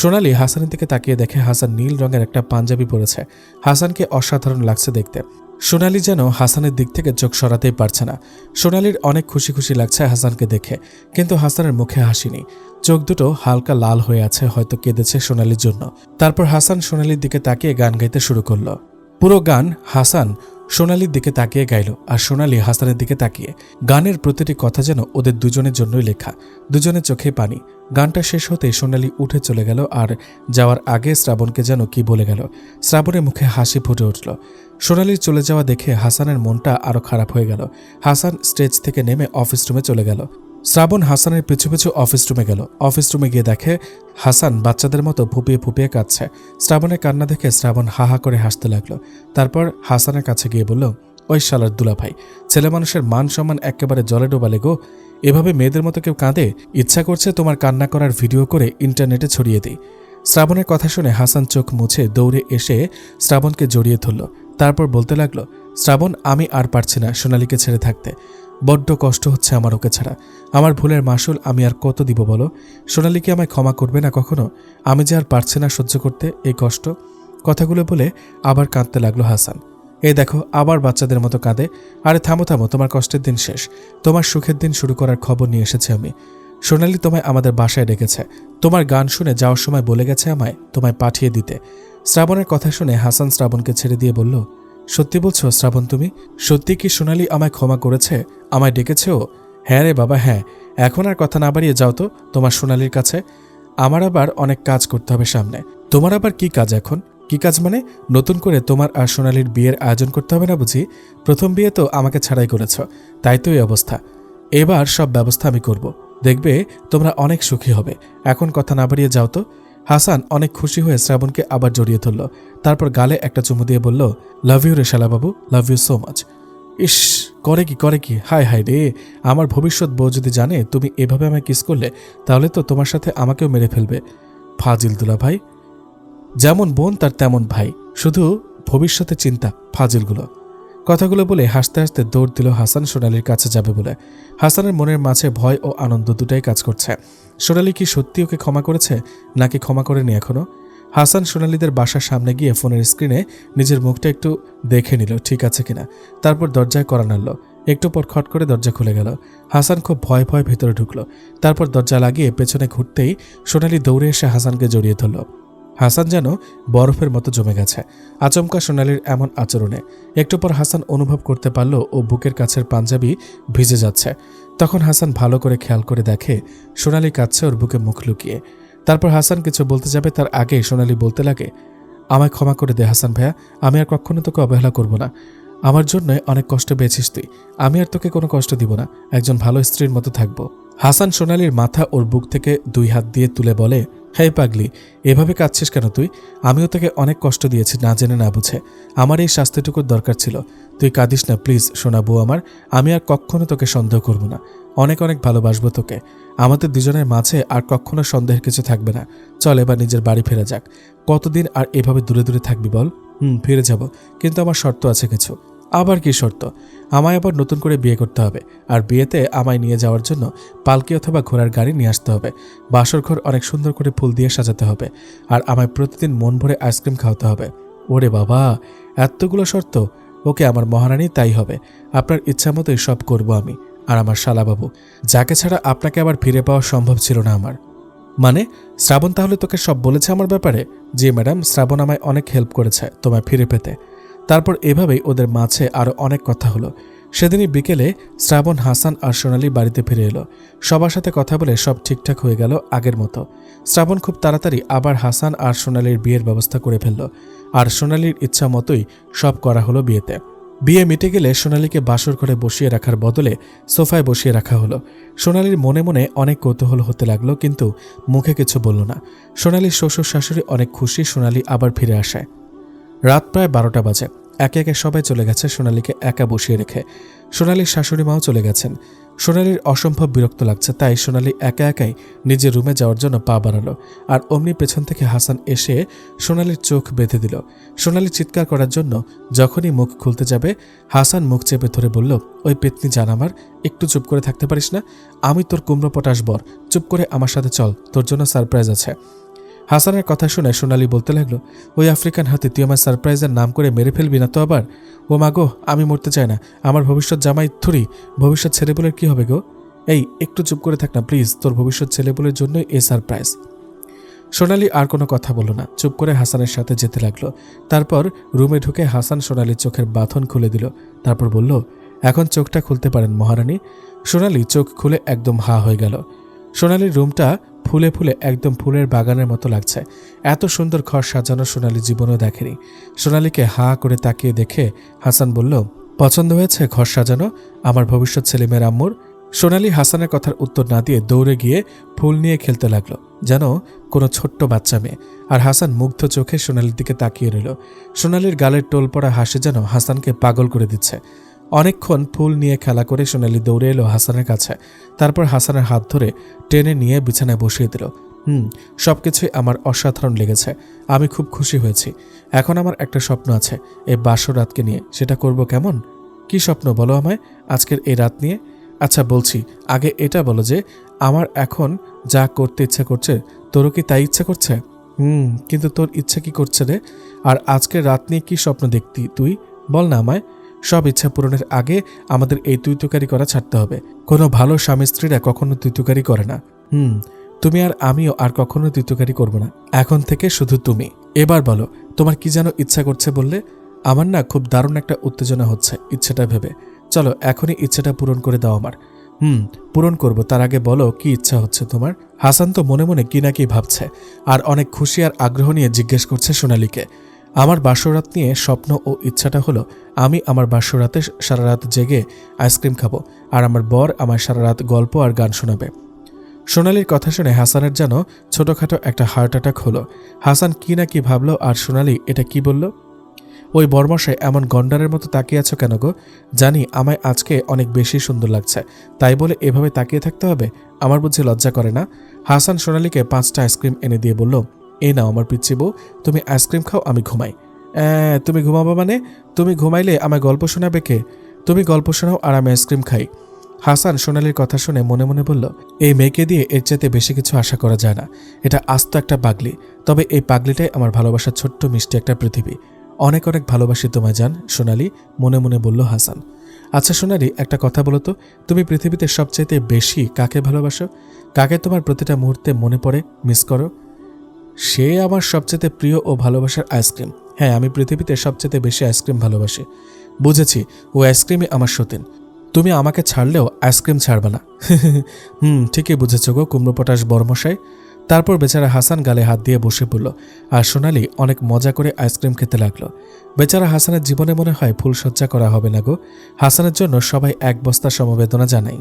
A: সোনালী হাসানের দিকে তাকিয়ে দেখে হাসান নীল রঙের একটা পাঞ্জাবি পরেছে। হাসানকে অসাধারণ লাগছে দেখতে। সোনালী যেন হাসানের দিক থেকে চোখ সরাতেই পারছে না। সোনালীর অনেক খুশি খুশি লাগছে হাসানকে দেখে, কিন্তু হাসানের মুখে হাসি নেই। চোখ দুটো হালকা লাল হয়ে আছে, হয়তো কেঁদেছে সোনালীর জন্য। তারপর হাসান সোনালীর দিকে তাকিয়ে গান গাইতে শুরু করলো। পুরো গান হাসান সোনালীর দিকে তাকিয়ে গাইল, আর সোনালী হাসানের দিকে তাকিয়ে। গানের প্রতিটি কথা যেন ওদের দুজনের জন্যই লেখা, দুজনের চোখে পানি। গানটা শেষ হতেই সোনালী উঠে চলে গেল, আর যাওয়ার আগে শ্রাবণকে যেন কি বলে গেল। শ্রাবণের মুখে হাসি ফুটে উঠল। সোনালীর চলে যাওয়া দেখে হাসানের মনটা আরো খারাপ হয়ে গেল। হাসান স্টেজ থেকে নেমে অফিস রুমে চলে গেল। শ্রাবণ হাসানের পিছু পিছু অফিস রুমে গেল। অফিস রুমে গিয়ে দেখে হাসান বাচ্চাদের মতো ফুপিয়ে ফুপিয়ে কাঁদছে। শ্রাবণের কান্না দেখে শ্রাবণ হা হা করে হাসতে লাগলো। তারপর হাসানের কাছে গিয়ে বলল, ওই শালার দুলা ভাই, ছেলে মানুষের মান সম্মান একেবারে জলে ডোবালে গো। এভাবে মেয়েদের মতো কেউ কাঁদে? ইচ্ছা করছে তোমার কান্না করার ভিডিও করে ইন্টারনেটে ছড়িয়ে দিই। শ্রাবণের কথা শুনে হাসান চোখ মুছে দৌড়ে এসে শ্রাবণকে জড়িয়ে ধরল। তারপর বলতে লাগলো, শ্রাবণ, আমি আর পারছি না সোনালীকে ছেড়ে থাকতে। বড্ড কষ্ট হচ্ছে আমার ওকে ছাড়া। আমার ভুলের মাসুল আমি আর কত দিব বলো? সোনালী কি আমায় ক্ষমা করবে না কখনো? আমি যে আর পারছি না সহ্য করতে এই কষ্ট। কথাগুলো বলে আবার কাঁদতে লাগলো হাসান। এই দেখো, আবার বাচ্চাদের মতো কাঁদে। আরে থামো থামো, তোমার কষ্টের দিন শেষ, তোমার সুখের দিন শুরু করার খবর নিয়ে এসেছি আমি। সোনালী তোমায় আমাদের বাসায় ডেকেছে, তোমার গান শুনে যাওয়ার সময় বলে গেছে আমায় তোমায় পাঠিয়ে দিতে। শ্রাবণের কথা শুনে হাসান শ্রাবণকে ছেড়ে দিয়ে বলল, সত্যি বলছো শ্রাবণ তুমি? সত্যি কি সোনালী আমায় ক্ষমা করেছে, আমায় ডেকেছে ও? হ্যাঁ রে বাবা, হ্যাঁ। এখন আর কথা না বাড়িয়ে যাও তো তোমার সোনালীর কাছে। আমার আবার অনেক কাজ করতে হবে সামনে। তোমার আবার কি কাজ এখন? কি কাজ মানে? নতুন করে তোমার আর সোনালীর বিয়ের আয়োজন করতে হবে না বুঝি? প্রথম বিয়ে তো আমাকে ছাড়াই করেছ, তাই তো এই অবস্থা। এবার সব ব্যবস্থা আমি করব, দেখবে তোমরা অনেক সুখী হবে। এখন কথা না বাড়িয়ে যাও তো। হাসান অনেক খুশি হয়ে শ্রাবণকে আবার জড়িয়ে ধরল। তারপর গালে একটা চুমু দিয়ে বলল, লাভ ইউ রে শালাবাবু, লাভ ইউ সো মাচ। ইস, করে কি, হায় হায় রে, আমার ভবিষ্যৎ বউ যদি জানে তুমি এভাবে আমায় কিস করলে, তাহলে তো তোমার সাথে আমাকেও মেরে ফেলবে। ফাজিল দুলা ভাই, যেমন বোন তার তেমন ভাই, শুধু ভবিষ্যতে চিন্তা ফাজিলগুলো। কথাগুলো বলে হাসতে হাসতে দৌড় দিল হাসান সোনালীর কাছে যাবে বলে। হাসানের মনের মাঝে ভয় ও আনন্দ দুটাই কাজ করছে। সোনালী কি সত্যি ওকে ক্ষমা করেছে, নাকি ক্ষমা করেনি এখনো? হাসান সোনালীদের বাসার সামনে গিয়ে ফোনের স্ক্রিনে নিজের মুখটা একটু দেখে নিল ঠিক আছে কিনা। তারপর দরজায় কড়া নাড়ল। একটু পর খট করে দরজা খুলে গেল। হাসান খুব ভয় ভয় ভেতরে ঢুকলো। তারপর দরজা লাগিয়ে পেছনে ঘুরতেই সোনালী দৌড়ে এসে হাসানকে জড়িয়ে ধরল। হাসান যেন বরফের মতো জমে গেছে আচমকা সোনালীর এমন আচরণে। একটু পর হাসান অনুভব করতে পারল ও বুকের কাছের পাঞ্জাবি ভিজে যাচ্ছে। তখন হাসান ভালো করে খেয়াল করে দেখে সোনালী কাঁদছে ওর বুকে মুখ লুকিয়ে। তারপর হাসান কিছু বলতে যাবে তার আগে সোনালী বলতে লাগে, আমায় ক্ষমা করে দে হাসান ভাইয়া, আমি আর কখনো তোকে অবহেলা করব না। আমার জন্য অনেক কষ্ট পেয়েছিস তুই, আমি আর তোকে কোনো কষ্ট দিব না, একজন ভালো স্ত্রীর মতো থাকবো। হাসান সোনালীর মাথা ওর বুক থেকে 2 হাত দিয়ে তুলে বলে, হেই পাগলি, এভাবে কাঁদছিস কেন তুই? আমিও তোকে অনেক কষ্ট দিয়েছি না জেনে না বুঝে, আমার এই শাস্তিটুকুর দরকার ছিল। তুই কাঁদিস না প্লিজ সোনা বউ আমার, আমি আর কখনো তোকে সন্দেহ করব না, অনেক অনেক ভালোবাসবো তোকে। আমাদের দুজনের মাঝে আর কখনো সন্দেহের কিছু থাকবে না। চল এবার নিজের বাড়ি ফেরা যাক। কতদিন আর এভাবে দূরে দূরে থাকবি বল? ফিরে যাব, কিন্তু আমার শর্ত আছে কিছু। আবার কি শর্ত? আমায় আবার নতুন করে বিয়ে করতে হবে, আর বিয়েতে আমায় নিয়ে যাওয়ার জন্য পালকি অথবা ঘোড়ার গাড়ি নিয়ে আসতে হবে, বাসর ঘর অনেক সুন্দর করে ফুল দিয়ে সাজাতে হবে, আর আমায় প্রতিদিন মন ভরে আইসক্রিম খাওয়াতে হবে। ওরে বাবা, এতগুলো শর্ত! ওকে, আমার মহারানী তাই হবে। আপনার ইচ্ছা মতোই সব করব আমি আর আমার শালাবাবু, যাকে ছাড়া আপনাকে আবার ফিরে পাওয়া সম্ভব ছিল না আমার। মানে শ্রাবণ তাহলে তোকে সব বলেছে আমার ব্যাপারে? জি ম্যাডাম, শ্রাবণ আমায় অনেক হেল্প করেছে তোমায় ফিরে পেতে। তারপর এভাবেই ওদের মাঝে আরও অনেক কথা হলো। সেদিনই বিকেলে শ্রাবণ, হাসান আর সোনালি বাড়িতে ফিরে এলো। সবার সাথে কথা বলে সব ঠিকঠাক হয়ে গেল আগের মতো। শ্রাবণ খুব তাড়াতাড়ি আবার হাসান আর সোনালির বিয়ের ব্যবস্থা করে ফেলল, আর সোনালির ইচ্ছা মতোই সব করা হলো বিয়েতে। বিয়ে মিটে গেলে সোনালীকে বাসর ঘরে বসিয়ে রাখার বদলে সোফায় বসিয়ে রাখা হলো। সোনালীর মনে মনে অনেক কৌতূহল হতে লাগলো, কিন্তু মুখে কিছু বলল না। সোনালীর শ্বশুর শাশুড়ি অনেক খুশি সোনালী আবার ফিরে আসায়। রাত প্রায় 12টা বাজে। একে একে সবাই চলে গেছে সোনালীকে একা বসিয়ে রেখে। সোনালীর শাশুড়ি মাও চলে গেছেন। সোনালীর অসম্ভব বিরক্ত লাগছে, তাই সোনালী একা একাই নিজের রুমে যাওয়ার জন্য পা বাড়ালো, আর অমনি পেছন থেকে হাসান এসে সোনালীর চোখ বেঁধে দিল। সোনালী চিৎকার করার জন্য যখনই মুখ খুলতে যাবে, হাসান মুখ চেপে ধরে বলল, ওই পেতনি জান আমার, একটু চুপ করে থাকতে পারিস না? আমি তোর কুমড়ো পটাশ বর, চুপ করে আমার সাথে চল, তোর জন্য সারপ্রাইজ আছে। হাসানের কথা শুনে সোনালী বলতে লাগলো, ওই আফ্রিকান হাতি তুই আমার সারপ্রাইজের নাম করে মেরে ফেলবি না তো আবার? ও মা গো, আমি মরতে চাই না, আমার ভবিষ্যৎ জামাই থুরি, ভবিষ্যৎ ছেলেপুলের কি হবে গো? এই একটু চুপ করে থাক না প্লিজ, তোর ভবিষ্যৎ ছেলেপুলের জন্যই এই সারপ্রাইজ। সোনালী আর কোনো কথা বলল না, চুপ করে হাসানের সাথে যেতে লাগলো। তারপর রুমে ঢুকে হাসান সোনালীর চোখের বাঁধন খুলে দিল। তারপর বলল, এখন চোখটা খুলতে পারেন মহারানী। সোনালী চোখ খুলে একদম হা হয়ে গেল। সোনালীর রুমটা ফুলে ফুলে একদম ফুলের বাগানের মতো লাগছে। এত সুন্দর ঘর সাজানো সোনালী জীবনেও দেখেনি। সোনালীকে হা করে তাকিয়ে দেখে হাসান বলল, পছন্দ হয়েছে ঘর সাজানো আমার ভবিষ্যৎ ছেলেমেয়ের আম্মুর? সোনালী হাসানের কথার উত্তর না দিয়ে দৌড়ে গিয়ে ফুল নিয়ে খেলতে লাগলো, যেন কোনো ছোট্ট বাচ্চা মেয়ে। আর হাসান মুগ্ধ চোখে সোনালীর দিকে তাকিয়ে রইল। সোনালীর গালের টোল পড়া হাসি যেন হাসানকে পাগল করে দিচ্ছে। অনেকক্ষণ ফুল নিয়ে খেলা করে সোনালী দৌড়ে এলো হাসানের কাছে। তারপর হাসানের হাত ধরে টেনে নিয়ে বিছানায় বসিয়ে দিল। সবকিছুই আমার অসাধারণ লেগেছে, আমি খুব খুশি হয়েছি। এখন আমার একটা স্বপ্ন আছে এই বাসর রাতকে নিয়ে, সেটা করব কেমন? কি স্বপ্ন বলো আমায় আজকের এই রাত নিয়ে? আচ্ছা বলছি, আগে এটা বলো যে আমার এখন যা করতে ইচ্ছা করছে, তোরও কি তাই ইচ্ছা করছে? কিন্তু তোর ইচ্ছা কি করছে রে? আর আজকের রাত নিয়ে কি স্বপ্ন দেখতি তুই? বল না আমায়। সব ইচ্ছা পূরণের আগে আমাদের এই তুই-তুকারি করা ছাড়তে হবে। কোনো ভালো স্বামী স্ত্রীরা কখনো তুই-তুকারি করে না। তুমি আর আমিও আর কখনো তুই-তুকারি করব না, এখন থেকে শুধু তুমি। এবার বলো, তোমার কি যেন ইচ্ছা করছে বললে? আমার না খুব দারুণ একটা উত্তেজনা হচ্ছে ইচ্ছাটা ভেবে। চলো এখনই ইচ্ছাটা পূরণ করে দাও আমার। পূরণ করব, তার আগে বলো কি ইচ্ছা হচ্ছে তোমার? হাসান তো মনে মনে কি না কি ভাবছে, আর অনেক খুশি আর আগ্রহ নিয়ে জিজ্ঞেস করছে সোনালীকে। আমার বাসরাত নিয়ে স্বপ্ন ও ইচ্ছাটা হলো, আমি আমার বাসরাতে সারা রাত জেগে আইসক্রিম খাবো, আর আমার বর আমার সারা রাত গল্প আর গান শোনাবে। সোনালীর কথা শুনে হাসানের যেন ছোটখাটো একটা হার্ট অ্যাটাক হলো। হাসান কি না কি ভাবলো, আর সোনালী এটা কি বলল? ওই বর্মশাই এমন গন্ডারের মতো তাকিয়ে আছো কেন গো? জানি আমায় আজকে অনেক বেশি সুন্দর লাগছে, তাই বলে এভাবে তাকিয়ে থাকতে হবে? আমার বুঝি লজ্জা করে না? হাসান সোনালীকে 5টা আইসক্রিম এনে দিয়ে বলল, এই নাও আমার পিচ্চি বউ, তুমি আইসক্রিম খাও, আমি ঘুমাই। তুমি ঘুমাবো মানে? তুমি ঘুমাইলে আমায় গল্প শোনাবে কে? তুমি গল্প শোনাও আর আমি আইসক্রিম খাই। হাসান সোনালীর কথা শুনে মনে মনে বলল, এই মেয়েকে দিয়ে এর চাইতে বেশি কিছু আশা করা যায় না। এটা আস্ত একটা পাগলি, তবে এই পাগলিটাই আমার ভালোবাসার ছোট্ট মিষ্টি একটা পৃথিবী। অনেক অনেক ভালোবাসি তোমায় জান সোনালী, মনে মনে বলল হাসান। আচ্ছা সোনালী, একটা কথা বলো তো, তুমি পৃথিবীতে সবচাইতে বেশি কাকে ভালোবাসো? কাকে তোমার প্রতিটা মুহূর্তে মনে পড়ে, মিস করো? সে আমার সবচেয়ে প্রিয় ও ভালোবাসার আইসক্রিম। হ্যাঁ, আমি পৃথিবীতে সবচেয়ে বেশি আইসক্রিম ভালোবাসি। বুঝেছি, ও আইসক্রিমই আমার সতীন। তুমি আমাকে ছাড়লেও আইসক্রিম ছাড়বে না। ঠিকই বুঝেছ গো কুমড়ো পটাশ বর্মশাই। তারপর বেচারা হাসান গালে হাত দিয়ে বসে পড়ল, আর সোনালী অনেক মজা করে আইসক্রিম খেতে লাগলো। বেচারা হাসানের জীবনে মনে হয় ফুলসজ্জা করা হবে না গো। হাসানের জন্য সবাই এক বস্তা সমবেদনা জানায়।